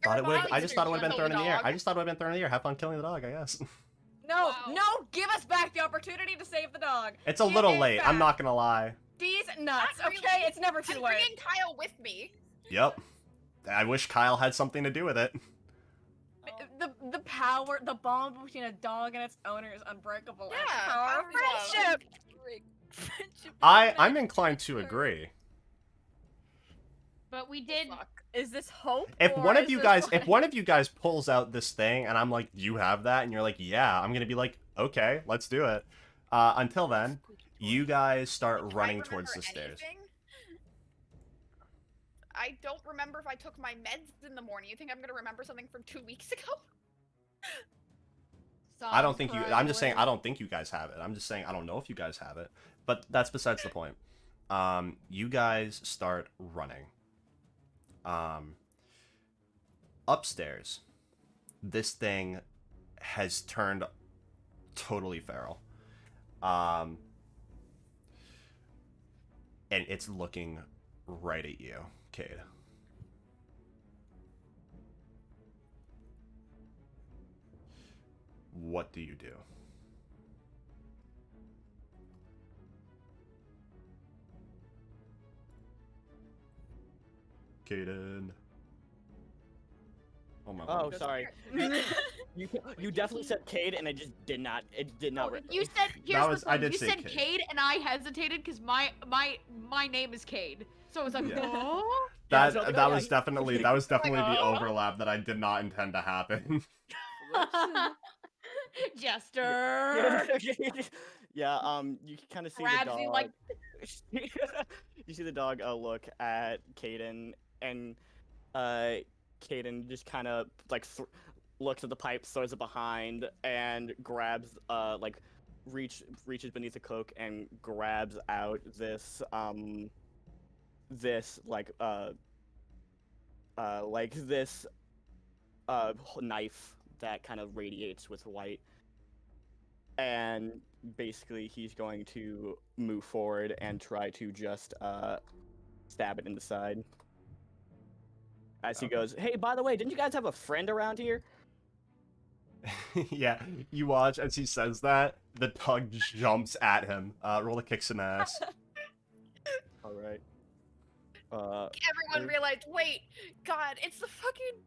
thought it would mind I just thought it would have been kill thrown the in the air. dog. I just thought it would have been thrown in the air. Have fun killing the dog, I guess. No, Wow. no, give us back the opportunity to save the dog. It's a Give little it late. I'm back. not gonna lie. These nuts, Not really. okay? It's never too I'm late. bringing Kyle with me. Yep. I wish Kyle had something to do with it. The power, the bond between a dog and its owner is unbreakable. Yeah, It's the power of power of love. friendship. Friendship. I'm inclined to agree. But we did. Fuck. Is this hope? If or one of is you this guys like- if one of you guys pulls out this thing and I'm like, you have that, and you're like, yeah, I'm gonna be like, okay, let's do it. Until then, you guys start Do I running towards the remember stairs. anything? I don't remember if I took my meds in the morning. You think I'm gonna remember something from 2 weeks ago? I don't think you. I'm just saying I don't think you guys have it. I'm just saying I don't know if you guys have it. But that's besides the point. You guys start running. Upstairs, this thing has turned totally feral. And it's looking right at you, Cade. What do you do? Caden. Oh my Oh, lord. sorry. You definitely said Cade, and I just did not. It did not. You said here's was- the I thing. did You say said Cade. Cade, and I hesitated because my name is Cade. So it was like, Yeah. oh. Yeah, That so I was like, that oh, was yeah. definitely the oh. overlap that I did not intend to happen. Jester. Yeah. You kind of see Grabs the dog. you like. You see the dog look at Caden, and Caden just kind of like looks at the pipe, throws it behind, and grabs reaches beneath the cloak and grabs out this knife that kind of radiates with white, and basically he's going to move forward and try to just stab it in the side as he Okay. goes, hey, by the way, didn't you guys have a friend around here? Yeah, you watch as he says that, the dog jumps at him. Roll to kick some ass. All right. Everyone realized, wait, God, it's the fucking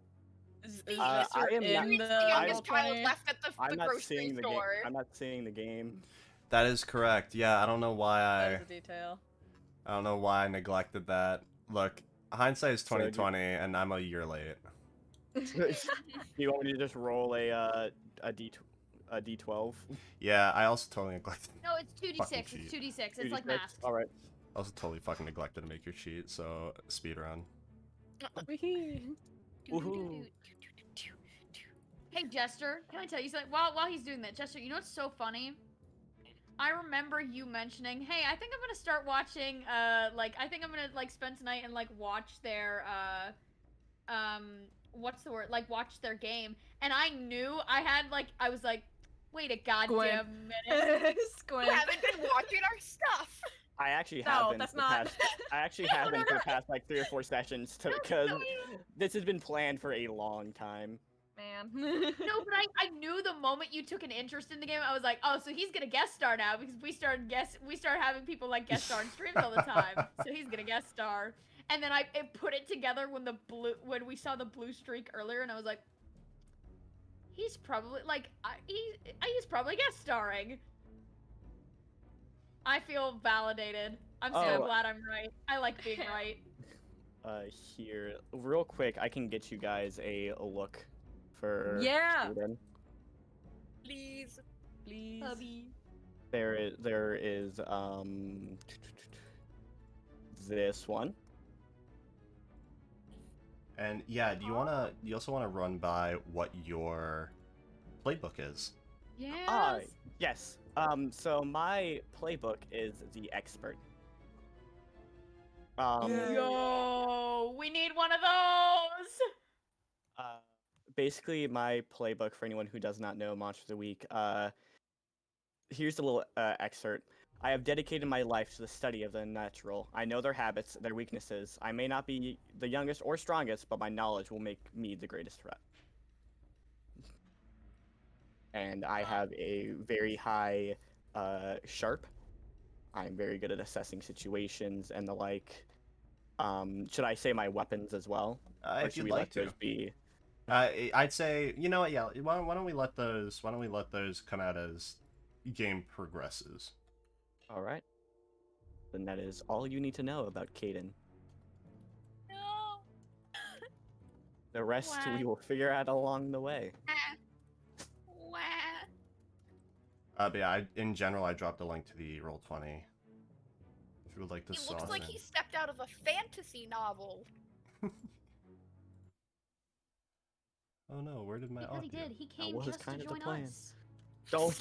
Is I Jester am not- in the the youngest child 20? left at the I'm not grocery seeing the game. store. I'm not seeing the game. That is correct. Yeah, I don't know why That is a detail. I don't know why I neglected that. Look, hindsight is So you- 2020, and I'm a year late. You want me to just roll a d12? Yeah, I also totally neglected. No, it's 2d6. Fucking It's cheat. 2d6. It's like math. All right. also totally fucking neglected to make your sheet, so speed run. Woohoo. Hey Jester, can I tell you something? While he's doing that, Jester, you know what's so funny? I remember you mentioning, hey, I think I'm gonna start watching, I think I'm gonna, like, spend tonight and, like, watch their, what's the word? Like, watch their game. And I knew I was like, wait a goddamn minute. Squint. You haven't been watching our stuff. I actually No, have been that's for the not- past. I actually have been for the past like 3 or 4 sessions because this has been planned for a long time. Man. No, but I knew the moment you took an interest in the game, I was like, oh, so he's gonna guest star now because we started having people like guest star on streams all the time. So he's gonna guest star. And then I put it together when we saw the blue streak earlier, and I was like, he's probably he's probably guest starring. I feel validated. I'm so Oh. glad I'm right. I like being right. Here, real quick, I can get you guys a look for Yeah. Sweden. Please. Please. Hubby. There is this one. And yeah, do you also wanna run by what your playbook is? Yes. Yes. So my playbook is the expert. Yo, we need one of those. Basically, my playbook for anyone who does not know Monster of the Week. Here's a little excerpt. I have dedicated my life to the study of the natural. I know their habits, their weaknesses. I may not be the youngest or strongest, but my knowledge will make me the greatest threat. And I have a very high sharp. I'm very good at assessing situations and the like. Should I say my weapons as well? Or If should you'd we like let to. those be? I'd say, you know what? Yeah, why don't we let those come out as game progresses? All right. Then that is all you need to know about Caden. No. The rest Wah. we will figure out along the way. Wah. But yeah, in general, I dropped a link to the Roll20. If you would like to He saw looks like in. he stepped out of a fantasy novel. Oh no, where did my Because he audio? did. He came was just to kind of the join plan. us. Oh,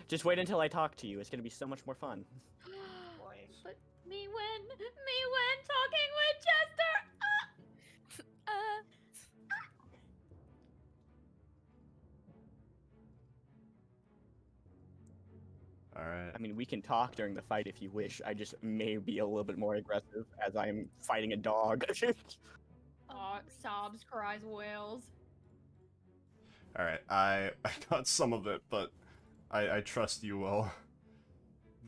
just wait until I talk to you. It's gonna be so much more fun. But me when talking with Chester. All right. I mean, we can talk during the fight if you wish. I just may be a little bit more aggressive as I'm fighting a dog. Sobs, cries, wails. All right. I got some of it, but I trust you will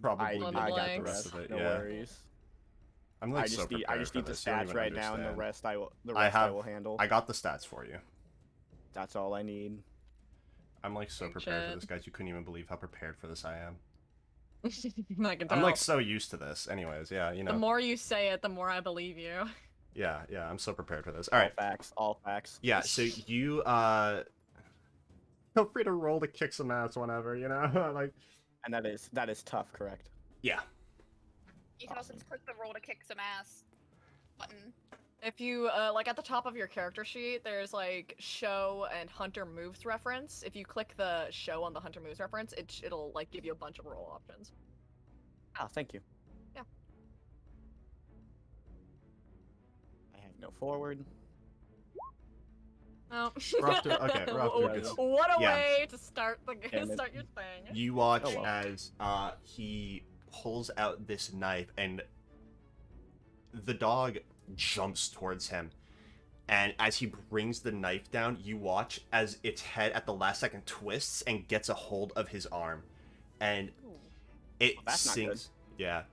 probably I got got the the rest rest. of it. No yeah. worries. I'm like I so just need prepared for the this. You don't stats even right now, and the understand. rest I will handle. I got the stats for you. That's all I need. I'm like so Good prepared for shit. this, guys. You couldn't even believe how prepared for this I am. I can tell. I'm like so used to this. Anyways, yeah, you The know. more you say it, the more I believe you. Yeah, I'm so prepared for this. All right. All facts. Yeah, so you feel free to roll to kick some ass whenever, you know? Like, And that is tough, correct? yeah. You can also just click the roll to kick some ass button. If you, like at the top of your character sheet, there's like show and hunter moves reference. If you click the show on the hunter moves reference, it'll like give you a bunch of roll options. Oh, thank you. Yeah. I have no forward. Oh. We're off to- okay, we're off to a good s- What a yeah. way to start the Damn it. start your thing. You watch Oh, well. as he pulls out this knife and the dog jumps towards him. And as he brings the knife down, you watch as its head at the last second twists and gets a hold of his arm. And it Well, that's not good. sinks. Yeah.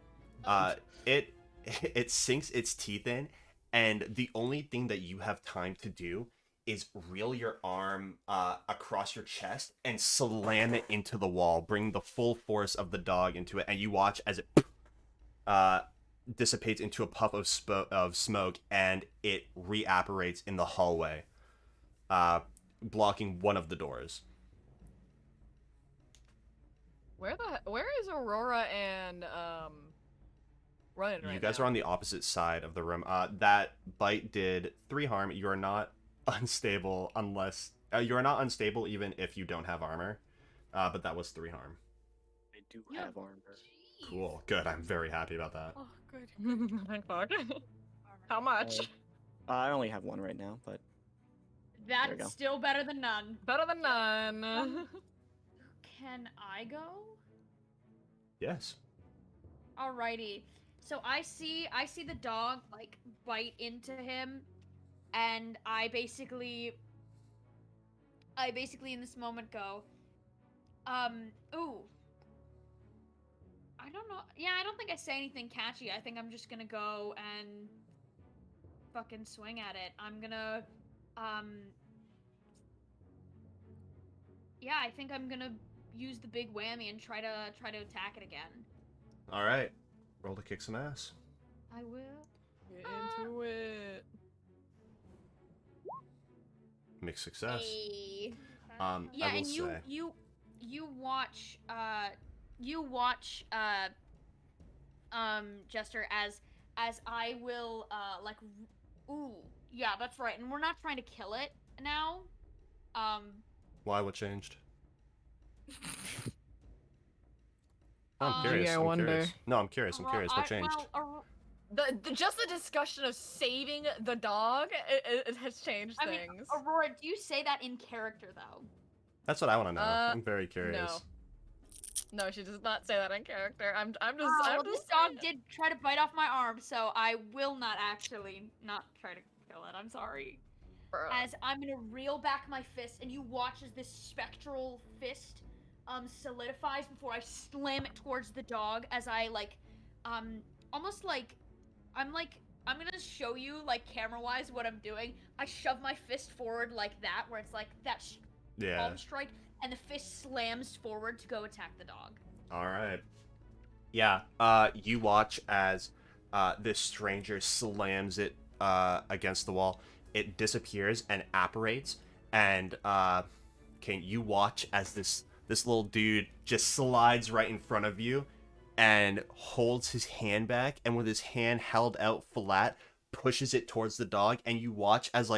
It sinks its teeth in, and the only thing that you have time to do is reel your arm across your chest and slam it into the wall, bring the full force of the dog into it, and you watch as it dissipates into a puff of smoke, and it reapparates in the hallway, blocking one of the doors. Where is Aurora and running right You guys now. are on the opposite side of the room. That bite did 3 harm. You are not unstable unless you are not unstable even if you don't have armor. But that was 3 harm. I do Yeah. have armor. Cool. Good. I'm very happy about that. Oh, good. Thank fuck. How much? I only have 1 right now, but we go. That's still better than none. Better than none. Can I go? Yes. Alrighty. So I see the dog like bite into him, and I basically in this moment go, ooh. I don't know. Yeah, I don't think I say anything catchy. I think I'm just gonna go and fucking swing at it. I'm gonna, yeah, I think I'm gonna use the big whammy and try to attack it again. All right. Roll to kick some ass. I will. Get into it. Mixed success. Hey. Yeah, I will and say. you watch Jester as I will like ooh, yeah, that's right. And we're not trying to kill it now. Why? What changed? I'm Um, curious. Gee, I I'm wonder. curious. No, I'm curious. I'm curious. What changed? Just the discussion of saving the dog, it has changed I mean, things. Aurora, do you say that in character though? That's what I want to know. I'm very curious. No, she does not say that in character. I'm just. Well, this dog did try to bite off my arm, so I will not actually not try to kill it. I'm sorry. Bro. As I'm gonna reel back my fist, and you watch as this spectral fist solidifies before I slam it towards the dog. As I almost like I'm gonna show you like camera-wise what I'm doing. I shove my fist forward like that, where it's like that Yeah. palm strike, and the fist slams forward to go attack the dog. All right. Yeah. You watch as this stranger slams it against the wall. It disappears and apparates, and you watch as this little dude just slides right in front of you and holds his hand back, and with his hand held out flat, pushes it towards the dog, and you watch as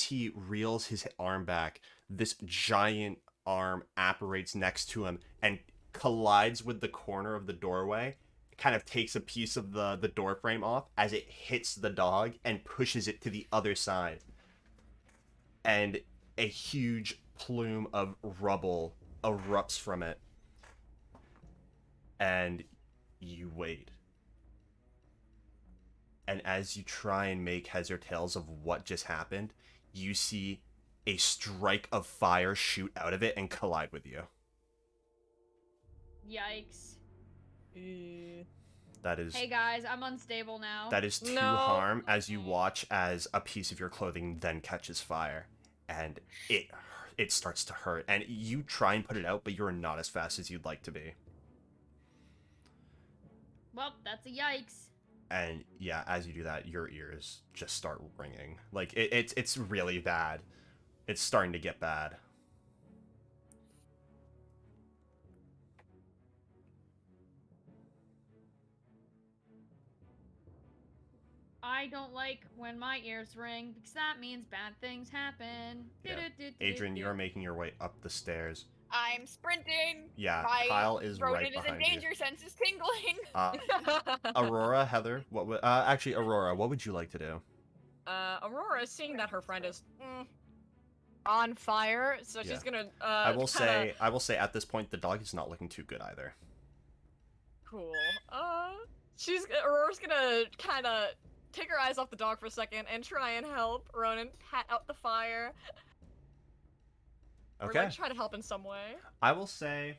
he reels his arm back, this giant arm apparates next to him and collides with the corner of the doorway, kind of takes a piece of the door frame off as it hits the dog and pushes it to the other side. And a huge plume of rubble erupts from it. And you wait. And as you try and make heads or tails of what just happened, you see a strike of fire shoot out of it and collide with you. Yikes. That is Hey guys, I'm unstable now. that is 2 No. harm as you watch as a piece of your clothing then catches fire, and it starts to hurt, and you try and put it out, but you're not as fast as you'd like to be. Well, that's a yikes. And yeah, as you do that, your ears just start ringing. Like it's really bad. It's starting to get bad. I don't like when my ears ring because that means bad things happen. Yeah. Do-do-do-do-do. Adrian, you are making your way up the stairs. I'm sprinting. Yeah, My Kyle is Ronan right is in behind you. danger. Sense is tingling. Aurora, Heather, what would actually Aurora, what would you like to do? Aurora, seeing that her friend is on fire, so Yeah. she's gonna. I will say at this point the dog is not looking too good either. Cool. Aurora's gonna kind of take her eyes off the dog for a second and try and help Ronan pat out the fire. Or Okay. like try to help in some way. I will say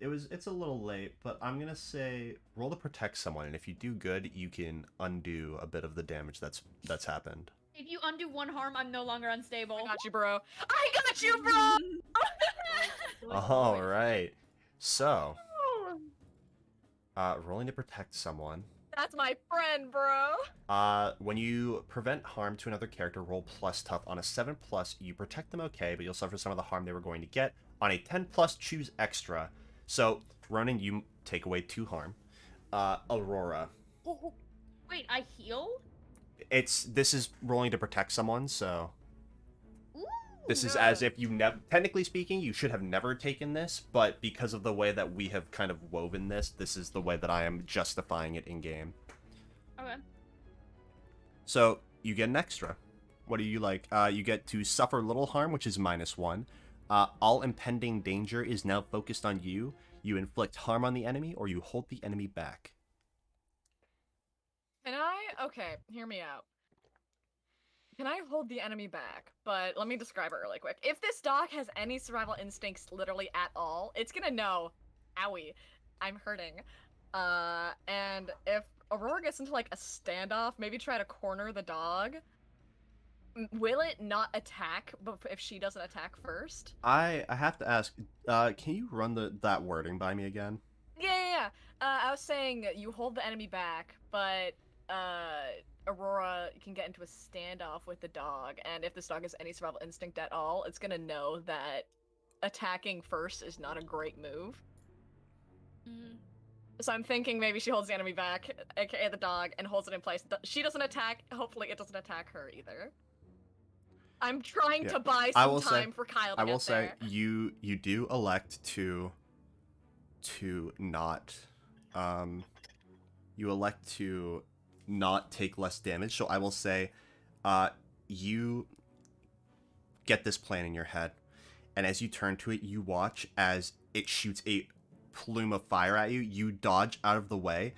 it's a little late, but I'm gonna say roll to protect someone, and if you do good, you can undo a bit of the damage that's happened. If you undo 1 harm, I'm no longer unstable. I got you, bro. I got you, bro. All right. So, rolling to protect someone. That's my friend, bro. When you prevent harm to another character, roll plus tough. On a 7+, you protect them okay, but you'll suffer some of the harm they were going to get. On a 10+, choose extra. So, Ronan, you take away 2 harm. Aurora. Wait, I heal? This is rolling to protect someone, so Ooh. this is as if you never, technically speaking, you should have never taken this, but because of the way that we have kind of woven this is the way that I am justifying it in game. Okay. So you get an extra. What do you like? You get to suffer little harm, which is -1. All impending danger is now focused on you. You inflict harm on the enemy, or you hold the enemy back. Okay, hear me out. Can I hold the enemy back? But let me describe it really quick. If this dog has any survival instincts literally at all, it's gonna know, owie, I'm hurting. And if Aurora gets into like a standoff, maybe try to corner the dog, will it not attack if she doesn't attack first? I have to ask, can you run that wording by me again? Yeah. I was saying you hold the enemy back, but Aurora can get into a standoff with the dog, and if this dog has any survival instinct at all, it's gonna know that attacking first is not a great move. Mm-hmm. So I'm thinking maybe she holds the enemy back, aka the dog, and holds it in place. She doesn't attack, hopefully it doesn't attack her either. I'm trying to buy some time for Kyle to I will get there. say, you do elect to not, you elect to not take less damage, so I will say, you get this plan in your head, and as you turn to it, you watch as it shoots a plume of fire at you. You dodge out of the way,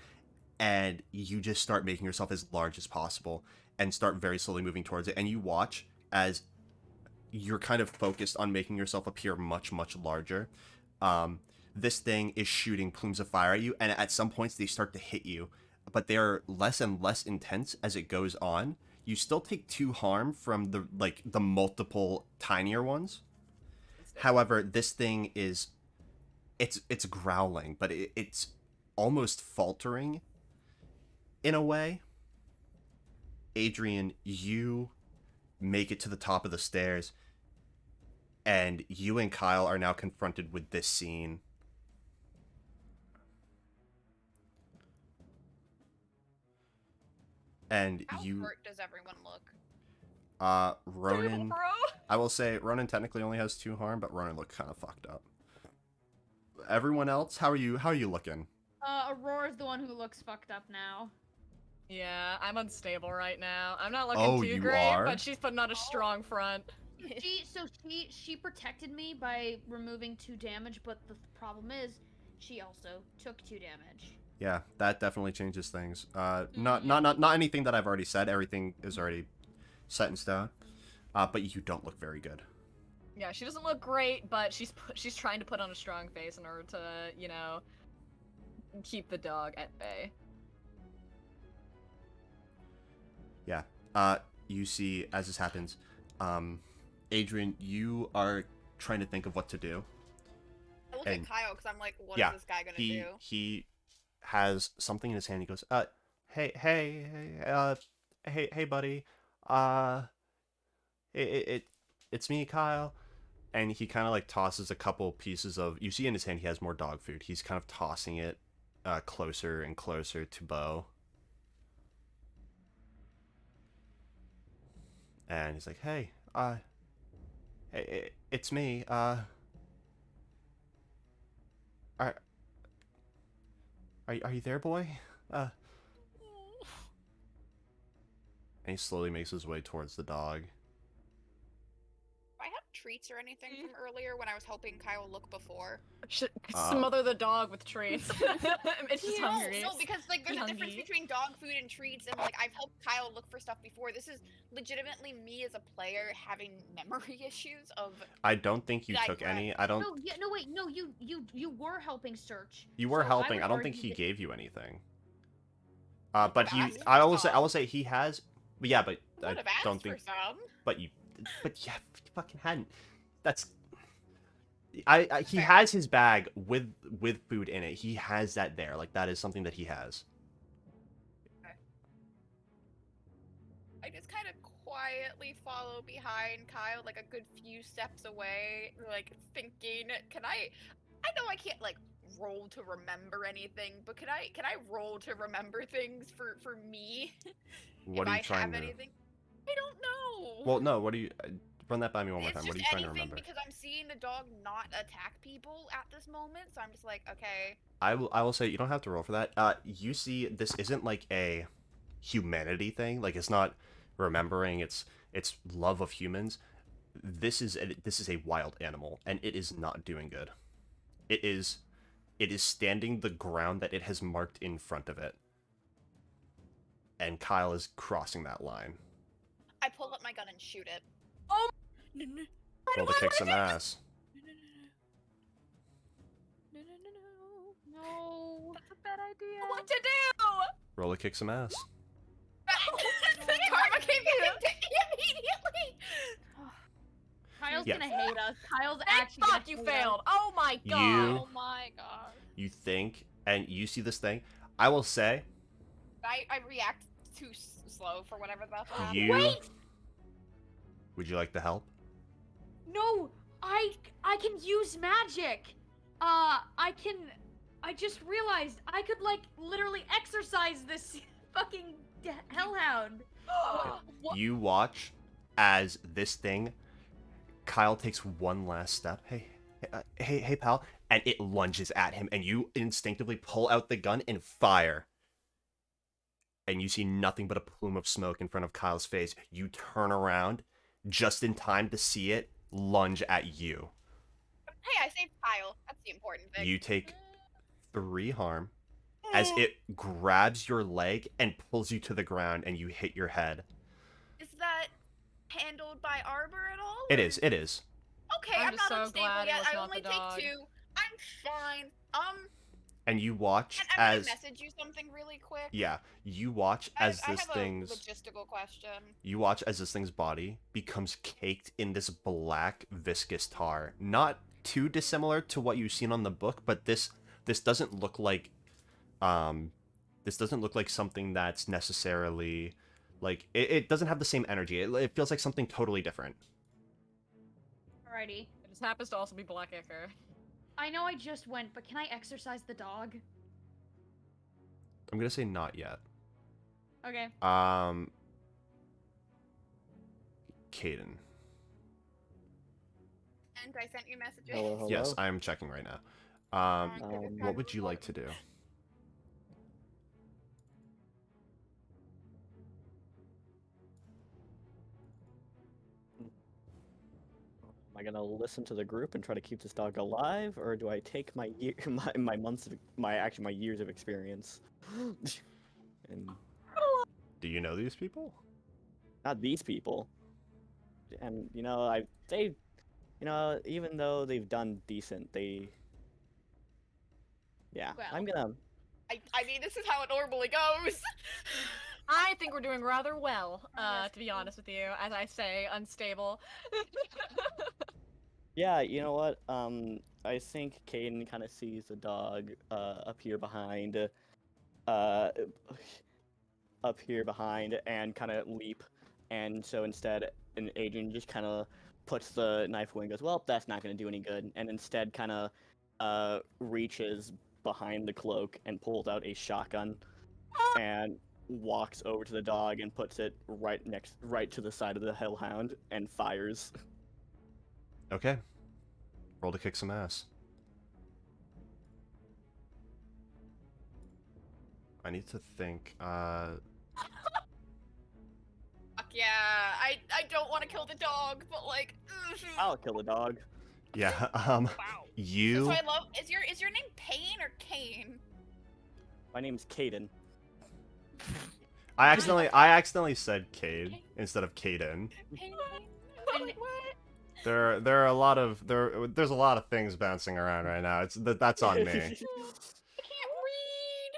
and you just start making yourself as large as possible, and start very slowly moving towards it, and you watch as you're kind of focused on making yourself appear much, much larger. This thing is shooting plumes of fire at you, and at some points they start to hit you, but they are less and less intense as it goes on. You still take 2 harm from the multiple tinier ones. However, this thing is, it's growling, but it's almost faltering in a way. Adrian, you make it to the top of the stairs, and you and Kyle are now confronted with this scene. And How hurt does everyone look? Ronan, Bro. I will say Ronan technically only has 2 harm, but Ronan looked kind of fucked up. Everyone else, how are you looking? Aurora's the one who looks fucked up now. Yeah, I'm unstable right now. I'm not looking too you great, are? but she's putting on a strong front. She protected me by removing 2 damage, but the problem is she also took 2 damage. Yeah, that definitely changes things. Not anything that I've already said. Everything is already set in stone. But you don't look very good. Yeah, she doesn't look great, but she's trying to put on a strong face in order to, keep the dog at bay. Yeah. You see, as this happens, Adrian, you are trying to think of what to do. I look And- at Kyle because I'm like, what yeah, is this guy gonna do? He has something in his hand. He goes, hey, buddy. It's me, Kyle. And he kind of like tosses a couple pieces of. You see in his hand, he has more dog food. He's kind of tossing it closer and closer to Bo. And he's like, hey, it's me. Are you there, boy? And he slowly makes his way towards the dog. Do I have treats or anything from earlier when I was helping Kyle look before? Smother the dog with treats. It's just hungry. No, because like there's a difference Hungry. between dog food and treats, and like I've helped Kyle look for stuff before. This is legitimately me as a player having memory issues of. I don't think you took Digress. any. I don't. You were helping search. You were So helping. would I don't think argue he that- gave you anything. But he. asked I for will some. say he has. But yeah, but I I would have asked don't for think. some. But yeah, you fucking hadn't. That's. He Fair. has his bag with food in it. He has that there. Like that is something that he has. I just kind of quietly follow behind Kyle, like a good few steps away, like thinking, can I know I can't like roll to remember anything, but can I roll to remember things for me? What if are you I trying have to? anything? I don't know. Well, no. What do you? Run that by me one more It's time. What just are you trying to anything remember? because I'm seeing the dog not attack people at this moment, so I'm just like, okay. I will say you don't have to roll for that. You see, this isn't like a humanity thing. Like it's not remembering. It's love of humans. This is a wild animal, and it is not doing good. It is standing the ground that it has marked in front of it, and Kyle is crossing that line. I pull up my gun and shoot it. Oh! No, no, Roll to kick some ass. no, no, no, no. No, that's a bad idea. What to do? Roll to kick some ass. The karma came back immediately. Kyle's Yeah. gonna hate us. Kyle's Thank actually fuck gonna you hate failed. us. Oh my god. You- Oh my god. You think, and you see this thing. I will say, I react too slow for whatever that's happening. you. Wait! Would you like the help? No, I can use magic. I just realized I could like literally exercise this fucking hellhound. What? You watch as this thing, Kyle takes one last step. Hey, pal, and it lunges at him, and you instinctively pull out the gun and fire. And you see nothing but a plume of smoke in front of Kyle's face. You turn around just in time to see it lunge at you. Hey, I saved Kyle. That's the important thing. You take 3 harm as it grabs your leg and pulls you to the ground, and you hit your head. Is that handled by Arbor at all? It or- is. It is. Okay, I'm I'm just not so unstable glad it yet. was I not only the take dog. 2. I'm fine. And you watch And I'm as gonna message you something really quick. yeah, you watch as I this have thing's a logistical question. you watch as this thing's body becomes caked in this black viscous tar. Not too dissimilar to what you've seen on the book, but this doesn't look like something that's necessarily like it doesn't have the same energy. It feels like something totally different. Alrighty. It just happens to also be Black Ichor. I know I just went, but can I exercise the dog? I'm gonna say not yet. Okay. Caden. And I sent you messages. Hello. Yes, I am checking right now. What would you like to do? Am I gonna listen to the group and try to keep this dog alive, or do I take my my months of my years of experience? And Do you know these people? not these people. And even though they've done decent, I'm Well. gonna. I mean, this is how it normally goes. I think we're doing rather well, Yes, to be honest with you. As I say, unstable. Yeah, you know what? I think Caden kind of sees the dog up here behind, and kind of leap, and so instead, and Adrian just kind of puts the knife away and goes, "Well, that's not gonna do any good," and instead kind of reaches behind the cloak and pulls out a shotgun, and walks over to the dog and puts it right to the side of the hellhound and fires. Okay. Roll to kick some ass. I need to think. Fuck yeah, I don't want to kill the dog, but like. I'll kill the dog. Yeah. Wow. You. So I love. Is your name Payne or Kane? My name's Caden. I accidentally said Cade instead of Caden. Payne. And- What? There are a lot of there's a lot of things bouncing around right now. That's on me. I can't read.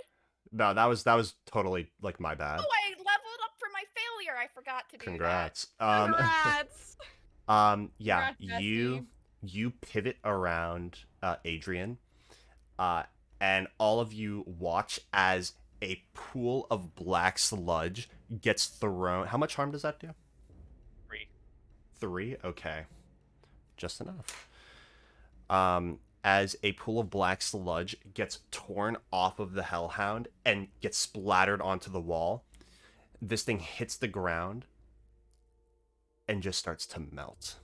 No, that was totally like my bad. Oh, I leveled up for my failure. I forgot to do Congrats. Congrats! Yeah, Congrats, you pivot around Adrian, and all of you watch as a pool of black sludge gets thrown. How much harm does that do? 3. 3? Okay. Just enough. as a pool of black sludge gets torn off of the hellhound and gets splattered onto the wall. This thing hits the ground and just starts to melt.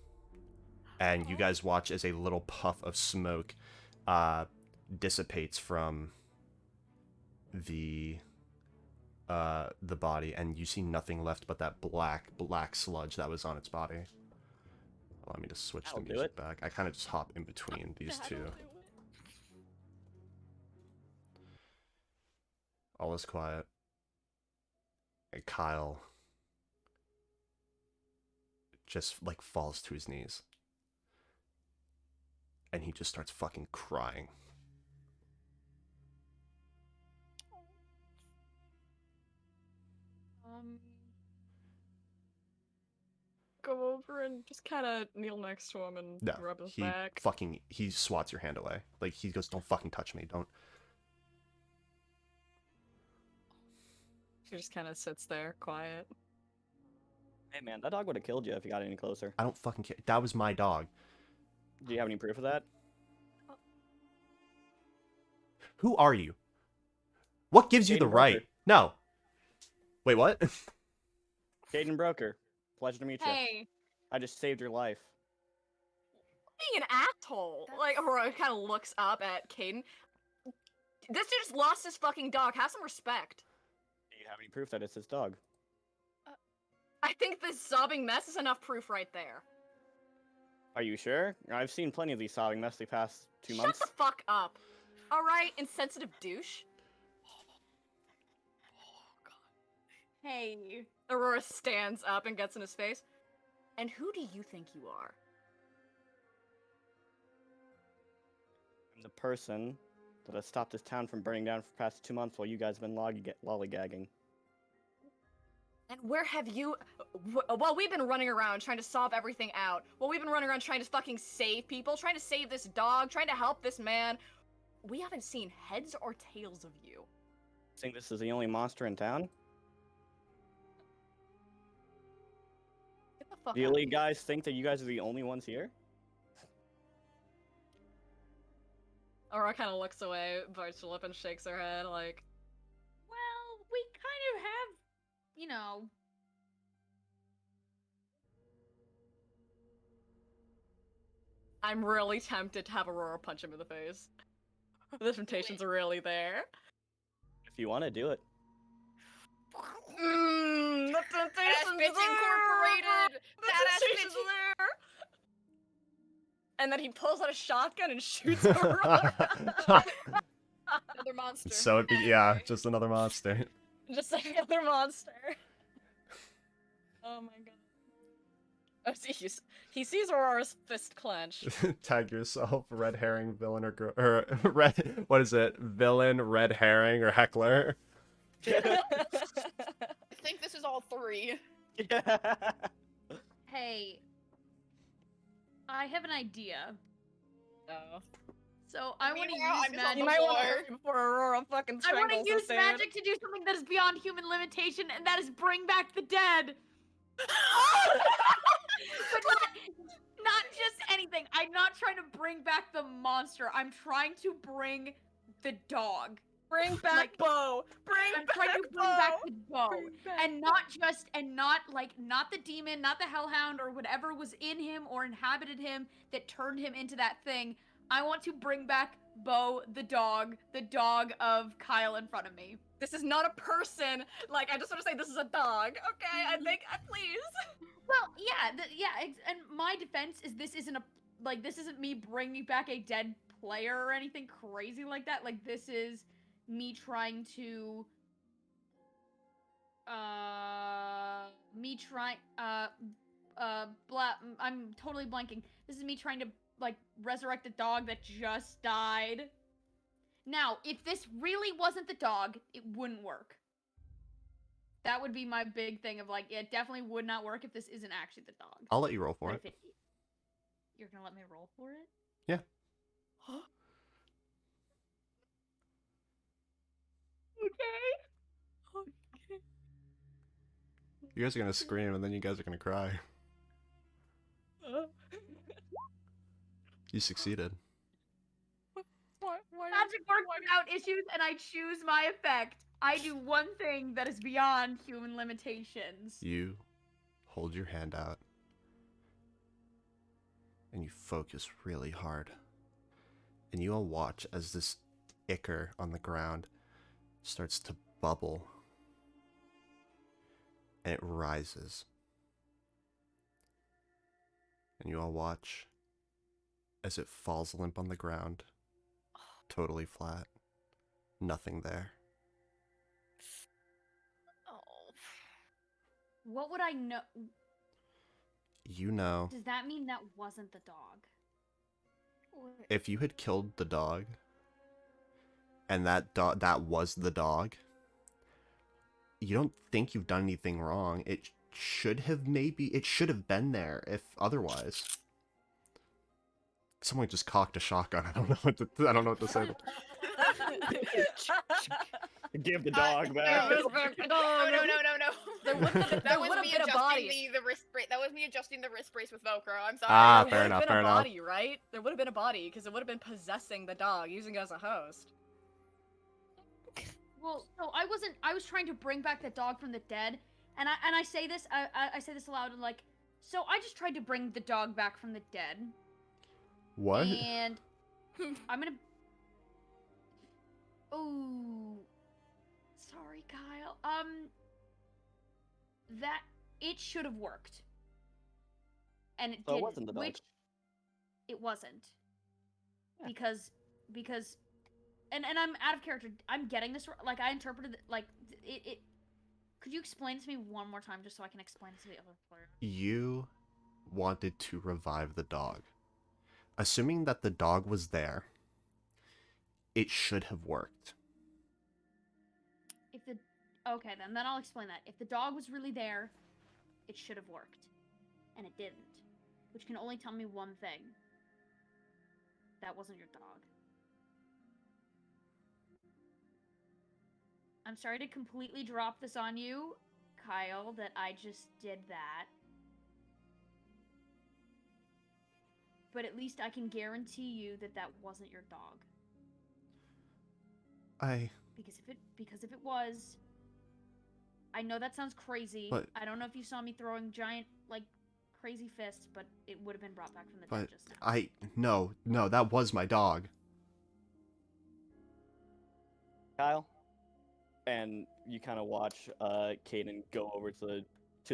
And you guys watch as a little puff of smoke dissipates from the body, and you see nothing left but that black sludge that was on its body. Allow me to switch the music back. I kind of just hop in between these two. All is quiet. And Kyle just like falls to his knees. And he just starts fucking crying. Go over and just kind of kneel next to him and No, rub his back. he swats your hand away. Like, he goes, don't fucking touch me, don't. He just kind of sits there, quiet. Hey man, that dog would have killed you if you got any closer. I don't fucking care. That was my dog. Do you have any proof of that? Who are you? What gives you the Caden right? Broker. No. Wait, what? Caden Broker. Pleasure to meet you. Hey, I just saved your life. Being an asshole. Like, Aurora kind of looks up at Caden. This dude just lost his fucking dog. Have some respect. Do you have any proof that it's his dog? I think this sobbing mess is enough proof right there. Are you sure? I've seen plenty of these sobbing mess the past 2 Shut months. the fuck up. Alright, insensitive douche. hey. Aurora stands up and gets in his face. And who do you think you are? I'm the person that has stopped this town from burning down for the past 2 months while you guys have been lollygagging. And where have you... While we've been running around trying to solve everything out, while we've been running around trying to fucking save people, trying to save this dog, trying to help this man, we haven't seen heads or tails of you. Think this is the only monster in town? Get the fuck Do you out of really here. guys think that you guys are the only ones here? Aurora kind of looks away, bites her lip, and shakes her head like... Well, we kind of have, you know. I'm really tempted to have Aurora punch him in the face. The temptations are really there. If you want to do it. The temptations Bits Incorporated! The Badass temptations bitch. there! And then he pulls out a shotgun and shoots Aurora. Another monster. So it'd be, yeah, just another monster. Just like another monster. Oh my god. Oh, see, he sees Aurora's fist clench. Tag yourself, red herring, villain, or red, what is it? Villain, red herring, or heckler. I think this is all three. Yeah. Hey. I have an idea. Oh. So I want to Meanwhile, use I'm just on magic. You the might want to floor. hurry before Aurora fucking I want strangles to this use dude. magic to do something that is beyond human limitation, and that is bring back the dead. But not just anything. I'm not trying to bring back the monster. I'm trying to bring the dog. Bring back Like, Bo! I'm trying to bring back the bow. And not the demon, not the hellhound, or whatever was in him or inhabited him that turned him into that thing. I want to bring back Bo, the dog of Kyle in front of me. This is not a person. Like, I just want to say this is a dog. Okay, I think, please. Well, yeah, and my defense is this isn't me bringing back a dead player or anything crazy like that. Like, this is me trying to I'm totally blanking. This is me trying to like resurrect a dog that just died. Now, if this really wasn't the dog, it wouldn't work. That would be my big thing of like, it definitely would not work if this isn't actually the dog. I'll let you roll for But it. if you're gonna let me roll for it? Yeah. Okay. You guys are gonna scream and then you guys are gonna cry. You succeeded. magic works without issues, and I choose my effect. I do one thing that is beyond human limitations. You hold your hand out and you focus really hard. And you all watch as this ichor on the ground starts to bubble. And it rises. And you all watch as it falls limp on the ground. Totally flat. Nothing there. Oh. What would I know? You know, Does that mean that wasn't the dog? if you had killed the dog, and that was the dog, you don't think you've done anything wrong. It should have been there if otherwise. Someone just cocked a shotgun. I don't know what to say. Give the dog back. No. There would've That was been me a adjusting body. the wrist brace. That was me adjusting the wrist brace with Velcro. I'm sorry. Ah, There fair would've enough, been fair a enough. body, right? There would have been a body because it would have been possessing the dog, using it as a host. Well, no, I wasn't. I was trying to bring back the dog from the dead, and I say this. I say this aloud, and like, so I just tried to bring the dog back from the dead. What? And I'm gonna. Oh, sorry, Kyle. That it should have worked, and it So it didn't. wasn't the dog. Which it wasn't, Yeah. because, and I'm out of character. I'm getting this like I interpreted it, like it. Could you explain it to me one more time, just so I can explain it to the other player? You wanted to revive the dog. Assuming that the dog was there, it should have worked. If the okay, then I'll explain that. If the dog was really there, it should have worked, and it didn't, which can only tell me one thing. That wasn't your dog. I'm sorry to completely drop this on you, Kyle, that I just did that. But at least I can guarantee you that that wasn't your dog. Because if it was, I know that sounds crazy. But- I don't know if you saw me throwing giant like crazy fists, but it would have been brought back from the dead But just now. no, that was my dog. Kyle, and you kind of watch Caden go over to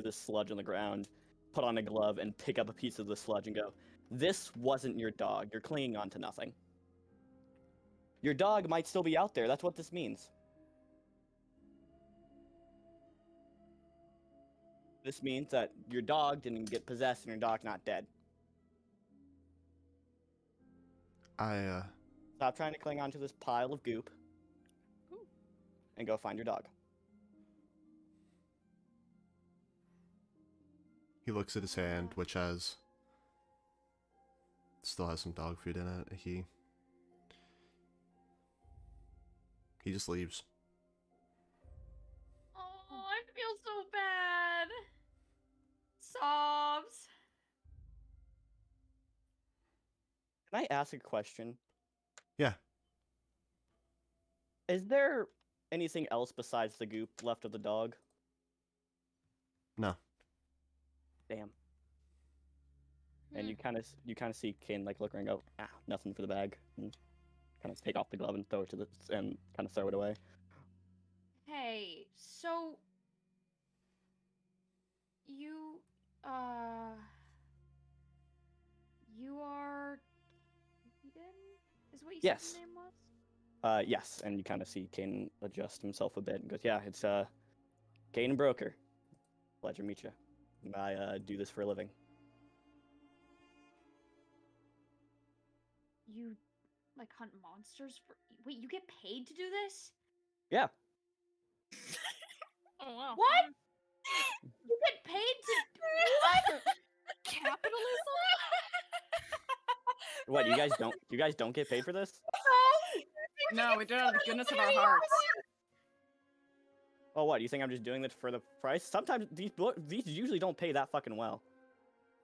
the sludge on the ground, put on a glove, and pick up a piece of the sludge and go, "This wasn't your dog. You're clinging on to nothing. Your dog might still be out there. That's what this means. This means that your dog didn't get possessed and your dog's not dead. Stop trying to cling onto this pile of goop and go find your dog." He looks at his hand, which still has some dog food in it. He just leaves. Oh, I feel so bad. Sobs. Can I ask a question? Yeah. Is there anything else besides the goop left of the dog? No. Damn. And you kind of see Kane like look around and go, nothing for the bag, and kind of take off the glove and throw it and kind of throw it away. Hey, so you you are Caden? Is what you Yes. said your name was? Yes, and you kind of see Kane adjust himself a bit and goes, "Yeah, it's Kane Broker. Pleasure to meet you. I do this for a living." You like hunt monsters for wait, you get paid to do this? Yeah. Oh wow. What? You get paid to what? Capitalism? What, you guys don't get paid for this? No, we do it out of the goodness of our hearts. Oh, what? You think I'm just doing this for the price? Sometimes these usually don't pay that fucking well.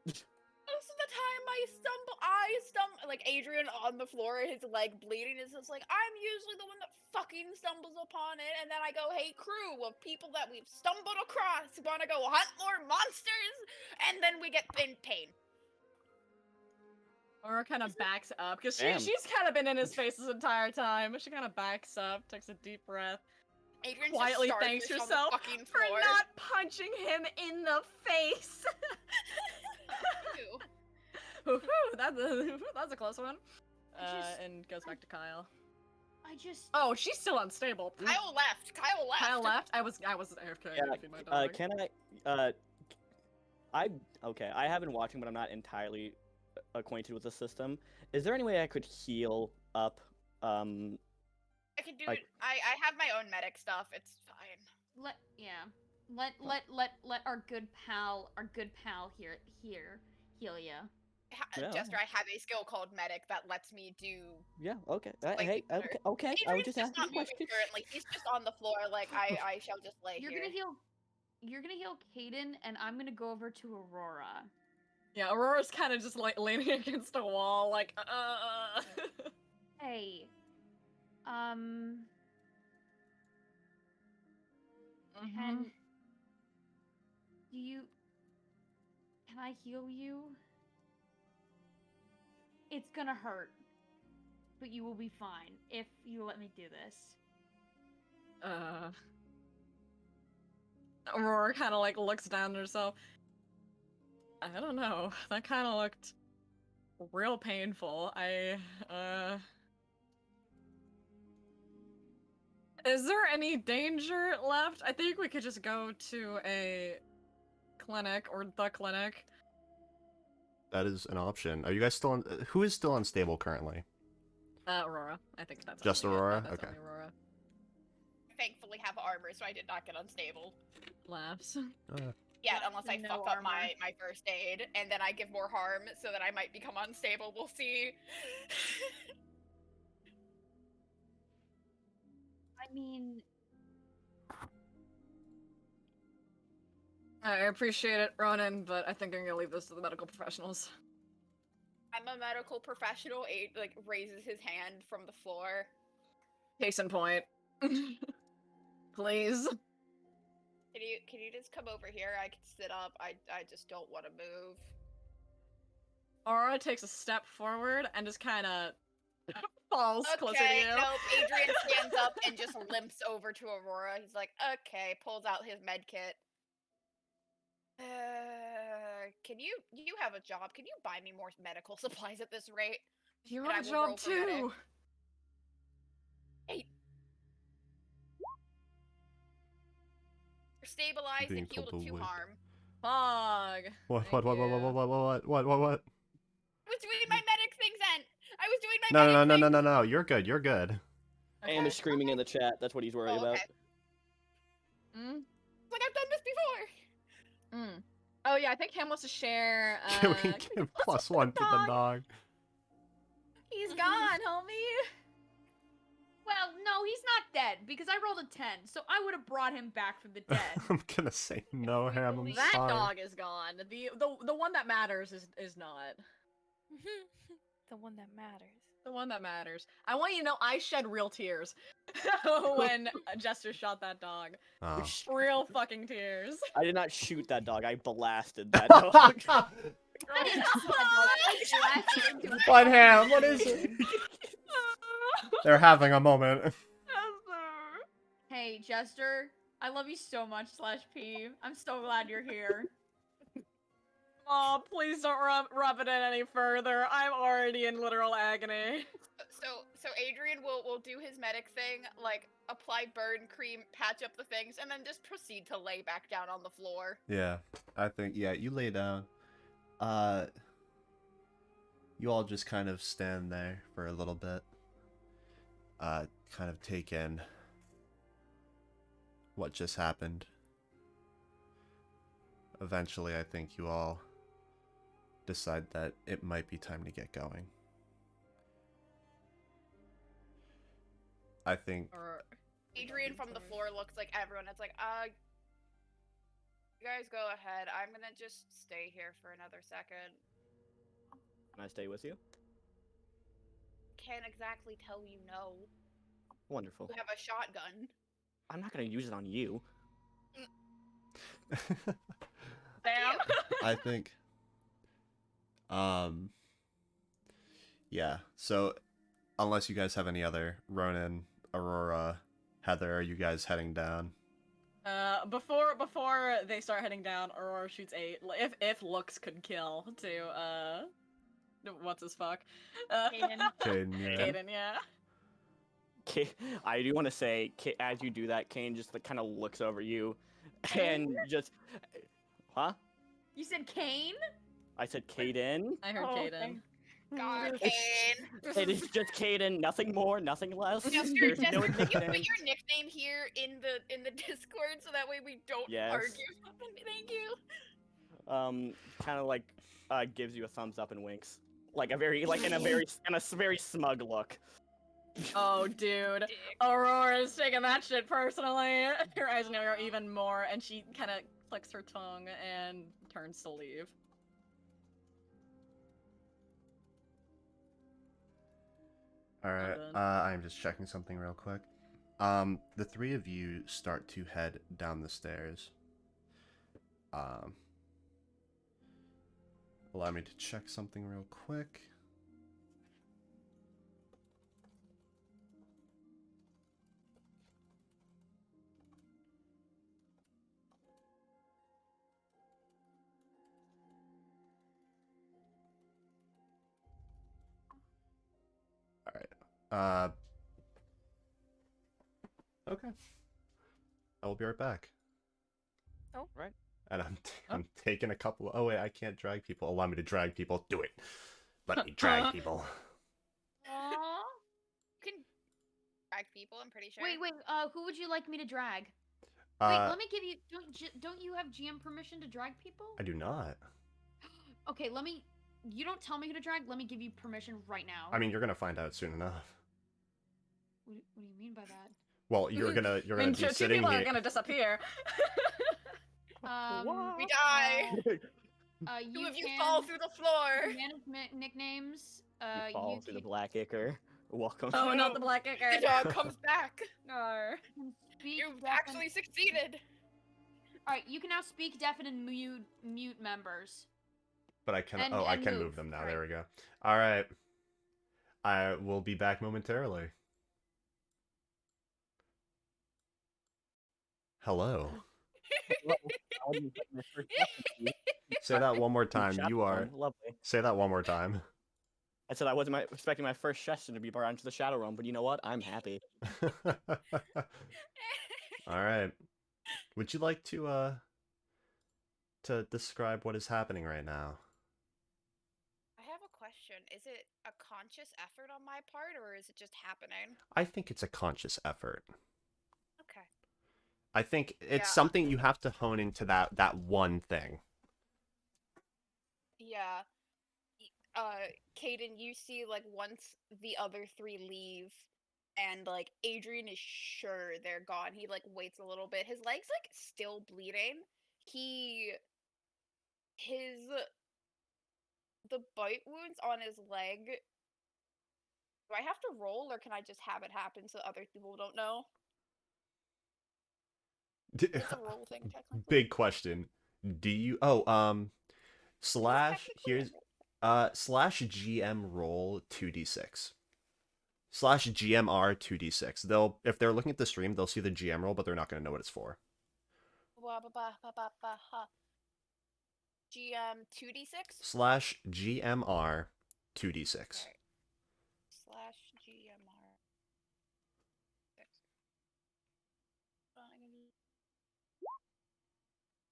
Most of the time, I stumble, like Adrian on the floor, his leg bleeding, is just like, I'm usually the one that fucking stumbles upon it, and then I go, hey crew of people that we've stumbled across, wanna go hunt more monsters? And then we get in pain. Aurora kind of backs up, because Damn. she's kind of been in his face this entire time. She kind of backs up, takes a deep breath. Adrian Quietly just thanks starfish yourself on the fucking for floor. not punching him in the face. Ew. That's a close one. Just- And goes back to Kyle. I just. Oh, she's still unstable. Kyle left. Kyle left. I was AFK. Yeah, feed my dog. Can I have been watching, but I'm not entirely acquainted with the system. Is there any way I could heal up? I can do like- it. I have my own medic stuff. It's fine. Let our good pal here heal ya. Yeah. Jester, I have a skill called medic that lets me do. Yeah. Okay. Like, Hey. better. Okay. I was Adrian's just just asking not a moving question. currently. He's just on the floor. Like I shall just lay You're here. gonna heal. You're gonna heal Caden, and I'm gonna go over to Aurora. Yeah, Aurora's kind of just like leaning against a wall, like, Hey. Can Can I heal you? It's gonna hurt, but you will be fine if you let me do this. Aurora kind of like looks down at herself. I don't know. That kind of looked real painful. Is there any danger left? I think we could just go to a clinic or the clinic. That is an option. Are you guys still on? Who is still unstable currently? Aurora. I think that's Just only it. Aurora? That's Okay. only Aurora. Thankfully have armor, so I did not get unstable. Laughs. Yeah, Lots unless of I no fuck up armor. my first aid, and then I give more harm, so that I might become unstable. We'll see. I mean, I appreciate it, Ronan, but I think I'm gonna leave this to the medical professionals. I'm a medical professional. Aid like raises his hand from the floor. Case in point. Please. Can you just come over here? I can sit up. I just don't want to move. Aurora takes a step forward and just kind of falls closer to Okay, you. nope. Adrian stands up and just limps over to Aurora. He's like, okay, pulls out his med kit. Can you have a job? Can you buy me more medical supplies at this rate? You And have I a will roll job for medic. too. Hey. You're stabilized Being and healed told of to 2 wait. harm. Fog. What? Thank you. What? I was doing my medic thing, Zen. I was doing my No, medic no, no, thing. no, no, no. You're good. You're good. Am is screaming in the chat. That's what he's worried Oh, about. okay. Like I've done this before. Oh yeah, I think Ham wants to share. Can we give +1 to the dog? He's gone, homie. well, no, he's not dead because I rolled a 10, so I would have brought him back from the dead. I'm gonna say no, we Ham. I'm believe- That sorry. dog is gone. The one that matters is not. The one that matters. The one that matters. I want you to know I shed real tears when Jester shot that dog. Oh. Real fucking tears. I did not shoot that dog. I blasted that dog. I didn't shoot that dog. I blasted into it. But Ham, what is it? They're having a moment. Hey, Jester, I love you so much, /P. I'm so glad you're here. Oh, please don't rub it in any further. I'm already in literal agony. So Adrian will do his medic thing, like apply burn cream, patch up the things, and then just proceed to lay back down on the floor. Yeah, I think, yeah, you lay down. You all just kind of stand there for a little bit. Kind of take in what just happened. Eventually, I think you all decide that it might be time to get going. I think Adrian from the floor looks like everyone. It's like, you guys go ahead. I'm gonna just stay here for another second. Can I stay with you? Can't exactly tell you no. Wonderful. You have a shotgun. I'm not gonna use it on you. Damn. I think. Yeah. So, unless you guys have any other, Ronan, Aurora, Heather, are you guys heading down? Before they start heading down, Aurora shoots if looks could kill to what's his fuck? Kaden. Caden, yeah. Kaden, yeah. I do want to say, as you do that, Kane just kind of looks over you, and just, huh? You said Kane? I said Kaden. I heard Oh, Kaden. thank God, It's- Kane. It is just Kaden, nothing more, nothing less. Jester, There's no Jester, can you put nickname. your nickname here in the Discord so that way we don't Yes. argue? Thank you. Kind of like gives you a thumbs up and winks, like a very in a very smug look. Oh, dude. Dick. Aurora's taking that shit personally. Her eyes narrow even more, and she kind of clicks her tongue and turns to leave. All right. done. I'm just checking something real quick. The three of you start to head down the stairs. Allow me to check something real quick. All right. Okay. I will be right back. Oh. Right. And I'm taking a couple. Oh wait, I can't drag people. Allow me to drag people. Do it. Let me drag people. Aww. You can drag people, I'm pretty sure. Wait, who would you like me to drag? Uh, Wait, let me give you. Don't you have GM permission to drag people? I do not. Okay, let me. You don't tell me who to drag. Let me give you permission right now. I mean, you're gonna find out soon enough. What do you mean by that? Well, you're gonna I mean, be two sitting people here. are gonna disappear. We die. You Two of you can fall through the floor. manage nicknames. You fall through the can black ichor. Welcome. Oh, not the black The ichor. dog comes back. No. speak You've deaf actually succeeded. All right, you can now speak deaf and mute members. But I can. And- I and can move move, them now. right. There we go. All right. I will be back momentarily. Hello. Say that one more time. You are. Lovely. Say that one more time. I said I wasn't expecting my first session to be brought into the Shadow Realm, but you know what? I'm happy. All right. Would you like to describe what is happening right now? I have a question. Is it a conscious effort on my part, or is it just happening? I think it's a conscious effort. Okay. I think it's Yeah. something you have to hone into that one thing. Yeah. Kaden, you see, like, once the other three leave, and, like, Adrian is sure they're gone. He, like, waits a little bit. His leg's, like, still bleeding. The bite wounds on his leg, do I have to roll, or can I just have it happen so other people don't know? It's a roll thing, technically. Big question. Do you slash technically here's slash GM roll 2d6. Slash GMR 2d6. They'll if they're looking at the stream, they'll see the GM roll, but they're not gonna know what it's for. GM 2d6? Slash GMR 2d6. Alright. Slash GMR.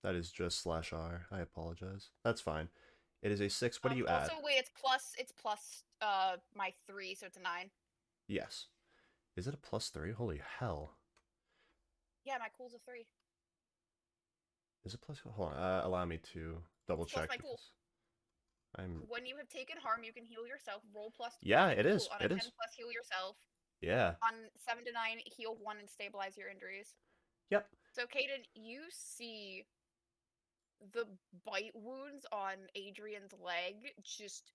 That is just slash R. I apologize. That's fine. It is a 6. What do you add? Also, wait, it's plus my 3, so it's a 9. Yes. Is it a +3? Holy hell. Yeah, my cool's a 3. Is it plus? Hold on. Allow me to double It's plus check. my cool. because I'm. When you have taken harm, you can heal yourself. Roll plus 2 Yeah, on your it is. cool. On It a is. 10 plus, heal yourself. Yeah. On 7 to 9, heal 1 and stabilize your injuries. Yep. So, Kaden, you see the bite wounds on Adrian's leg just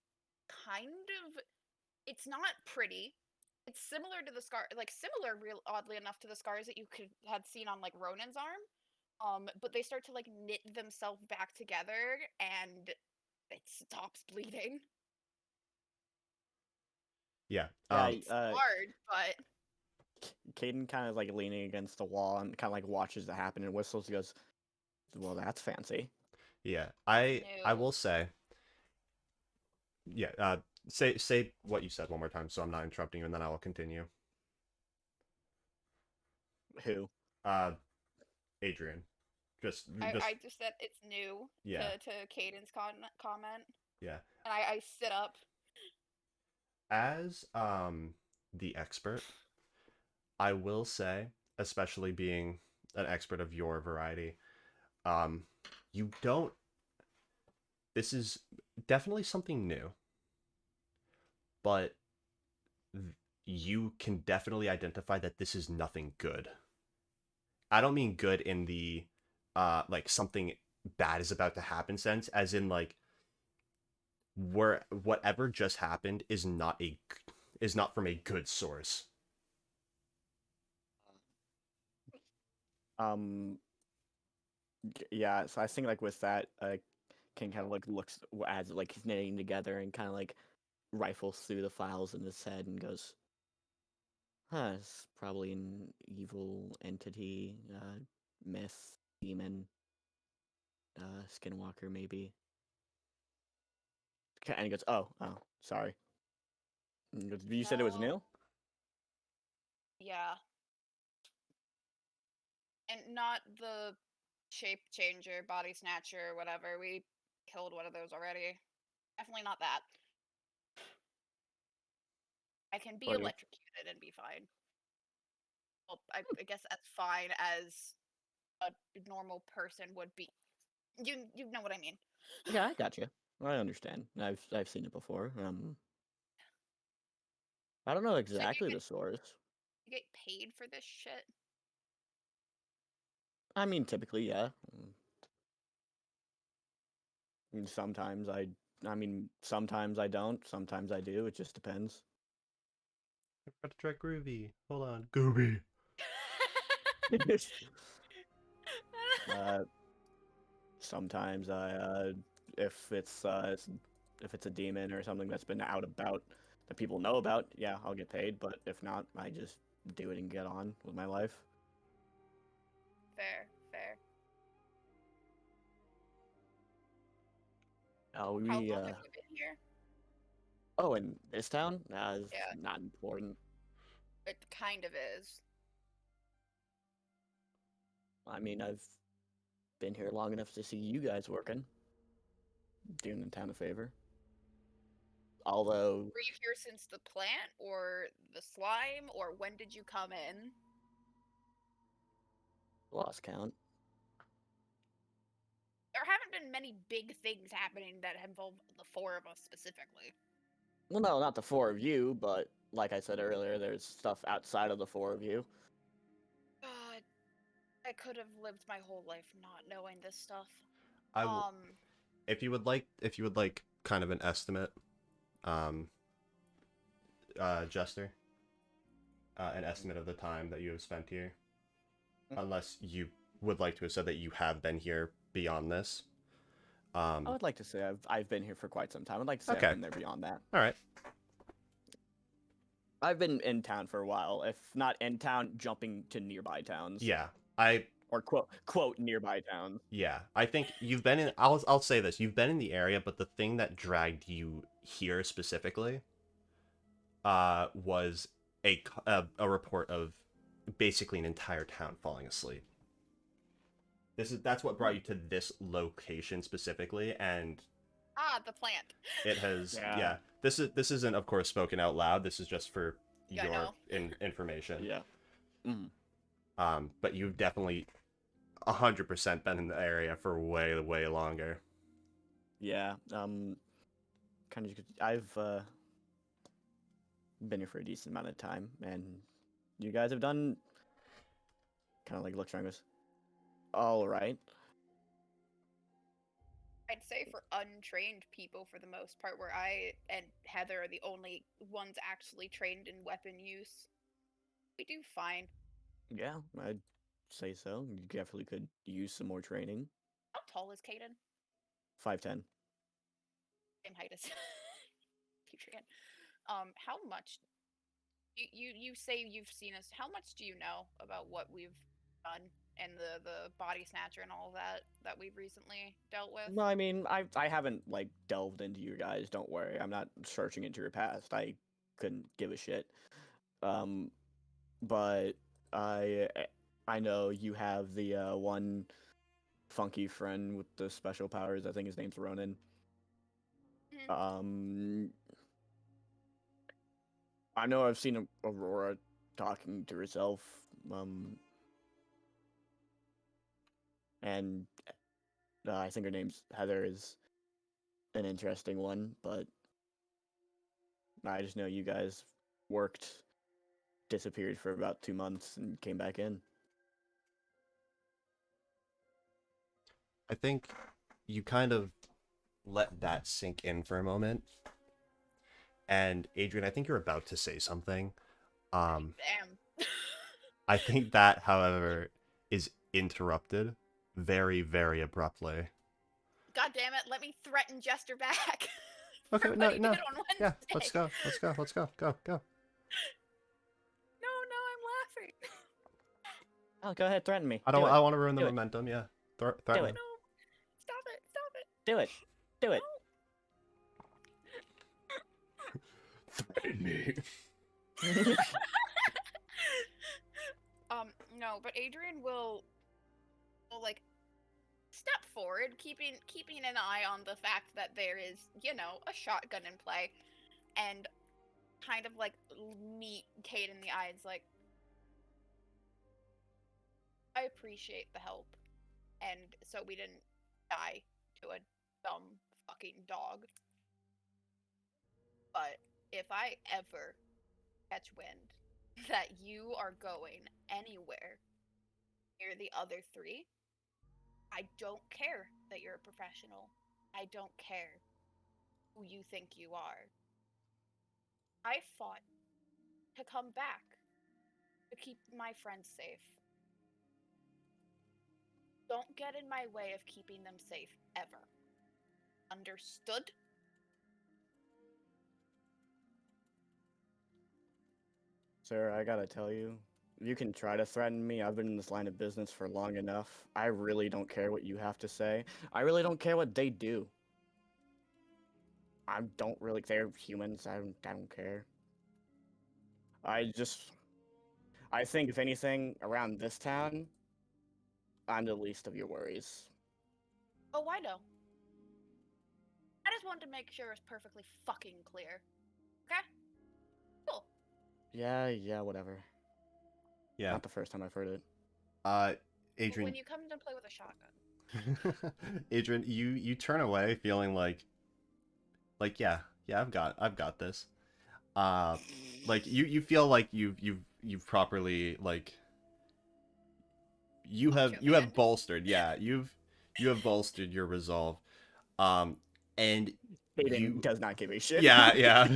kind of, it's not pretty. It's similar to the scar, like similar, real oddly enough, to the scars that you had seen on like Ronan's arm. But they start to like knit themselves back together, and it stops bleeding. Yeah. Yeah, It's hard, but Caden kind of like leaning against the wall and kind of like watches it happen and whistles. He goes, "Well, that's fancy." Yeah. I new. will say. Yeah. Say what you said one more time, so I'm not interrupting you, and then I will continue. Who? Uh, Adrian. Just. I just said it's new Yeah. to Caden's comment, Yeah. and I sit up. As the expert, I will say, especially being an expert of your variety, um, you don't. This is definitely something new, but you can definitely identify that this is nothing good. I don't mean good in the like something bad is about to happen sense, as in like where whatever just happened is not from a good source. Um, yeah. So I think like with that, King kind of like looks as like he's knitting together and kind of like rifles through the files in his head and goes, "Huh, it's probably an evil entity, myth, demon, skinwalker maybe." And he goes, "Oh, sorry." And he goes, "You said it was No. new?" Yeah. And not the shape changer, body snatcher, whatever. We killed one of those already. Definitely not that. I can be What do you? electrocuted and be fine. Well, I guess that's fine as a normal person would be. You know what I mean. Yeah, I got you. I understand. I've seen it before. I don't know So exactly the source. you get paid for this shit? I mean, typically, yeah. And sometimes I mean, sometimes I don't. Sometimes I do. It just depends. I forgot to try Groovy. Hold on. Gooby. uh, Sometimes if it's if it's a demon or something that's been out about that people know about, yeah, I'll get paid. But if not, I just do it and get on with my life. Fair, fair. How We long have you been here? Oh, in this town, it's Yeah, not important. it kind of is. I mean, I've been here long enough to see you guys working, doing the town a favor. Although, Were you here since the plant or the slime, or when did you come in? lost count. There haven't been many big things happening that involve the four of us specifically. Well, no, not the four of you, but like I said earlier, there's stuff outside of the four of you. God, I could have lived my whole life not knowing this stuff. I will. Um, If you would like, kind of an estimate, um, Jester, an estimate of the time that you have spent here, unless you would like to have said that you have been here beyond this. I would like to say I've been here for quite some time. I'd like to say Okay. I've been there beyond that. All right. I've been in town for a while. If not in town, jumping to nearby towns. Yeah. Or quote nearby towns. Yeah. I think you've been in. I'll say this. You've been in the area, but the thing that dragged you here specifically, was a report of basically an entire town falling asleep. That's what brought you to this location specifically, and the plant. it has Yeah. This isn't of course spoken out loud. This is just for Yeah, I your know. information. Yeah. Mm. But you've definitely 100% been in the area for way longer. Yeah. Kind of. I've been here for a decent amount of time, and you guys have done. Kind of like looks around, and goes, all right. I'd say for untrained people, for the most part, where I and Heather are the only ones actually trained in weapon use, we do fine. Yeah, I'd say so. You definitely could use some more training. How tall is Caden? 5'10". Same height as Patreon. How much? You say you've seen us. How much do you know about what we've done and the body snatcher and all of that we've recently dealt with? No, I mean, I haven't like delved into you guys. Don't worry, I'm not searching into your past. I couldn't give a shit. Um, but I I know you have the one funky friend with the special powers. I think his name's Ronan. Mhm. I know I've seen Aurora talking to herself. And I think her name's Heather is an interesting one, but I just know you guys worked, disappeared for about 2 months, and came back in. I think you kind of let that sink in for a moment. And Adrian, I think you're about to say something. Damn. I think that, however, is interrupted very, very abruptly. God damn it! Let me threaten Jester back. Okay, for no, what he no, did on yeah, Wednesday. let's go, go. No, I'm laughing. Oh, go ahead, threaten me. I Do want to it. ruin the Do it. momentum. Yeah, Do threaten it. him. No, stop it! Stop it! Do it. Do it. Threaten me. No, but Adrian will like step forward, keeping an eye on the fact that there is, a shotgun in play, and kind of like meet Kate in the eyes, like, I appreciate the help, and so we didn't die to a dumb fucking dog. But if I ever catch wind that you are going anywhere near the other three, I don't care that you're a professional. I don't care who you think you are. I fought to come back to keep my friends safe. Don't get in my way of keeping them safe ever. Understood? Sir, I gotta tell you, you can try to threaten me. I've been in this line of business for long enough. I really don't care what you have to say. I really don't care what they do. I don't really. They're humans. I don't care. I think if anything around this town, I'm the least of your worries. Oh, I know. I just wanted to make sure it's perfectly fucking clear. Okay? Cool. Yeah, whatever. Yeah. Not the first time I've heard it. Adrian. When you come to play with a shotgun. Adrian, you turn away feeling like yeah, I've got this. Like you feel like you've properly like you have bolstered, yeah, you have bolstered your resolve. And Aiden does not give a shit. yeah.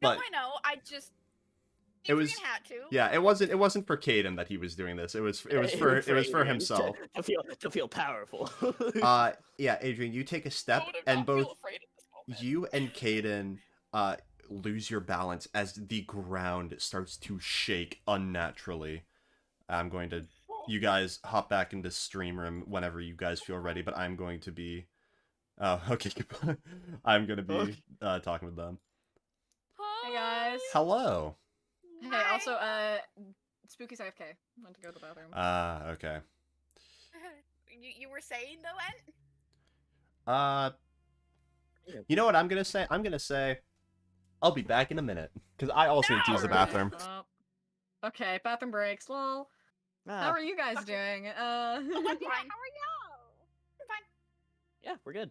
But No, I know. I just it was had to. Yeah, it wasn't for Caden that he was doing this. It was for Adrian, himself. To feel powerful. Yeah, Adrian, you take a step and both you and Caden lose your balance as the ground starts to shake unnaturally. I'm going to you guys hop back into stream room whenever you guys feel ready, but I'm going to be okay. I'm going to be talking with them. Hey guys. Hello. Hey, Hi. also, Spooky's AFK. Went to go to the bathroom. Okay. You were saying though, Ent? You know what I'm gonna say? I'm gonna say, I'll be back in a minute because I also need to use the bathroom. Okay, bathroom breaks. Lol. How are you guys doing? I'm fine. How are y'all? I'm fine. Yeah, we're good.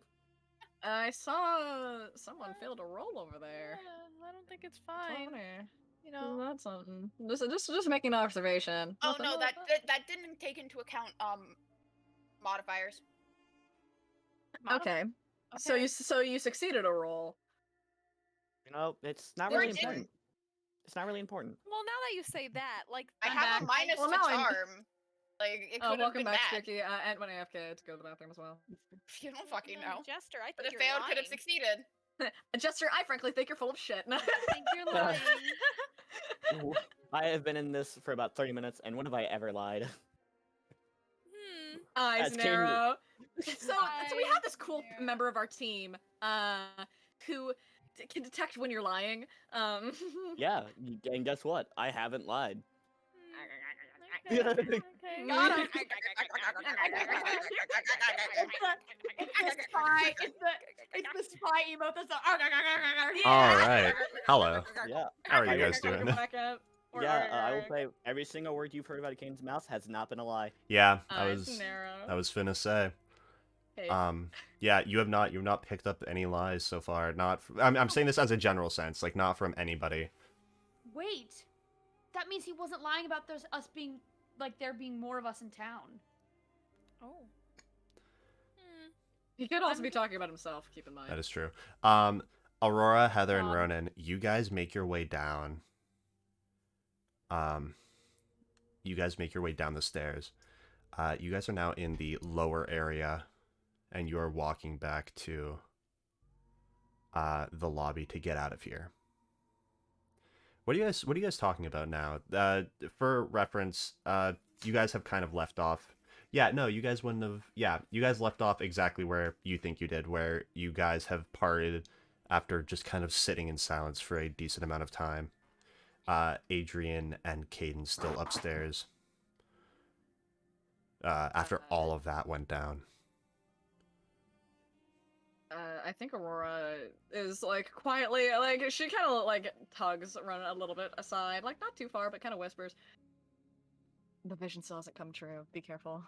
I saw someone failed a roll over there. Yeah, I don't think it's fine. Funny. You know. That's something. Just making an observation. Oh Nothing- no, no- that didn't take into account modifiers. Okay. So you succeeded a roll. You know, it's not Or really didn't. important. It's not really important. Well, now that you say that, like I I'm have a back. minus Well, to now I'm- charm. Like, it could have Welcome been back, bad. Sticky. And when AFK to go to the bathroom as well. You don't fucking know. Jester, I think But if you're failed, lying. could have succeeded. Jester, I frankly think you're full of shit. I think you're lying. I have been in this for about 30 minutes, and when have I ever lied? Eyes As Caden- narrow. So we have this cool Eyes member of our team, who can detect when you're lying. Yeah, and guess what? I haven't lied. Okay. Got him. It's the spy emote that's All right. Hello. Yeah, How are you I guys will- doing? yeah. I will say every single word you've heard about Caden's mouth has not been a lie. Yeah, Eyes I was finna say. Hey. Yeah, you've not picked up any lies so far. Not. I'm saying this as a general sense, like not from anybody. Wait, that means he wasn't lying about us being like there being more of us in town. Oh. He could also be talking about himself, keep in mind. That is true. Aurora, Heather, and Ronan, you guys make your way down. You guys make your way down the stairs. You guys are now in the lower area, and you are walking back to the lobby to get out of here. What are you guys talking about now? For reference, you guys have kind of left off. Yeah, no, you guys wouldn't have. Yeah, you guys left off exactly where you think you did, where you guys have parted after just kind of sitting in silence for a decent amount of time. Adrian and Caden still upstairs. After all of that went down. I think Aurora is like quietly, like she kind of like tugs Ronan a little bit aside, like not too far, but kind of whispers. The vision still hasn't come true. Be careful.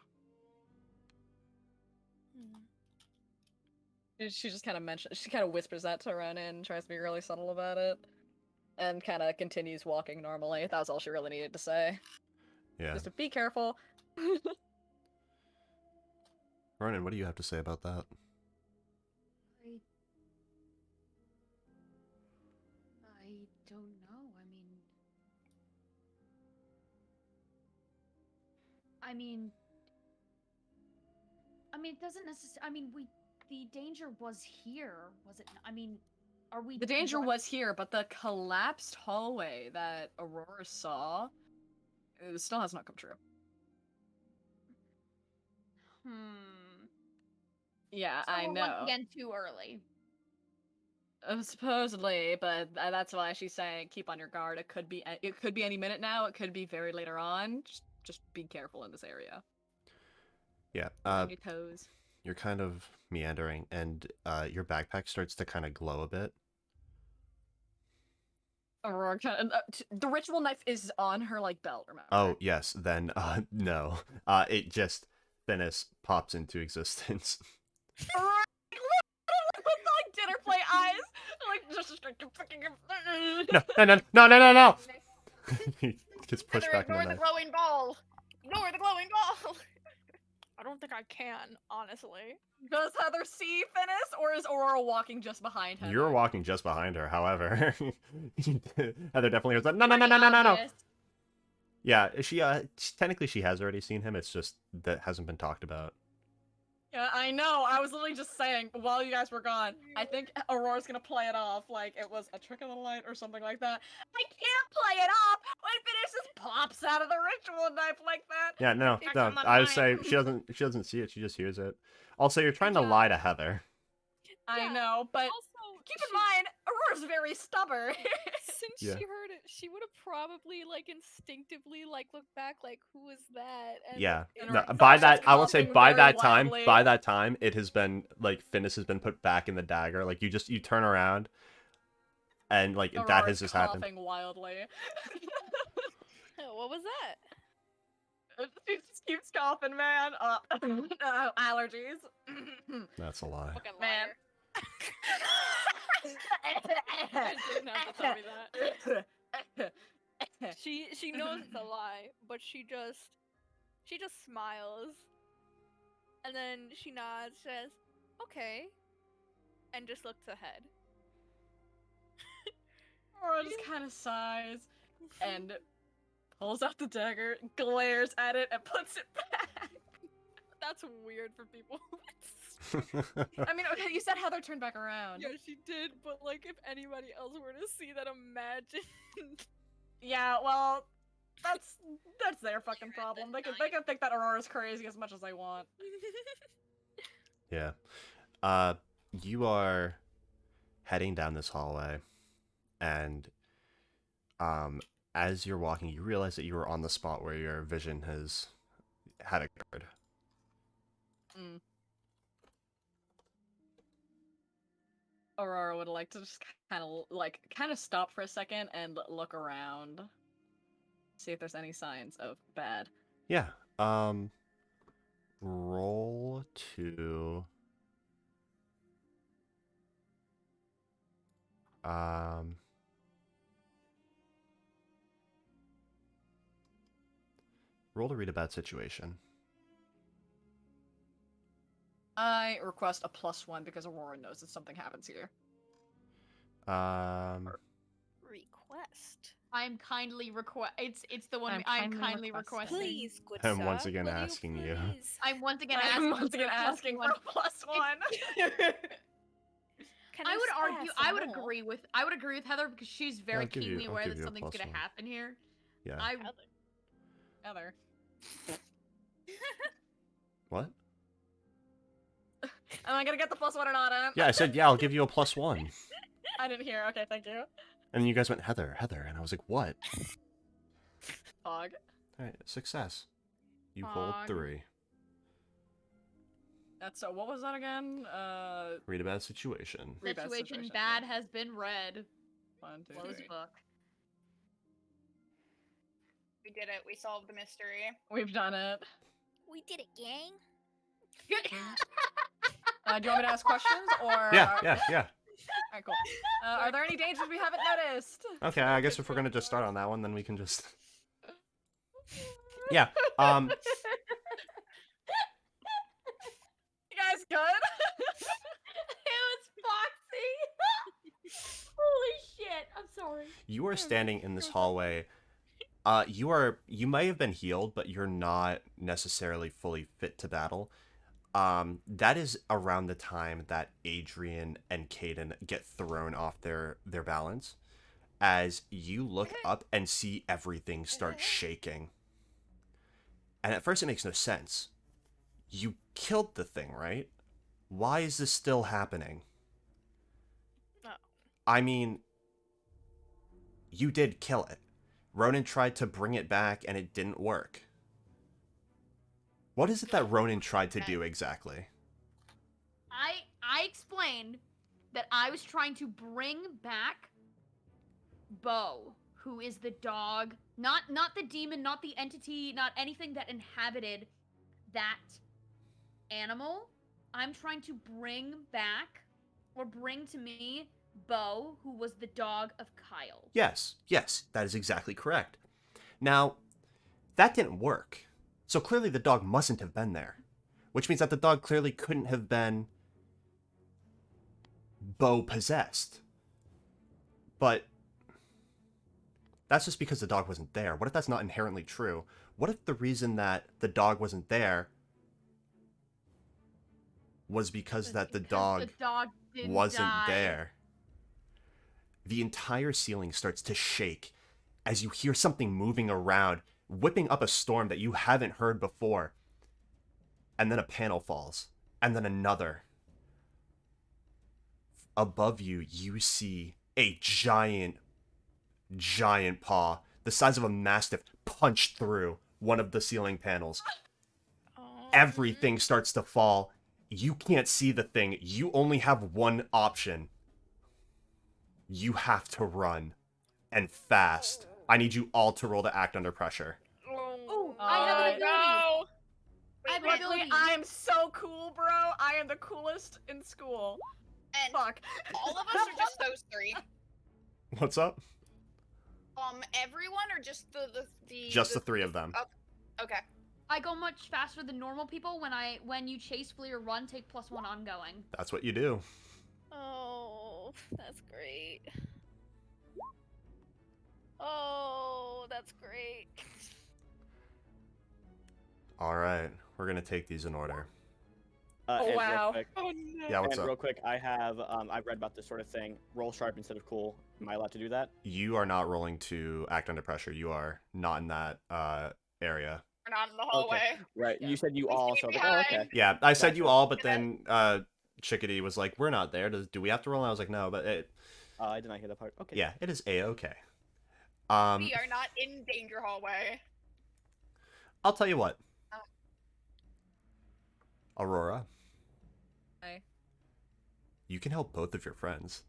She just kind of she kind of whispers that to Ronan and tries to be really subtle about it, and kind of continues walking normally. That was all she really needed to say. Yeah. Just to be careful. Ronan, what do you have to say about that? I don't know. It doesn't necessarily. The danger was here, was it? Are we? The danger was here, but the collapsed hallway that Aurora saw, it still has not come true. Yeah, So I we're know. once again too early. Supposedly, but that's why she's saying keep on your guard. It could be any minute now. It could be very later on. Just be careful in this area. Yeah. On your toes. You're kind of meandering, and your backpack starts to kind of glow a bit. Aurora, the ritual knife is on her like belt. Remember? Oh yes. Then no. It just Finis pops into existence. Aurora, like dinner plate eyes, like just No. He gets pushed Heather, back in the ignore the knife. glowing ball. Ignore the glowing ball. I don't think I can, honestly. Does Heather see Finis, or is Aurora walking just behind Heather? You're walking just behind her, however. Heather definitely was like, no. Pretty obvious. Yeah, technically she has already seen him, it's just that hasn't been talked about. Yeah, I know. I was literally just saying while you guys were gone. I think Aurora's gonna play it off like it was a trick of the light or something like that. I can't play it off when Finis just pops out of the ritual knife like that. Yeah, no. I would say she doesn't see it, she just hears it. Also, you're trying to lie to Heather. I Yeah, know, but Also, keep in mind, Aurora's very stubborn. since Yeah. she heard it, she would have probably like instinctively like looked back like, who is that? And Yeah. And No, her by throat that, is I will say coughing by very that wildly. time, it has been like Finis has been put back in the dagger. Like you turn around, and like that has Aurora's just happened. coughing wildly. what was that? She just keeps coughing, man. Allergies. That's a lie. Fucking Man. liar. Didn't have to tell me that. She knows it's a lie, but she just smiles, and then she nods, says, okay, and just looks ahead. Aurora just kind of sighs and pulls out the dagger, glares at it, and puts it back. That's weird for people. I mean, okay, you said Heather turned back around. Yeah, she did, but like, if anybody else were to see that, imagine. Yeah, well, that's their fucking problem. They can think that Aurora's crazy as much as they want. Yeah. You are heading down this hallway, and as you're walking, you realize that you are on the spot where your vision has had occurred. Aurora would like to just kind of stop for a second and look around, see if there's any signs of bad. Yeah. Roll to roll to read a bad situation. I request a +1 because Aurora knows that something happens here. Request. I'm kindly request. It's the one. I'm I'm kindly kindly requesting. requesting. Please, good I'm sir. once again will asking you. please? I'm once again I'm asking. once again asking for a +1. Can I you would spare argue. some I would more? agree with. I would agree with Heather because she's very give you- keenly I'll aware give that you a something's gonna +1. happen here. Yeah. I Heather. What? Am I gonna get the +1 or not? Yeah, I said, yeah, I'll give you a +1. I didn't hear. Okay, thank you. And you guys went, Heather, Heather. And I was like, what? Fog. Alright, success. You hold Fog. 3. That's what was that again? Read a bad situation. Read bad situation situation, bad yeah. has been read. 1, 2, Close 3. book. We did it. We solved the mystery. We've done it. We did it, gang. Do you want me to ask questions or? Yeah. Alright, cool. Are there any dangers we haven't noticed? Okay, I guess if we're gonna just start on that one, then we can just... Yeah, You guys good? It was Foxy. Holy shit! I'm sorry. you are standing in this hallway. You may have been healed, but you're not necessarily fully fit to battle. That is around the time that Adrian and Caden get thrown off their balance, as you look up and see everything start shaking. And at first it makes no sense. You killed the thing, right? Why is this still happening? Oh. I mean, you did kill it. Ronan tried to bring it back and it didn't work. What is it that Ronan tried to do exactly? I explained that I was trying to bring back Bo, who is the dog, not the demon, not the entity, not anything that inhabited that animal. I'm trying to bring back, or bring to me, Bo, who was the dog of Kyle. Yes, that is exactly correct. Now, that didn't work. So clearly the dog mustn't have been there. Which means that the dog clearly couldn't have been Bo possessed. But that's just because the dog wasn't there. What if that's not inherently true? What if the reason that the dog wasn't there was because that the dog didn't wasn't die. there? The entire ceiling starts to shake as you hear something moving around, whipping up a storm that you haven't heard before. And then a panel falls, and then another. Above you, you see a giant paw, the size of a mastiff, punch through one of the ceiling panels. Everything starts to fall. You can't see the thing. You only have one option. You have to run. And fast. I need you all to roll to act under pressure. Oh, I have an ability. No! I have an Luckily, ability. I'm so cool, bro. I am the coolest in school. And Fuck. all of us are just those 3. What's up? Everyone or just the Just the 3 of them. Okay. I go much faster than normal people. When you chase, flee, or run, take +1 ongoing. That's what you do. Oh, that's great. Oh, that's great. All right, we're gonna take these in order. Oh, And wow. Real quick, Oh no. Yeah, what's and up? real quick, I have I've read about this sort of thing. Roll sharp instead of cool. Am I allowed to do that? You are not rolling to act under pressure. You are not in that area. We're not in the hallway. Right. Yeah. You said you We all, stayed so I was like, oh, okay. behind. Yeah, I said you Gotcha. all, but then Chickadee was like, "We're not there. Do we have to roll?" And I was like, "No," but I did not hear that part. Okay. yeah, it is a-okay. We are not in danger hallway. I'll tell you what. Aurora, Hi. you can help both of your friends,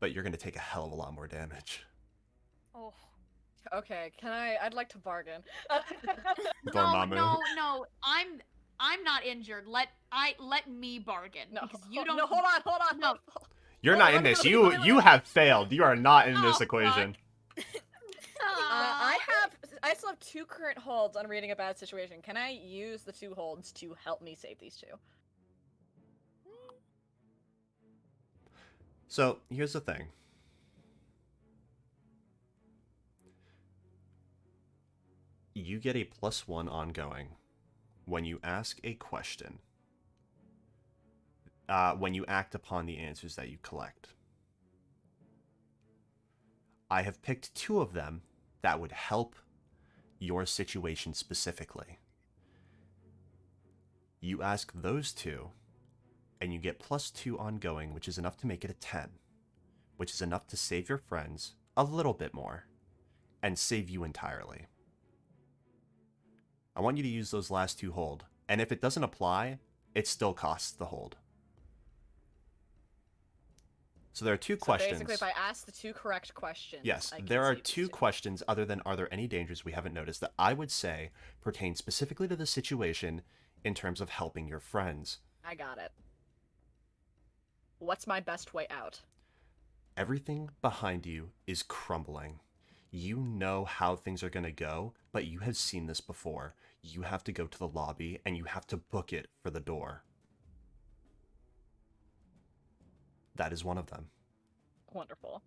but you're gonna take a hell of a lot more damage. Oh, Okay, I'd like to bargain. Dormammu. No. I'm not injured. Let me bargain. No, Because you don't. No, hold on. No. You're not in this. You have failed. You are not in this equation. I still have 2 current holds on reading a bad situation. Can I use the 2 holds to help me save these 2? So here's the thing. You get a +1 ongoing when you ask a question. When you act upon the answers that you collect. I have picked 2 of them that would help your situation specifically. You ask those 2, and you get +2 ongoing, which is enough to make it a 10, which is enough to save your friends a little bit more, and save you entirely. I want you to use those last 2 hold, and if it doesn't apply, it still costs the hold. So there are 2 questions. Basically, if I ask the 2 correct questions, Yes, I can there are save these 2 questions other than are there any dangers we haven't noticed that I would say pertain specifically to the situation in terms of helping your friends. I got it. What's my best way out? Everything behind you is crumbling. You know how things are going to go, but you have seen this before. You have to go to the lobby and you have to book it for the door. That is one of them. Wonderful.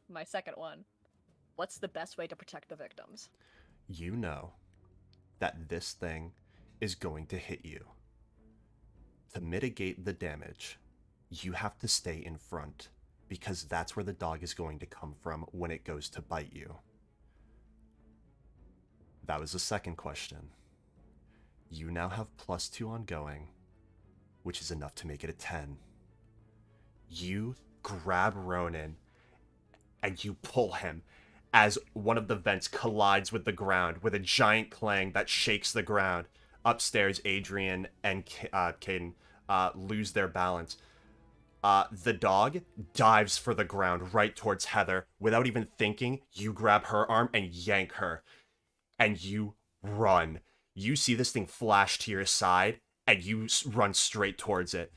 My second one. What's the best way to protect the victims? You know that this thing is going to hit you. To mitigate the damage, you have to stay in front, because that's where the dog is going to come from when it goes to bite you. That was the second question. You now have +2 ongoing, which is enough to make it a 10. You grab Ronan and you pull him as one of the vents collides with the ground with a giant clang that shakes the ground. Upstairs, Adrian and Caden lose their balance. The dog dives for the ground right towards Heather. Without even thinking, you grab her arm and yank her. And you run. You see this thing flash to your side, and you run straight towards it.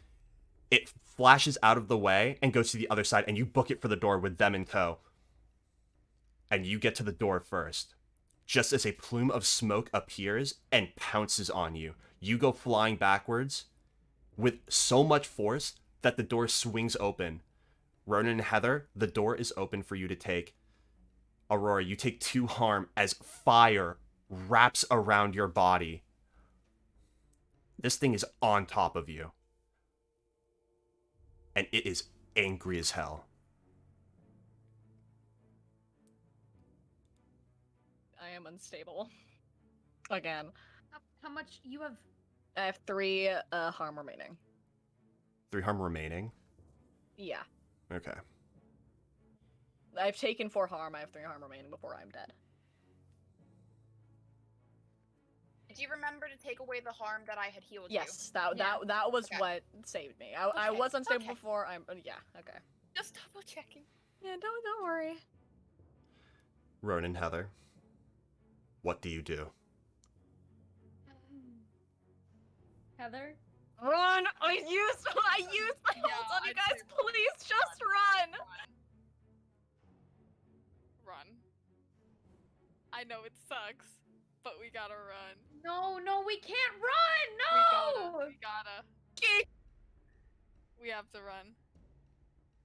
It flashes out of the way and goes to the other side, and you book it for the door with them in tow. And you get to the door first. Just as a plume of smoke appears and pounces on you, you go flying backwards with so much force that the door swings open. Ronan and Heather, the door is open for you to take. Aurora, you take 2 harm as fire wraps around your body. This thing is on top of you. And it is angry as hell. I am unstable. Again. How much you have? I have 3 harm remaining. 3 harm remaining? Yeah. Okay. I've taken 4 harm, I have 3 harm remaining before I'm dead. Do you remember to take away the harm that I had healed Yes, you? that was Okay. what saved me. I Okay, was unstable okay. before, yeah, okay. Just double checking. Yeah, don't worry. Ronan, Heather, what do you do? Heather? Run! I used my holds on you I'd guys, say please just run! run. I know it sucks, but we gotta run. No, we can't run! No! We gotta. We have to run.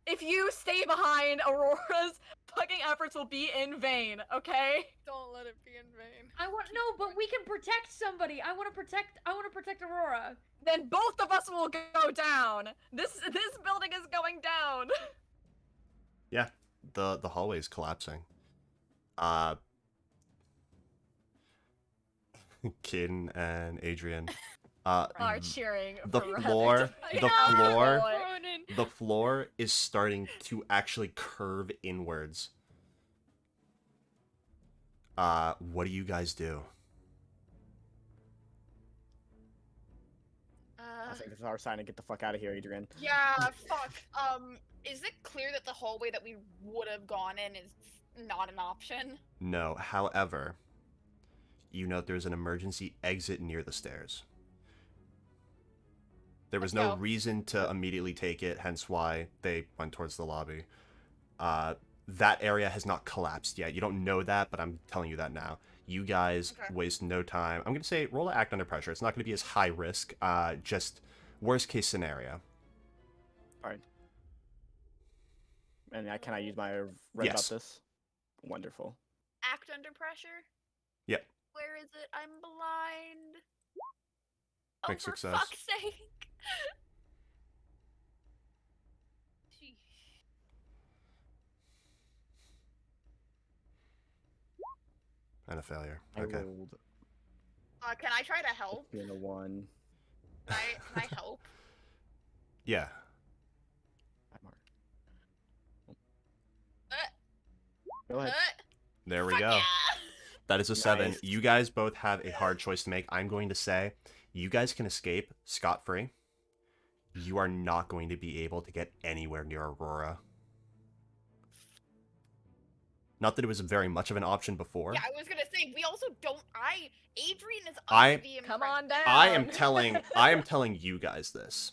If you stay behind, Aurora's fucking efforts will be in vain, okay? Don't let it be in vain. No, but we can protect somebody. I want to protect Aurora. Then both of us will go down. This building is going down. Yeah, the hallway is collapsing. Kid and Adrian. Are cheering the for floor, Red. the Yeah, floor, boy. the floor is starting to actually curve inwards. What do you guys do? I think this is our sign to get the fuck out of here, Adrian. Yeah, fuck. Is it clear that the hallway that we would have gone in is not an option? No, however, you know there's an emergency exit near the stairs. There was Let's no go. reason to immediately take it, hence why they went towards the lobby. That area has not collapsed yet. You don't know that, but I'm telling you that now. You guys Okay. waste no time. I'm going to say roll to act under pressure. It's not going to be as high risk, just worst case scenario. Alright. And can I use my read Yes. about this? Wonderful. Act under pressure? Yep. Where is it? I'm blind. Oh, Big for success. fuck's sake. Gee. And a failure. I Okay. rolled Can I try to help? in a 1. Can I help? Yeah. Go ahead. There we Fuck go. yeah! That is a 7. Nice. You guys both have a hard choice to make. I'm going to say you guys can escape scot-free. You are not going to be able to get anywhere near Aurora. Not that it was very much of an option before. Yeah, I was gonna say, we also don't. Adrian is I- under the impression. Come on down. I am telling you guys this.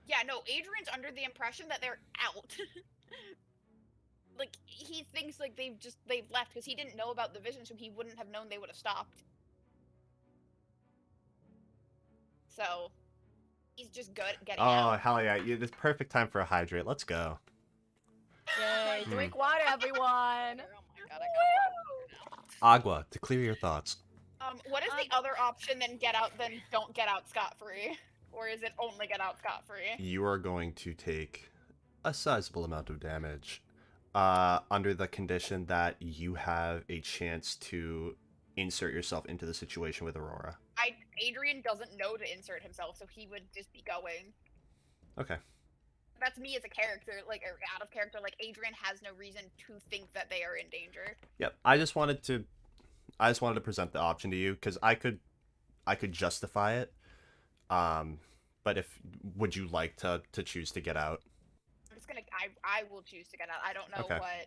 Yeah, no, Adrian's under the impression that they're out. Like, he thinks like they've left because he didn't know about the vision, so he wouldn't have known they would have stopped. So, he's just good at getting Oh, out. hell yeah. It's perfect time for a hydrate. Let's go. Yay, Hmm. drink water, everyone. Oh my god, I got Agua, to clear your thoughts. what is the other option than don't get out scot-free? Or is it only get out scot-free? You are going to take a sizable amount of damage under the condition that you have a chance to insert yourself into the situation with Aurora. Adrian doesn't know to insert himself, so he would just be going. Okay. That's me as a character, like, or out of character. Like, Adrian has no reason to think that they are in danger. Yep. I just wanted to present the option to you because I could justify it. But would you like to choose to get out? I'm just gonna, I will choose to get out. I don't know Okay. what.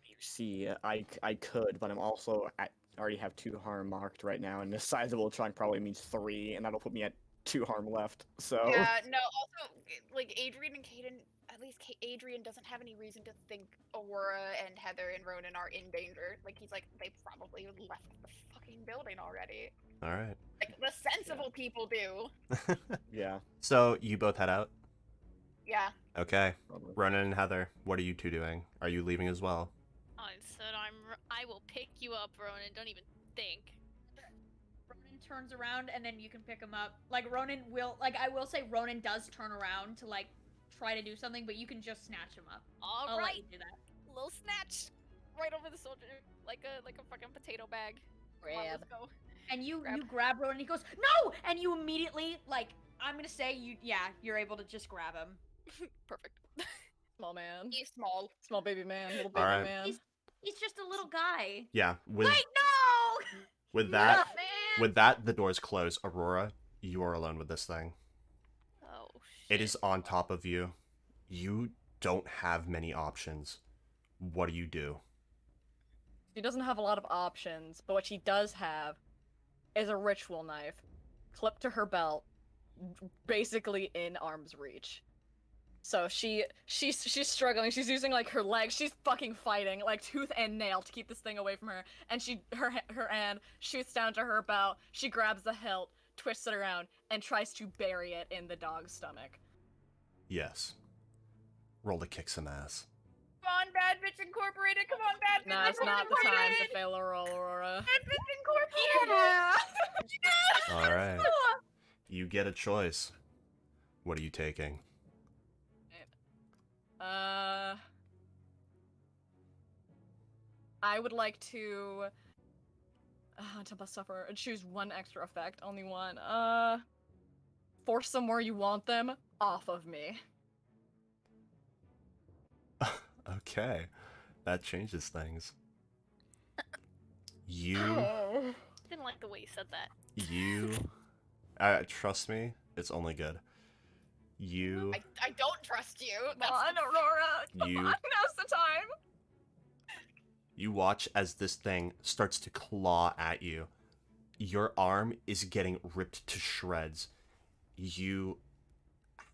You see, I could, but I'm also I already have 2 harm marked right now, and a sizable chunk probably means 3, and that'll put me at 2 harm left. So Yeah, no, also, like, Adrian and Caden, at least Adrian doesn't have any reason to think Aurora and Heather and Ronan are in danger. Like, he's like, they probably left the fucking building already. All right. Like, the sensible people do. yeah, So you both head out. Yeah. Okay. probably. Ronan and Heather, what are you two doing? Are you leaving as well? I said I will pick you up, Ronan. Don't even think. Ronan turns around and then you can pick him up. Like Ronan will, like I will say, Ronan does turn around to like try to do something, but you can just snatch him up. All I'll let right, you do that. little snatch, right over the soldier, like a fucking potato bag. Come on, let's go. And you Grab. you grab Ronan. And he goes no, and you immediately like I'm gonna say you're able to just grab him. Perfect. Small man. He's small. Small baby man. Little baby Alright. man. He's just a little guy. Yeah. Wait, no! With that, man! with that, the doors close. Aurora, you are alone with this thing. Oh shit. It is on top of you. You don't have many options. What do you do? She doesn't have a lot of options, but what she does have is a ritual knife clipped to her belt, basically in arm's reach. So she's struggling. She's using like her legs. She's fucking fighting like tooth and nail to keep this thing away from her. And her hand shoots down to her bow. She grabs the hilt, twists it around, and tries to bury it in the dog's stomach. Yes. Roll to kick some ass. Come on, Bad Bitch Incorporated. Come on, Bad Bitch Now it's not the time to fail a roll, Aurora. Bad Bitch Incorporated. Yeah. All right. You get a choice. What are you taking? I would like to suffer choose one extra effect, only one. Force them where you want them off of me. Okay. That changes things. You Didn't like the way you said that. trust me, it's only good. I don't trust you. Come on, Aurora. Come on, now's the time. You watch as this thing starts to claw at you. Your arm is getting ripped to shreds. You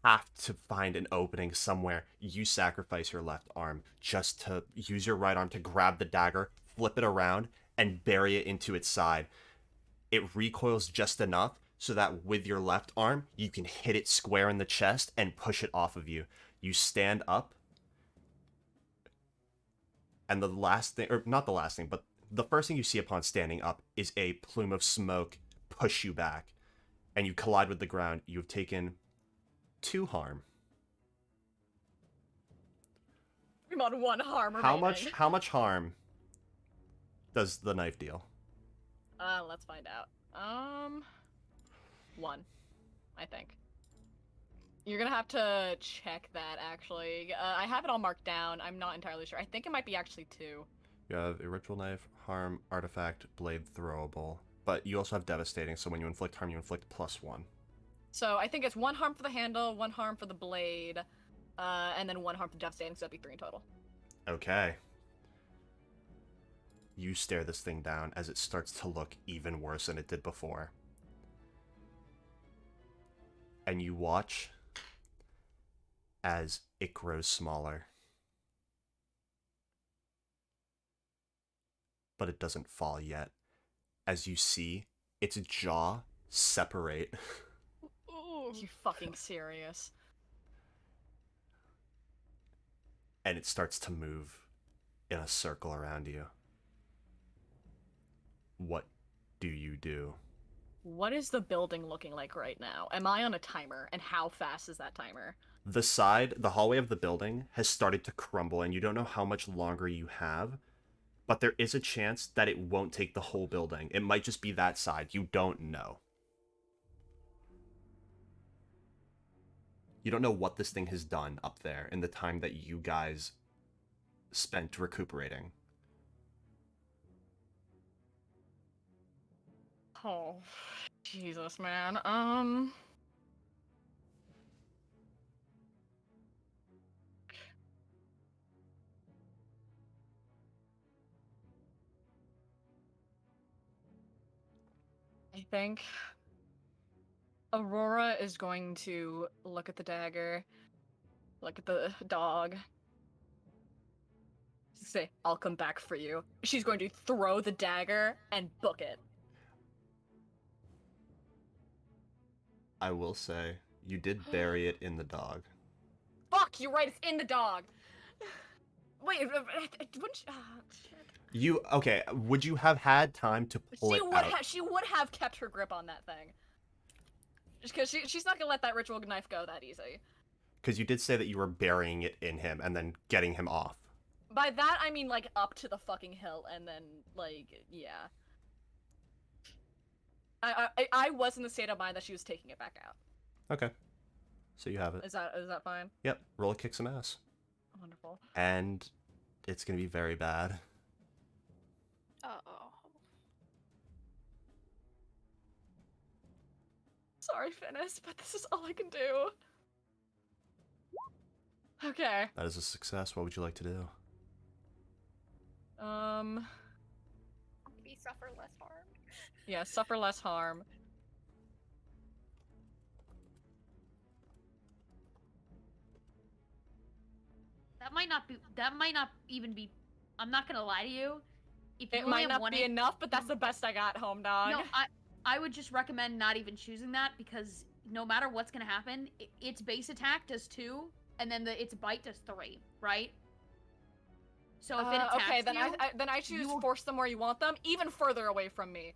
have to find an opening somewhere. You sacrifice your left arm just to use your right arm to grab the dagger, flip it around, and bury it into its side. It recoils just enough so that with your left arm, you can hit it square in the chest and push it off of you. You stand up, and the last thing, or not the last thing, but the first thing you see upon standing up is a plume of smoke push you back, and you collide with the ground. You have taken 2 harm. I'm on 1 harm remaining. How much harm does the knife deal? Let's find out. 1, I think. You're gonna have to check that, actually. I have it all marked down. I'm not entirely sure. I think it might be actually 2. You have a ritual knife, harm, artifact, blade throwable. But you also have devastating, so when you inflict harm, you inflict +1. So I think it's 1 harm for the handle, 1 harm for the blade, and then 1 harm for devastating, so that'd be 3 in total. Okay. You stare this thing down as it starts to look even worse than it did before. And you watch as it grows smaller. But it doesn't fall yet. As you see its jaw separate. Are you fucking serious? And it starts to move in a circle around you. What do you do? What is the building looking like right now? Am I on a timer, and how fast is that timer? The hallway of the building has started to crumble, and you don't know how much longer you have, but there is a chance that it won't take the whole building. It might just be that side. You don't know. You don't know what this thing has done up there in the time that you guys spent recuperating. Oh, Jesus, man. I think Aurora is going to look at the dagger, look at the dog, say, "I'll come back for you." She's going to throw the dagger and book it. I will say, you did bury it in the dog. Fuck, you're right, it's in the dog. Wait, wouldn't shit. Okay, would you have had time to pull it out? She would have kept her grip on that thing. Just because she's not gonna let that ritual knife go that easy. Because you did say that you were burying it in him and then getting him off. By that, I mean, like, up to the fucking hilt, and then, like, yeah. I was in the state of mind that she was taking it back out. Okay. So you have it. Is that fine? Yep. Roll a kick some ass. Wonderful. And it's gonna be very bad. Uh-oh. Sorry, Finis, but this is all I can do. Okay. That is a success. What would you like to do? Maybe suffer less harm. Yeah, suffer less harm. that might not even be. I'm not gonna lie to you. If you It only might have not one be enough, but that's the best I got, home dog. No, I would just recommend not even choosing that because no matter what's gonna happen, its base attack does 2, and then its bite does 3, right? So if it attacks okay, then you, then I choose will... force them where you want them, even further away from me,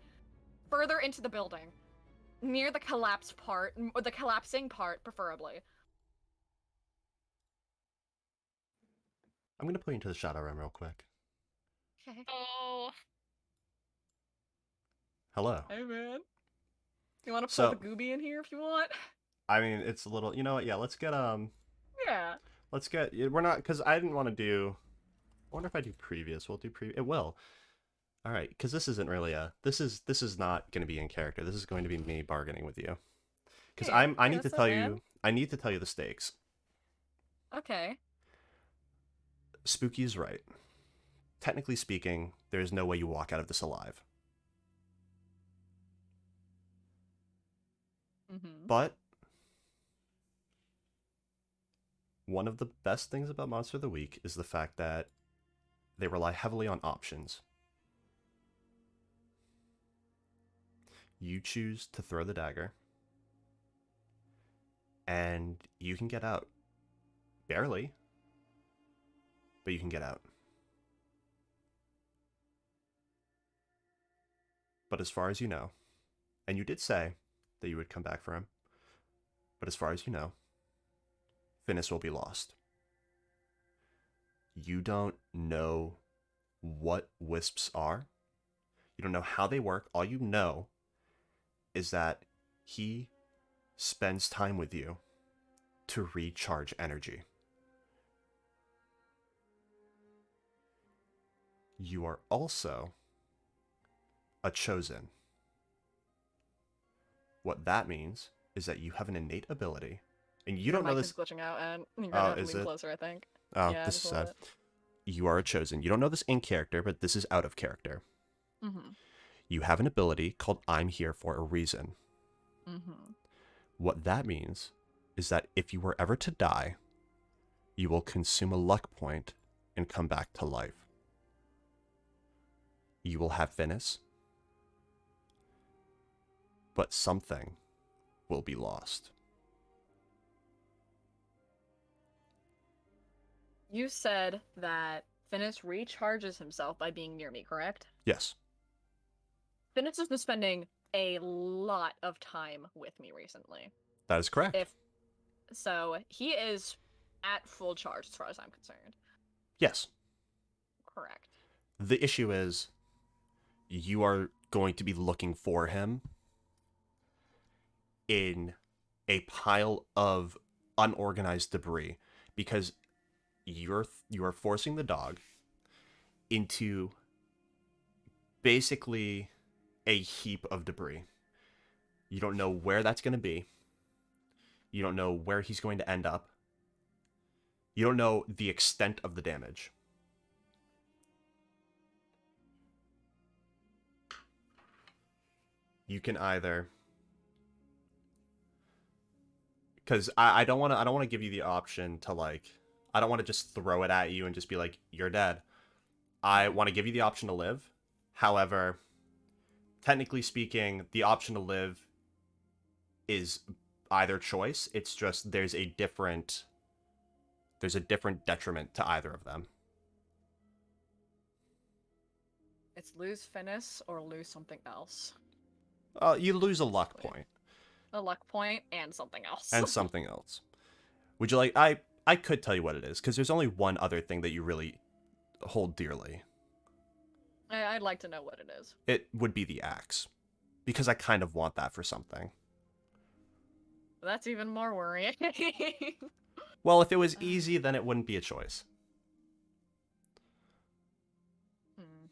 further into the building, near the collapsed part, or the collapsing part, preferably. I'm gonna put you into the shadow realm real quick. Okay. Oh. Hello. Hey man, you want to pull So- the gooby in here if you want? I mean, it's a little. You know what? Yeah, let's get Yeah. Let's get. We're not because I didn't want to do. I wonder if I do previous. We'll do previous. It will. All right, because this isn't really a. This is not going to be in character. This is going to be me bargaining with you. Because Yeah, I yeah, need to that's tell it, you. man. I need to tell you the stakes. Okay. Spooky is right. Technically speaking, there is no way you walk out of this alive. Mm-hmm. But one of the best things about Monster of the Week is the fact that they rely heavily on options. You choose to throw the dagger, and you can get out. Barely, but you can get out. But as far as you know, and you did say that you would come back for him, but as far as you know, Finis will be lost. You don't know what wisps are. You don't know how they work. All you know is that he spends time with you to recharge energy. You are also a chosen. What that means is that you have an innate ability, and you Your don't know mic this. is glitching out, and you're Oh, gonna have to is lean it? closer, I think. Oh, Yeah, this just is a sad. little You are a chosen. You don't know this in character, but this is out of character. bit. Mm-hmm. You have an ability called I'm Here for a Reason. Mm-hmm. What that means is that if you were ever to die, you will consume a luck point and come back to life. You will have Finis, but something will be lost. You said that Finis recharges himself by being near me, correct? Yes, Finis has been spending a lot of time with me recently. that is correct. So he is at full charge as far as I'm concerned. Yes. Correct. The issue is you are going to be looking for him in a pile of unorganized debris because you are forcing the dog into basically a heap of debris. You don't know where that's going to be. You don't know where he's going to end up. You don't know the extent of the damage. You can either, because I don't want to give you the option to I don't want to just throw it at you and just be like, you're dead. I want to give you the option to live. However, technically speaking, the option to live is either choice. It's just there's a different detriment to either of them. It's lose Finis or lose something else. You lose a luck point A luck point and something else. and something else. Would you like? I could tell you what it is because there's only one other thing that you really hold dearly. I'd like to know what it is. It would be the axe, because I kind of want that for something. That's even more worrying. Well, if it was easy, then it wouldn't be a choice. Hmm.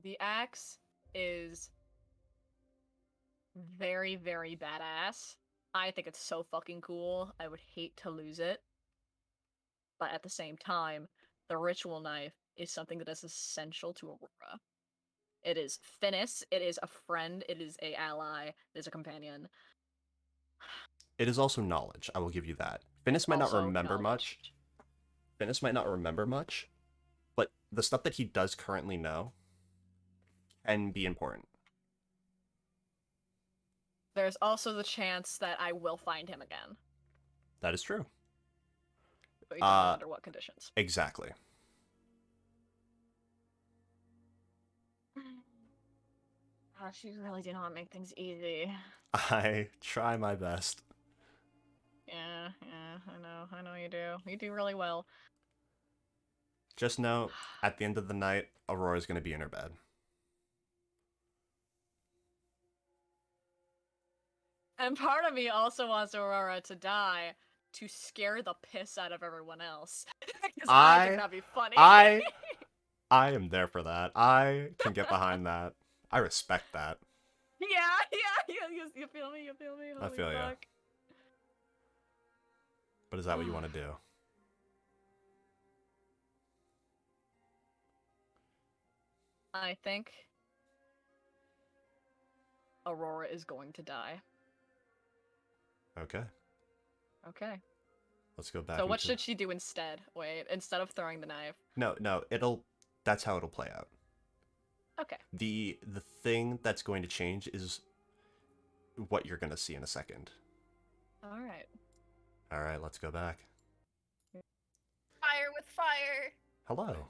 The axe is very, very badass. I think it's so fucking cool. I would hate to lose it. But at the same time, the ritual knife is something that is essential to Aurora. It is Finis. It is a friend. It is a ally. It is a companion. It is also knowledge. I will give you that. Finis might not Also remember knowledge. much. Finis might not remember much, but the stuff that he does currently know can be important. There's also the chance that I will find him again. That is true. But we don't know under what conditions. Exactly. Gosh, you really do not make things easy. I try my best. Yeah, I know you do. You do really well. Just know, at the end of the night, Aurora's gonna be in her bed. And part of me also wants Aurora to die to scare the piss out of everyone else. Because I think that'd be funny. I am there for that. I can get behind that. I respect that. Yeah, you feel me? You feel me? I Holy feel ya. fuck. But is that what you want to do? I think Aurora is going to die. Okay. Okay. Let's go back. So what should she do instead? Wait, instead of throwing the knife. No, that's how it'll play out. Okay. The thing that's going to change is what you're going to see in a second. Alright. Alright, let's go back. Fire with fire. Hello.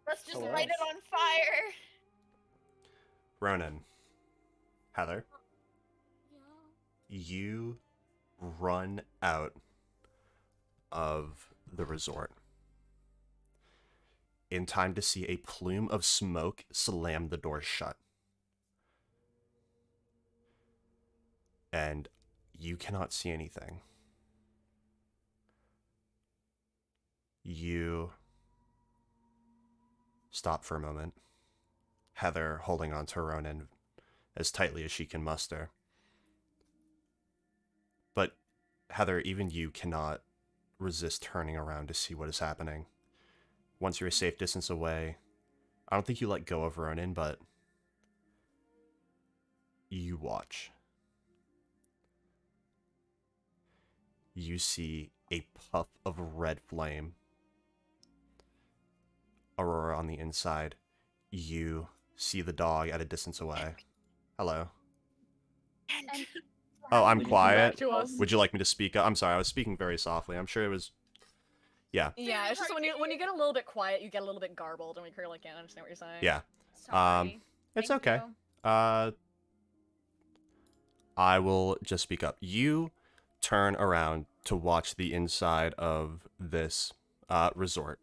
Let's just Hello. light it on fire. Ronan. Heather. You run out of the resort in time to see a plume of smoke slam the door shut. And you cannot see anything. You stop for a moment. Heather holding on to Ronan as tightly as she can muster. But Heather, even you cannot resist turning around to see what is happening. Once you're a safe distance away, I don't think you let go of Ronan, but you watch. You see a puff of red flame. Aurora on the inside. You see the dog at a distance away. Hello. And Oh, I'm Will you quiet. Back to us. Would you like me to speak up? I'm sorry, I was speaking very softly. I'm sure it was... Yeah. Yeah, it's just when you get a little bit quiet, you get a little bit garbled, and we clearly can't understand what you're saying. Yeah. Sorry. It's Thank okay. you. I will just speak up. You turn around to watch the inside of this resort.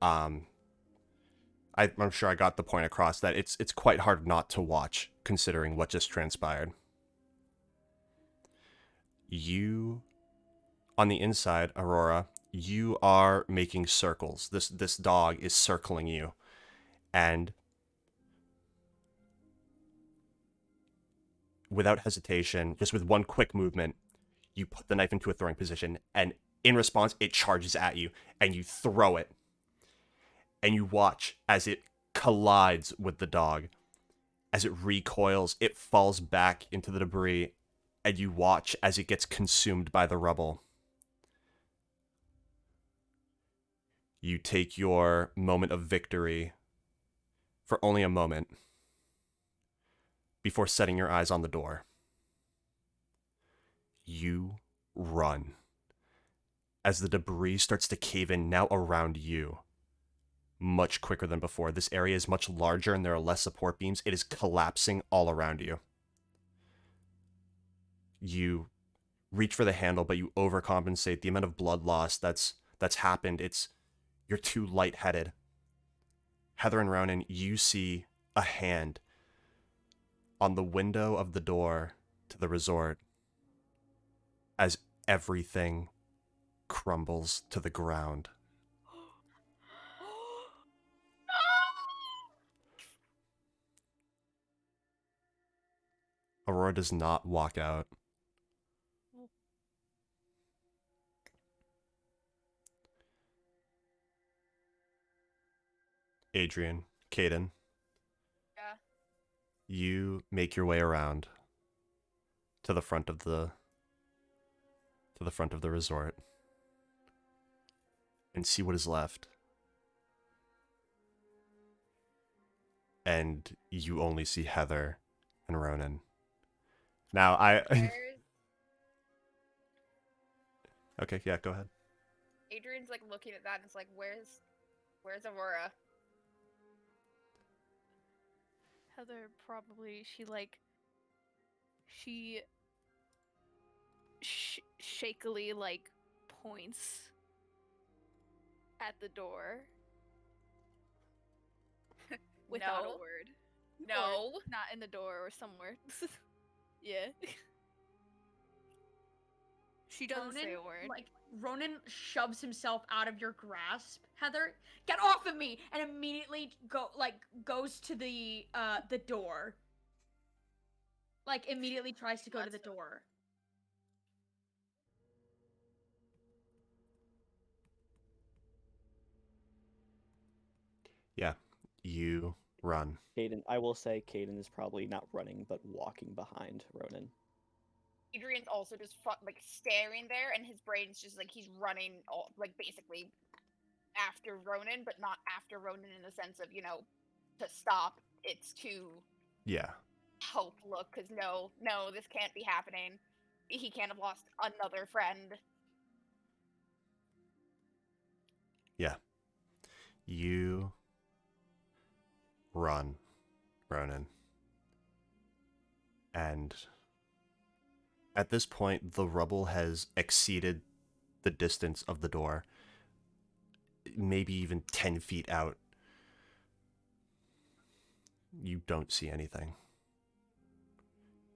I'm sure I got the point across that it's quite hard not to watch, considering what just transpired. You, on the inside, Aurora, you are making circles. This dog is circling you, and without hesitation, just with one quick movement, you put the knife into a throwing position, and in response, it charges at you, and you throw it. And you watch as it collides with the dog. As it recoils, it falls back into the debris, and you watch as it gets consumed by the rubble. You take your moment of victory for only a moment before setting your eyes on the door. You run as the debris starts to cave in now around you. Much quicker than before. This area is much larger and there are less support beams. It is collapsing all around you. You reach for the handle, but you overcompensate. The amount of blood loss that's happened, you're too lightheaded. Heather and Ronan, you see a hand on the window of the door to the resort as everything crumbles to the ground. Aurora does not walk out. Adrian, Caden, You make your way around to the front of the resort and see what is left. And you only see Heather and Ronan. Now Where's Okay, yeah, go ahead. Adrian's like looking at that and it's like, where's Aurora? Heather probably she shakily like points at the door without No. a word. No. Or not in the door or somewhere. Yeah. She doesn't say a word. Like, Ronan shoves himself out of your grasp. Heather, get off of me! And immediately goes to the door. Like, immediately tries to go to the door. Yeah, you run. Caden, I will say Caden is probably not running, but walking behind Ronan. Adrian's also just like staring there, and his brain's just like he's running, like basically after Ronan, but not after Ronan in the sense of to stop. It's to Yeah. help look, because no, this can't be happening. He can't have lost another friend. Yeah. You run, Ronan. And at this point, the rubble has exceeded the distance of the door. Maybe even 10 feet out. You don't see anything.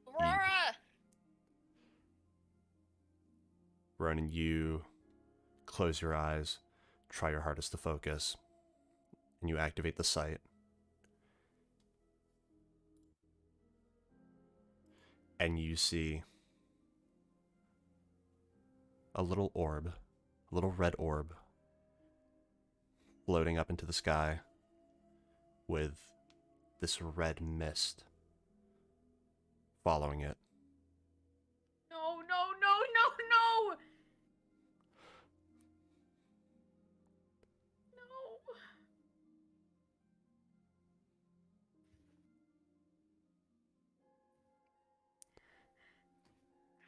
Aurora! Ronan, you close your eyes, try your hardest to focus, and you activate the sight. And you see a little orb, a little red orb, floating up into the sky with this red mist following it. No, no, no, no, no! No.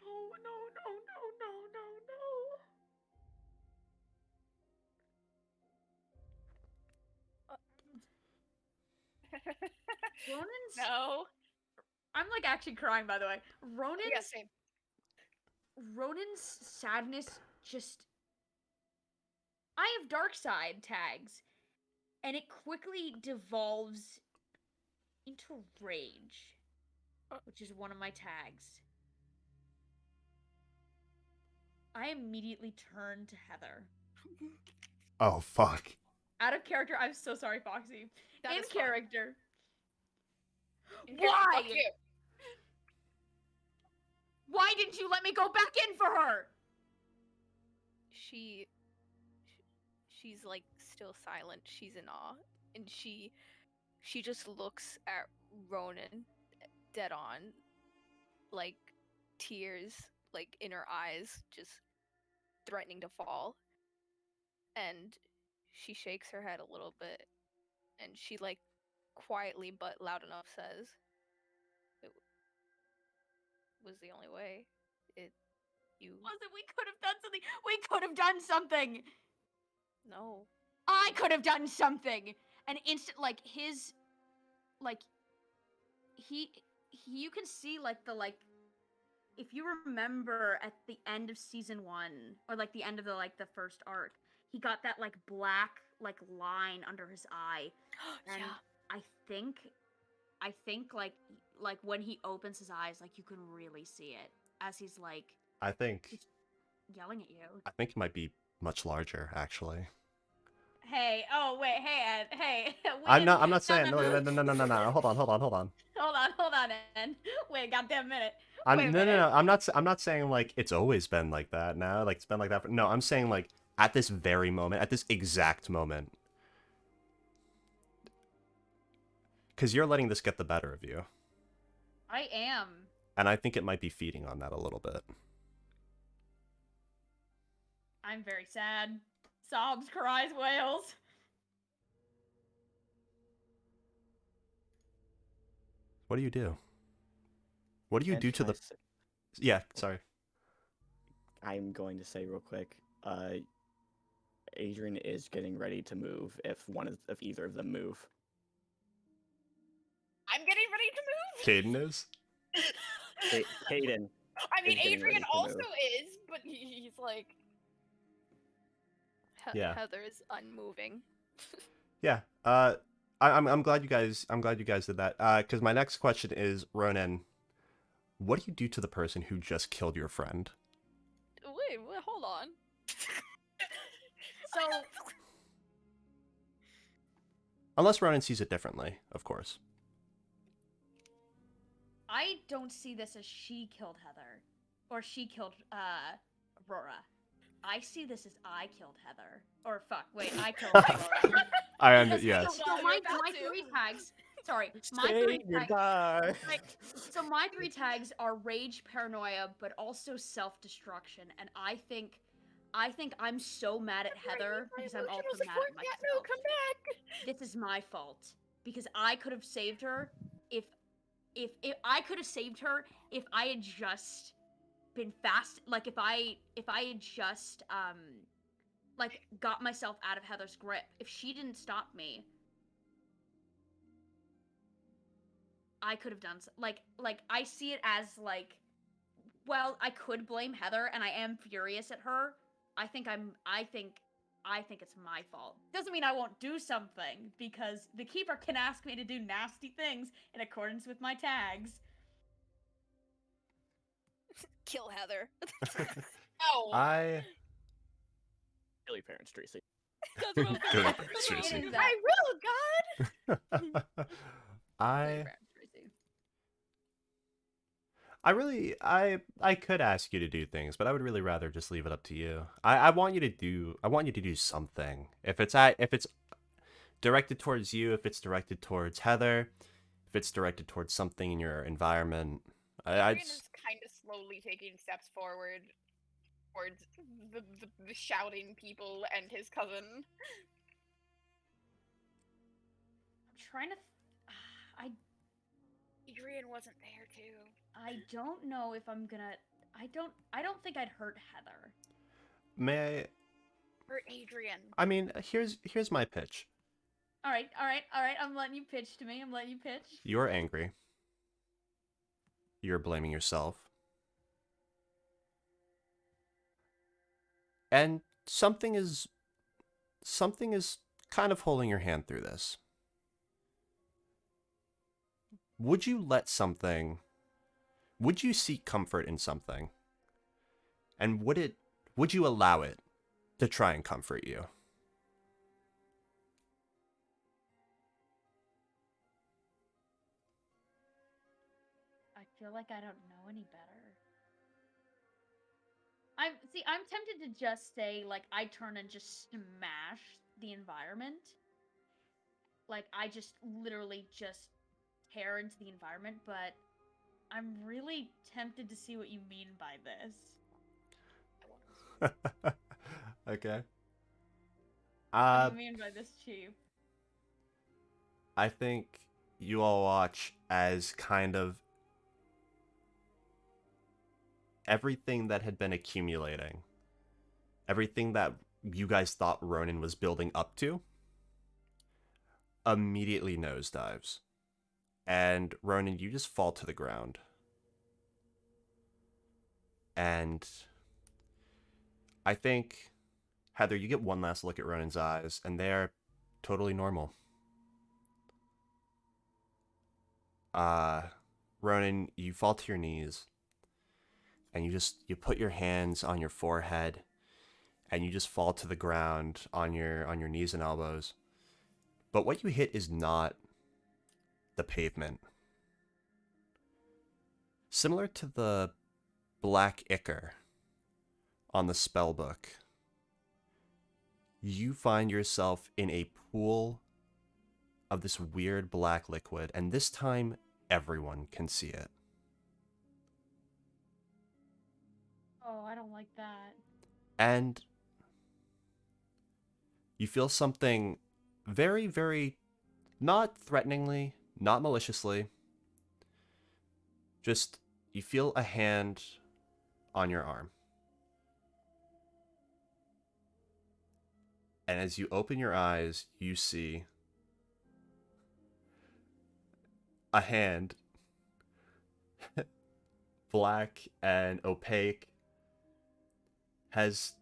No, no, no, no, no, no, no. Ronan's... No. I'm like actually crying, by the way. Yeah, same. Ronan's sadness just... I have dark side tags, and it quickly devolves into rage, which is one of my tags. I immediately turn to Heather. Oh, fuck. Out of character, I'm so sorry, Foxy. That In is fine. character. Why? Why? Why didn't you let me go back in for her? She's like still silent. She's in awe, and she just looks at Ronan dead on, like tears like in her eyes, just threatening to fall. And she shakes her head a little bit, and she like quietly but loud enough says, "It was the only way. We could have done something. We could have done something. No. I could have done something. And instant, like his, like he, you can see like the if you remember at the end of season 1 or like the end of the first arc, he got that like black like line under his eye, and Yeah. I think like when he opens his eyes, like you can really see it as he's like I think yelling at you. it might be much larger, actually. Hey, oh wait, hey Ed, hey. I'm not saying no. no. Hold on. Hold on, Ed. Wait a goddamn minute. I'm Wait a no. minute. I'm not saying like it's always been like that now. Like it's been like that. No, I'm saying like at this very moment, at this exact moment, because you're letting this get the better of you. I am. And I think it might be feeding on that a little bit. I'm very sad. Sobs, cries, wails. What do you do? What do you And do to can I the... say- Yeah, sorry. I'm going to say real quick. Adrian is getting ready to move if either of them move. I'm getting ready to move. Caden is? Caden. I mean, is getting ready Adrian to also move. is, but he's like, Yeah. Heather is unmoving. Yeah. I'm glad you guys did that. Because my next question is, Ronan, what do you do to the person who just killed your friend? Wait, hold on. So Unless Ronan sees it differently, of course. I don't see this as she killed Heather, or she killed Aurora. I see this as I killed Heather, or fuck, wait, I killed Aurora. Yes. So my three tags. Sorry, my Say three tags. goodbye. So my three tags are rage, paranoia, but also self-destruction, and I think I'm so mad at Heather because I'm also mad at myself. Come back. This is my fault because I could have saved her if I could have saved her if I had just been fast, like if I had just like got myself out of Heather's grip. If she didn't stop me, I could have done like I see it as like, well, I could blame Heather and I am furious at her. I think it's my fault. Doesn't mean I won't do something because the keeper can ask me to do nasty things in accordance with my tags. Kill Heather. Oh. Kill your parents, Tracy. That's what I'm Kill your thinking. parents, Tracy. It is that. I will, God. I could ask you to do things, but I would really rather just leave it up to you. I want you to do something. If it's directed towards you, if it's directed towards Heather, if it's directed towards something in your environment, Adrian is kind of slowly taking steps forward towards the shouting people and his cousin. I'm trying to Adrian wasn't there too. I don't know if I'm gonna. I don't think I'd hurt Heather. may I? Or Adrian. I mean, here's my pitch. All right. I'm letting you pitch to me. You're angry. You're blaming yourself. And something is kind of holding your hand through this. Would you seek comfort in something? And would you allow it to try and comfort you? I feel like I don't know any better. I'm tempted to just say like I turn and just smash the environment. Like I just literally just tear into the environment, but I'm really tempted to see what you mean by this. Okay. What do you mean by this, Chief? I think you all watch as kind of everything that had been accumulating, everything that you guys thought Ronan was building up to, immediately nosedives. And Ronan, you just fall to the ground. And I think, Heather, you get one last look at Ronan's eyes, and they're totally normal. Ronan, you fall to your knees, and you put your hands on your forehead, and you just fall to the ground on your knees and elbows. But what you hit is not the pavement. Similar to the black ichor on the spell book, you find yourself in a pool of this weird black liquid, and this time everyone can see it. I don't like that. And you feel something very, very, not threateningly, not maliciously, just you feel a hand on your arm. And as you open your eyes, you see a hand, black and opaque, has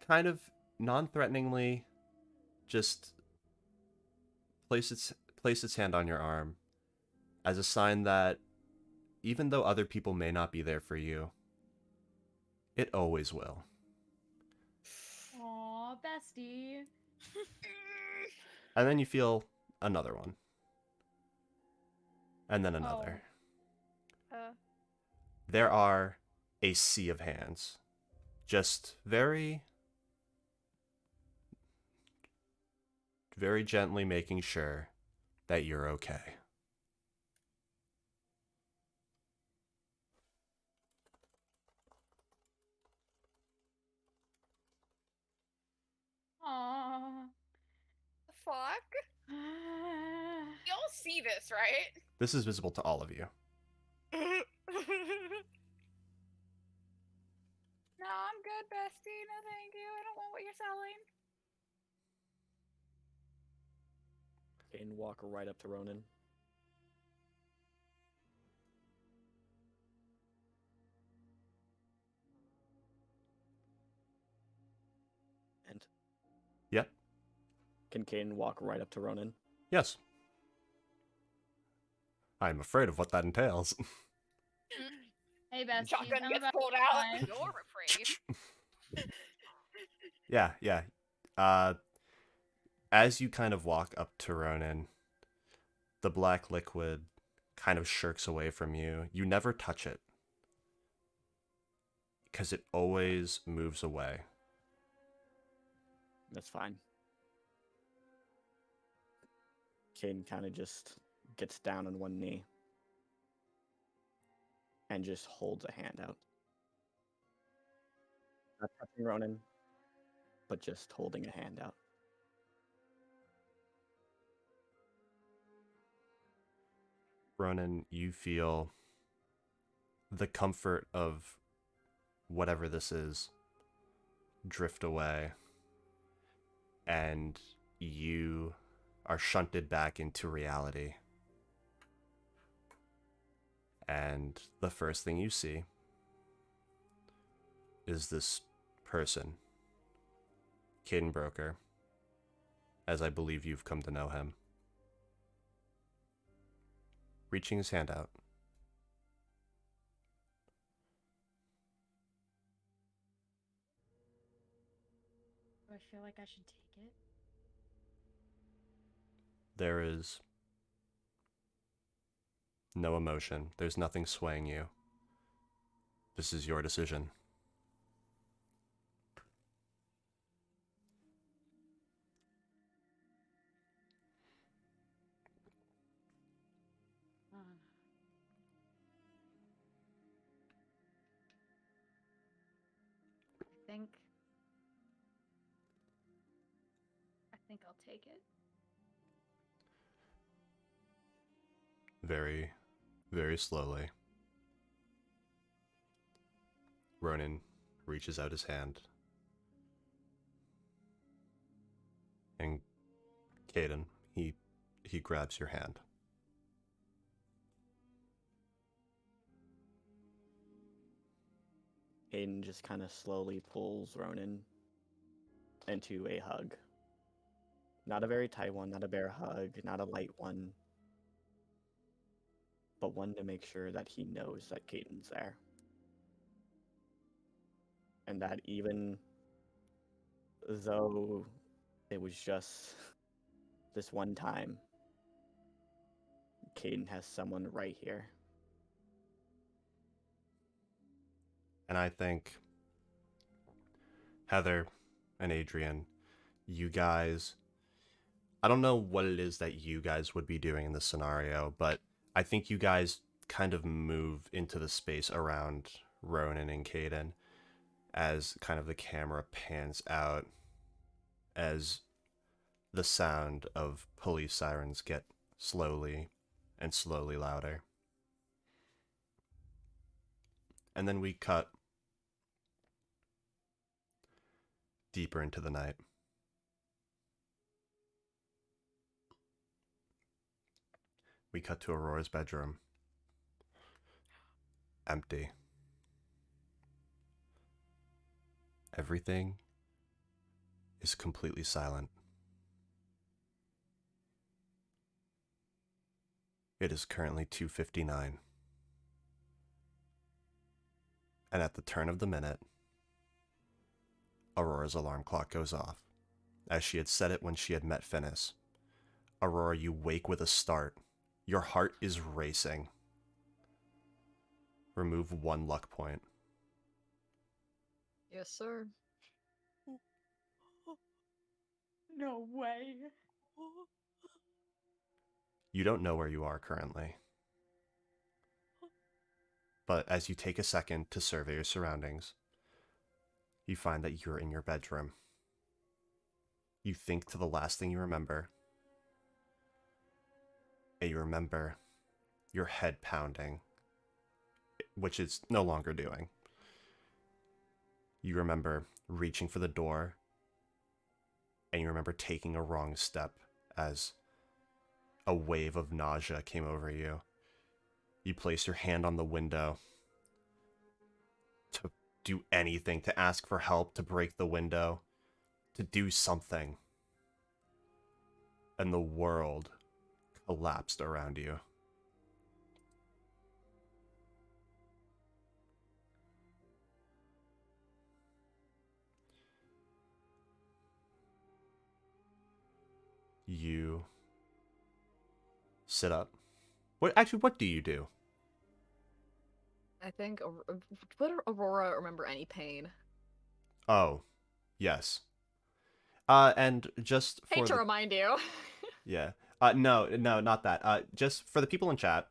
kind of non-threateningly just placed its hand on your arm as a sign that even though other people may not be there for you, it always will. Aw, bestie. And then you feel another one. And then another. There are a sea of hands. Just very, very gently making sure that you're okay. Aw. The fuck? Y'all see this, right? This is visible to all of you. No, I'm good, bestie. No, thank you. I don't want what you're selling. And walk right up to Ronan. And Yep. can Caden walk right up to Ronan? Yes. I'm afraid of what that entails. Hey, bestie. Shotgun I'm gets about pulled to out. die. You're afraid. Yeah. As you kind of walk up to Ronan, the black liquid kind of shirks away from you. You never touch it, because it always moves away. That's fine. Caden kind of just gets down on one knee and just holds a hand out. Not touching Ronan, but just holding a hand out. Ronan, you feel the comfort of whatever this is drift away, and you are shunted back into reality. And the first thing you see is this person, Caden Broker, as I believe you've come to know him, reaching his hand out. Do I feel like I should take it? There is no emotion. There's nothing swaying you. This is your decision. I think I'll take it. Very, very slowly, Ronan reaches out his hand. And Caden, he grabs your hand. Caden just kind of slowly pulls Ronan into a hug. Not a very tight one, not a bear hug, not a light one, but one to make sure that he knows that Caden's there. And that even though it was just this one time, Caden has someone right here. And I think Heather and Adrian, you guys, I don't know what it is that you guys would be doing in this scenario, but I think you guys kind of move into the space around Ronan and Caden, as kind of the camera pans out as the sound of police sirens get slowly and slowly louder. And then we cut deeper into the night. We cut to Aurora's bedroom. Empty. Everything is completely silent. It is currently 2:59. And at the turn of the minute, Aurora's alarm clock goes off, as she had set it when she had met Finnis. Aurora, you wake with a start. Your heart is racing. Remove 1 luck point. Yes, sir. No way. You don't know where you are currently. But as you take a second to survey your surroundings, you find that you're in your bedroom. You think to the last thing you remember, and you remember your head pounding, which it's no longer doing. You remember reaching for the door, and you remember taking a wrong step as a wave of nausea came over you. You place your hand on the window to do anything, to ask for help, to break the window, to do something. And the world collapsed around you. You sit up. What do you do? I think. Would Aurora remember any pain? Oh, yes. And just for Hate to remind you. yeah. No, not that. Just for the people in chat,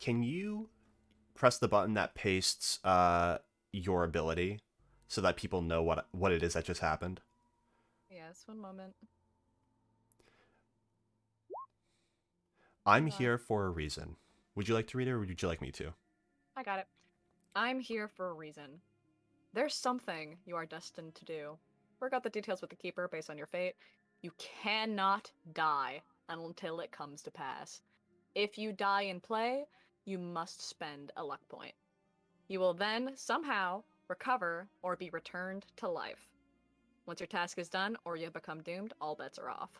can you press the button that pastes your ability so that people know what it is that just happened? Yes, one moment. I'm Hold on. here for a reason. Would you like to read it, or would you like me to? I got it. I'm here for a reason. There's something you are destined to do. Work out the details with the Keeper based on your fate. You cannot die until it comes to pass. If you die in play, you must spend a luck point. You will then somehow recover or be returned to life. Once your task is done or you have become doomed, all bets are off.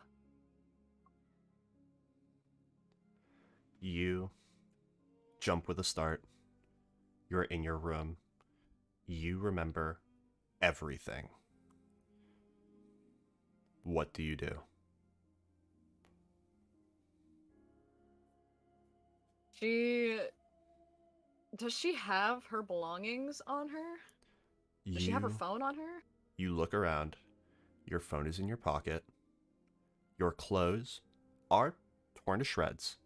You jump with a start. You're in your room. You remember everything. What do you do? Does she have her belongings on her? Does she have her phone on her? You look around. Your phone is in your pocket. Your clothes are torn to shreds.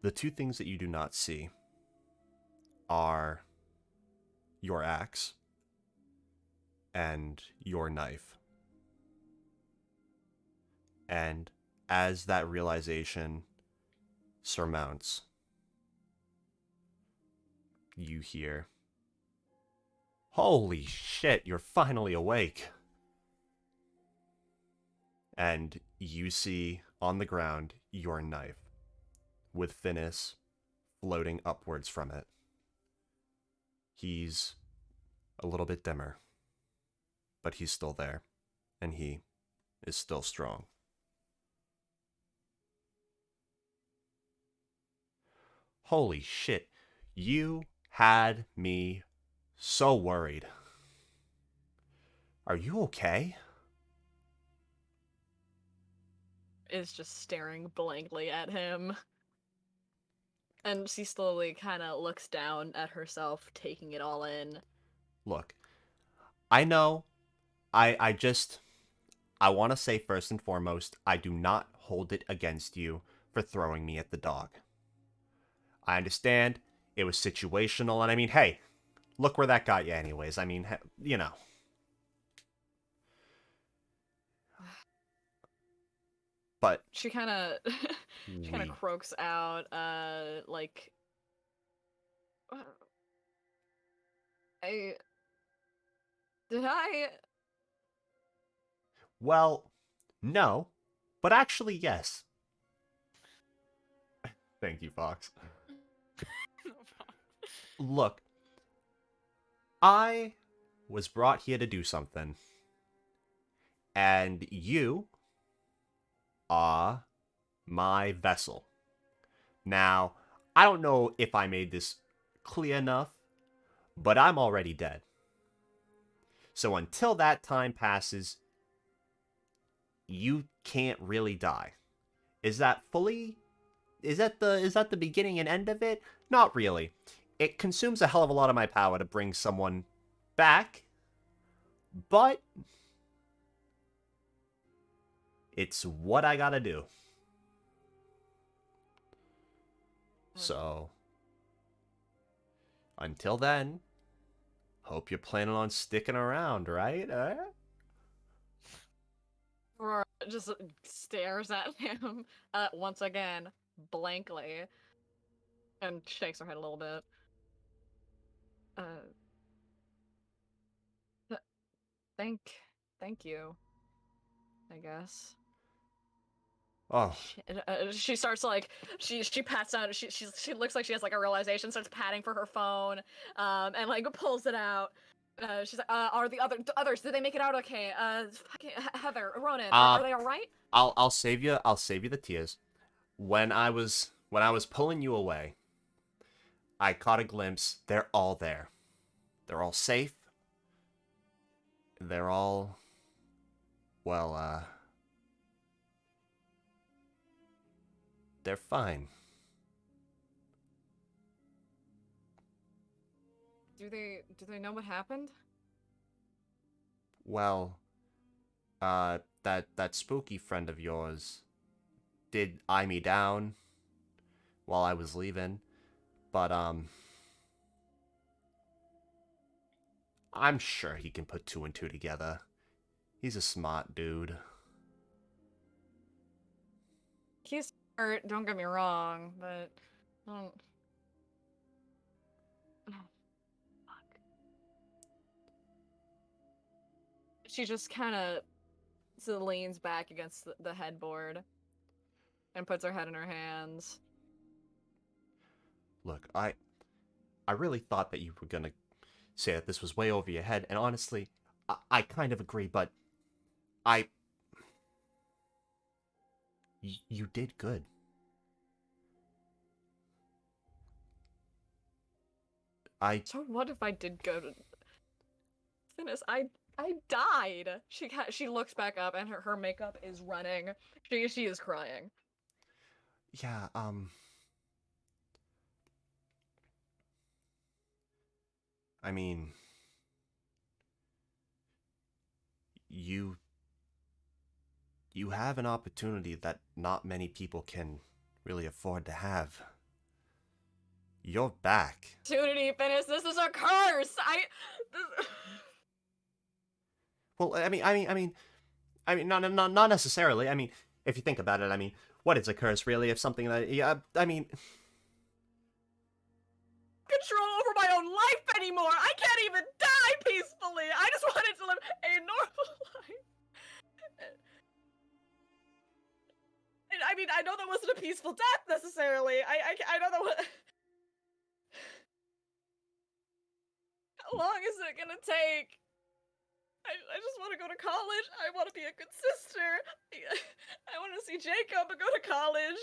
The two things that you do not see are your axe and your knife. And as that realization surmounts, you hear, "Holy shit, you're finally awake." And you see on the ground your knife, with Finnis floating upwards from it. He's a little bit dimmer, but he's still there, and he is still strong. Holy shit, you had me so worried. Are you okay? Is just staring blankly at him. And she slowly kind of looks down at herself, taking it all in. Look, I know, I want to say first and foremost, I do not hold it against you for throwing me at the dog. I understand it was situational, and I mean, hey, look where that got you anyways. I mean, you know. But She kind of she kind of we croaks out, like, I did I well, no, but actually yes. Thank you, Fox. No problem. Look, I was brought here to do something, and you are my vessel. Now, I don't know if I made this clear enough, but I'm already dead. So until that time passes, you can't really die. Is that fully is that the beginning and end of it? Not really. It consumes a hell of a lot of my power to bring someone back, but it's what I gotta do. So, until then, hope you're planning on sticking around, right? Aurora just stares at him once again, blankly, and shakes her head a little bit. Th- thank, thank you, I guess. Oh, She starts like she pats down. She looks like she has like a realization. Starts patting for her phone, and like pulls it out. She's like, are the others? Did they make it out okay? Fucking Heather, Ronan, are they all right? I'll save you. I'll save you the tears. When I was pulling you away, I caught a glimpse. They're all there. They're all safe. They're all, well, they're fine. Do they know what happened? Well, that spooky friend of yours did eye me down while I was leaving, but I'm sure he can put two and two together. He's a smart dude. He's hurt. Don't get me wrong, but I don't. Oh, fuck. She just kind of leans back against the headboard and puts her head in her hands. Look, I really thought that you were gonna say that this was way over your head, and honestly, I kind of agree, but I you did good. I So what if I did go to Finis? I died. She looks back up and her makeup is running. She is crying. yeah, I mean, you you have an opportunity that not many people can really afford to have. You're back. Opportunity, Finis. This is a curse. This... Well, not necessarily. I mean, if you think about it, I mean, what is a curse really? If something that, yeah, I mean, control over my own life anymore. I can't even die peacefully. I just wanted to live a normal life. And I mean, I know that wasn't a peaceful death necessarily. I know that was. How long is it gonna take? I just want to go to college. I want to be a good sister. I want to see Jacob and go to college.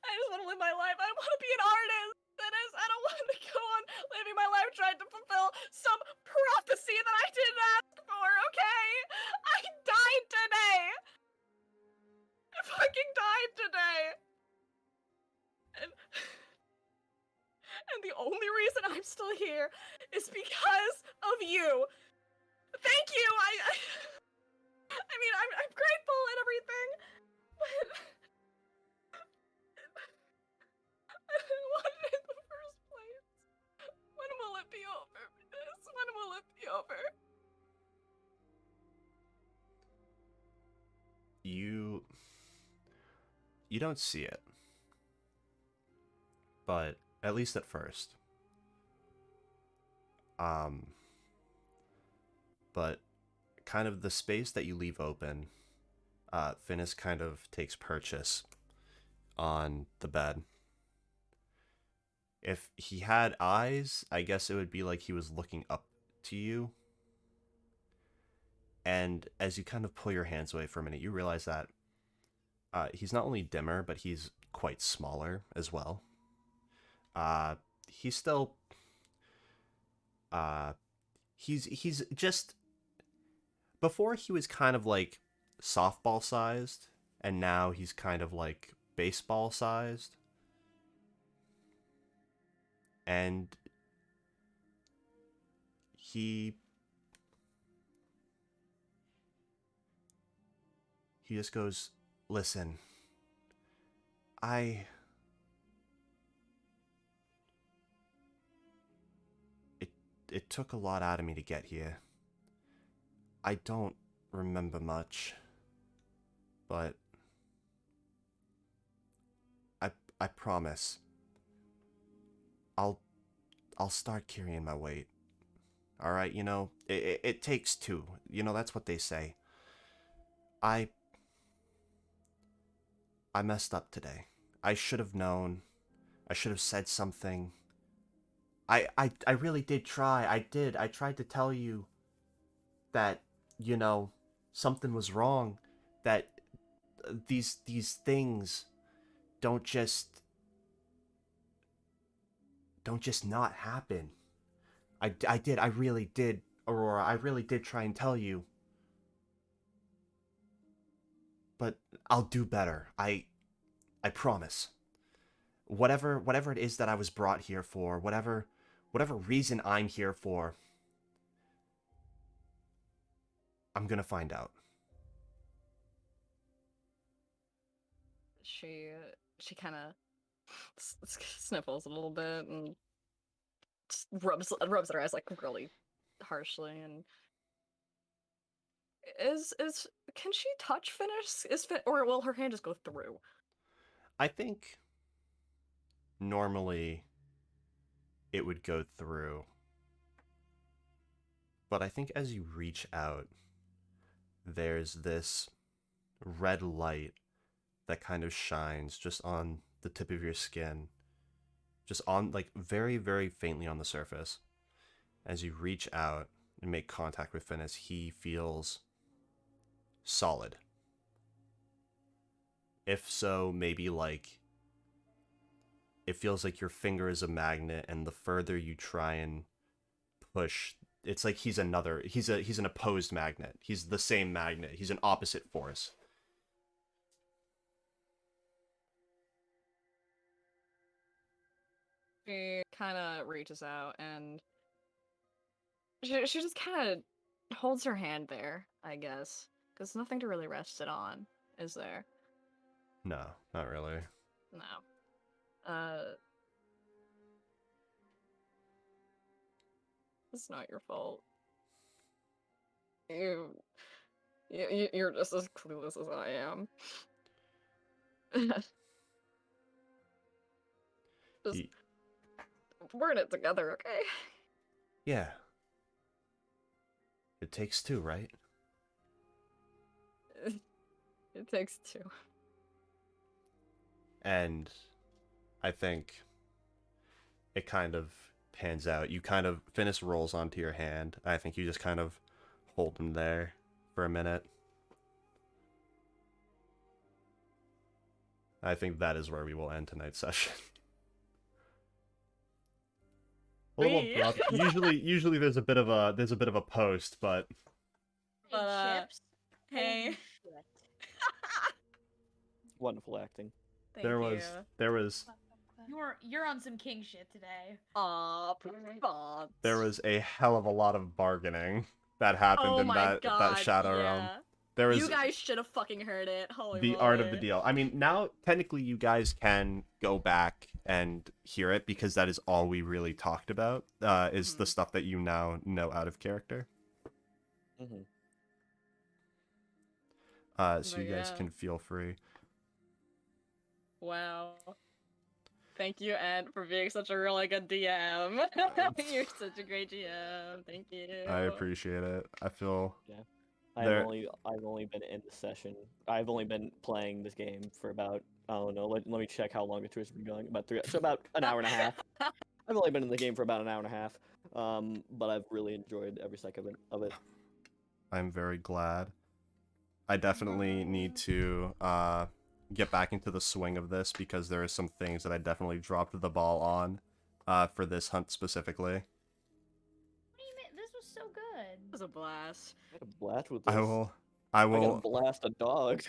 I just want to live my life. I want to be an artist. I don't want to go on living my life trying to fulfill some prophecy that I didn't ask for, okay? I died today. I fucking died today. And the only reason I'm still here is because of you. Thank you. I mean, I'm grateful and everything, but you don't see it. But at least at first. But kind of the space that you leave open, Finnis kind of takes purchase on the bed. If he had eyes, I guess it would be like he was looking up to you. And as you kind of pull your hands away for a minute, you realize that he's not only dimmer, but he's quite smaller as well. He's still... he's just... Before he was kind of like softball sized, and now he's kind of like baseball sized. And he just goes, listen, it took a lot out of me to get here. I don't remember much, but I promise I'll start carrying my weight. All right, you know, it takes two. You know, that's what they say. I messed up today. I should have known. I should have said something. I really did try. I did. I tried to tell you that, you know, something was wrong. That these things don't just not happen. I did. I really did, Aurora. I really did try and tell you. But I'll do better. I promise. Whatever it is that I was brought here for, whatever reason I'm here for, I'm gonna find out. She kind of sniffles a little bit and rubs her eyes like really harshly. And can she touch Finnish? Or will her hand just go through? I think normally it would go through, but I think as you reach out, there's this red light that kind of shines just on the tip of your skin, just on, like, very, very faintly on the surface. As you reach out and make contact with Finnis, he feels solid. If so, maybe like it feels like your finger is a magnet, and the further you try and push, it's like he's an opposed magnet. He's the same magnet. He's an opposite force. She kind of reaches out and she just kind of holds her hand there, I guess, because nothing to really rest it on, is there? No, not really. No. It's not your fault. You're just as clueless as I am. Just we're in it together, okay? Yeah. It takes two, right? It takes two. And I think it kind of pans out. Finnis rolls onto your hand. I think you just kind of hold him there for a minute. I think that is where we will end tonight's session. A little abrupt. Usually there's a bit of a post, but Chips. Hey. Holy shit. Wonderful acting. Thank there you. was You're on some king shit today. Aw, Pons. there was a hell of a lot of bargaining that happened in that shadow realm. There was You guys should have fucking heard it. Holy the moly. art of the deal. I mean, now technically you guys can go back and hear it, because that is all we really talked about. Is the stuff that you now know out of character. Mm-hmm. So you guys can feel free. Wow. Thank you, Ed, for being such a really good DM. You're such a great GM. Thank you. I appreciate it. I feel I've There- only been in the session. I've only been playing this game for about, I don't know. Let me check how long the tour's been going. About an hour and a half. I've only been in the game for about an hour and a half. But I've really enjoyed every second of it. I'm very glad. I definitely need to get back into the swing of this because there are some things that I definitely dropped the ball on for this hunt specifically. What do you mean? This was so good. It was a blast. I had a blast with this. I I gotta will blast a dog.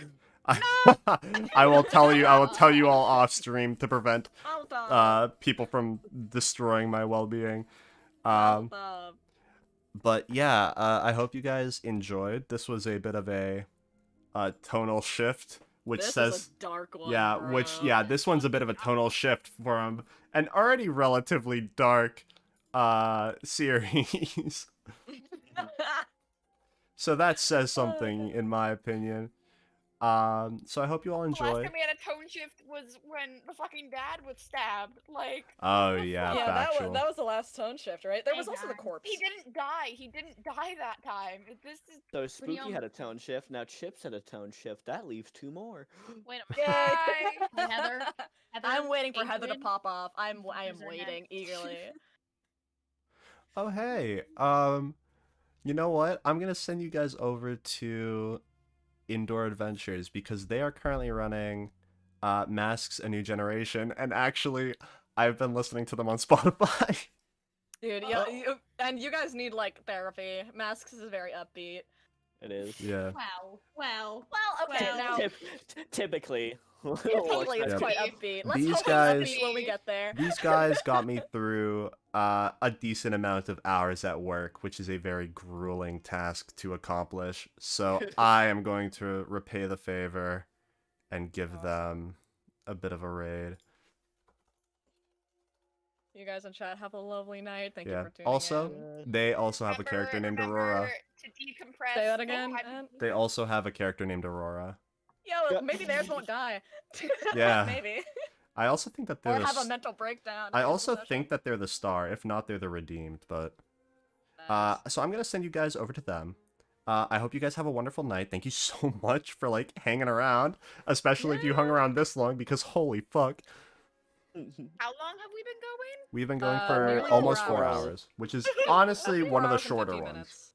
I will tell you all off stream to prevent Hold up. people from destroying my well-being. Hold up. But yeah, I hope you guys enjoyed. This was a bit of a tonal shift, which This says is a dark one. yeah, bro. this one's a bit of a tonal shift from an already relatively dark series. So that says something in my opinion. So I hope you all The last enjoy. time we had a tone shift was when the fucking dad was stabbed. Like, Oh what the yeah, fuck? Yeah, factual. that was the last tone shift, right? There was Hey, also the guys. corpse. He didn't die. He didn't die that time. This is. So When Spooky you had a tone shift. Now Chips had a tone shift. That leaves 2 more. Wait a Yay! minute. Hi. Hey, Heather. Heather, I'm waiting for Heather to Ingrid, pop off. I am Wizard head. waiting eagerly. Oh hey, you know what? I'm gonna send you guys over to Indoor Adventures because they are currently running Masks: A New Generation, and actually, I've been listening to them on Spotify. Dude, and you guys need like therapy. Masks is very upbeat. It is. Yeah. Wow. Well. Well, okay, Well, now Typically. totally it's Yeah. quite upbeat. Let's These hope guys- it's upbeat when we get there. These guys got me through a decent amount of hours at work, which is a very grueling task to accomplish. So I am going to repay the favor and give them a bit of a raid. You guys in chat have a lovely night. Thank you Yeah. for tuning Also, in. they also have a character named Aurora. Remember to decompress. Say that Oh, again. I'm- They also have a character named Aurora. Yo, maybe theirs won't die. Yeah. Maybe. I also think that Or they're the have a s- mental breakdown. I also think that they're the star. If not, they're the redeemed. But so I'm gonna send you guys over to them. I hope you guys have a wonderful night. Thank you so much for like hanging around, especially if you hung around this long because holy fuck, How long have we been going? we've been going nearly for 4 almost 4 hours. hours, which is honestly one of the 4 hours and shorter 50 ones. minutes.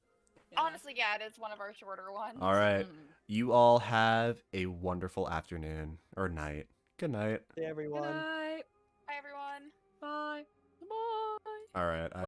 Yeah. Honestly, yeah, it is one of our shorter ones. All right, Mhm. you all have a wonderful afternoon or night. Good night. Hey Good everyone. night. Bye, everyone. Bye. Bye. All right.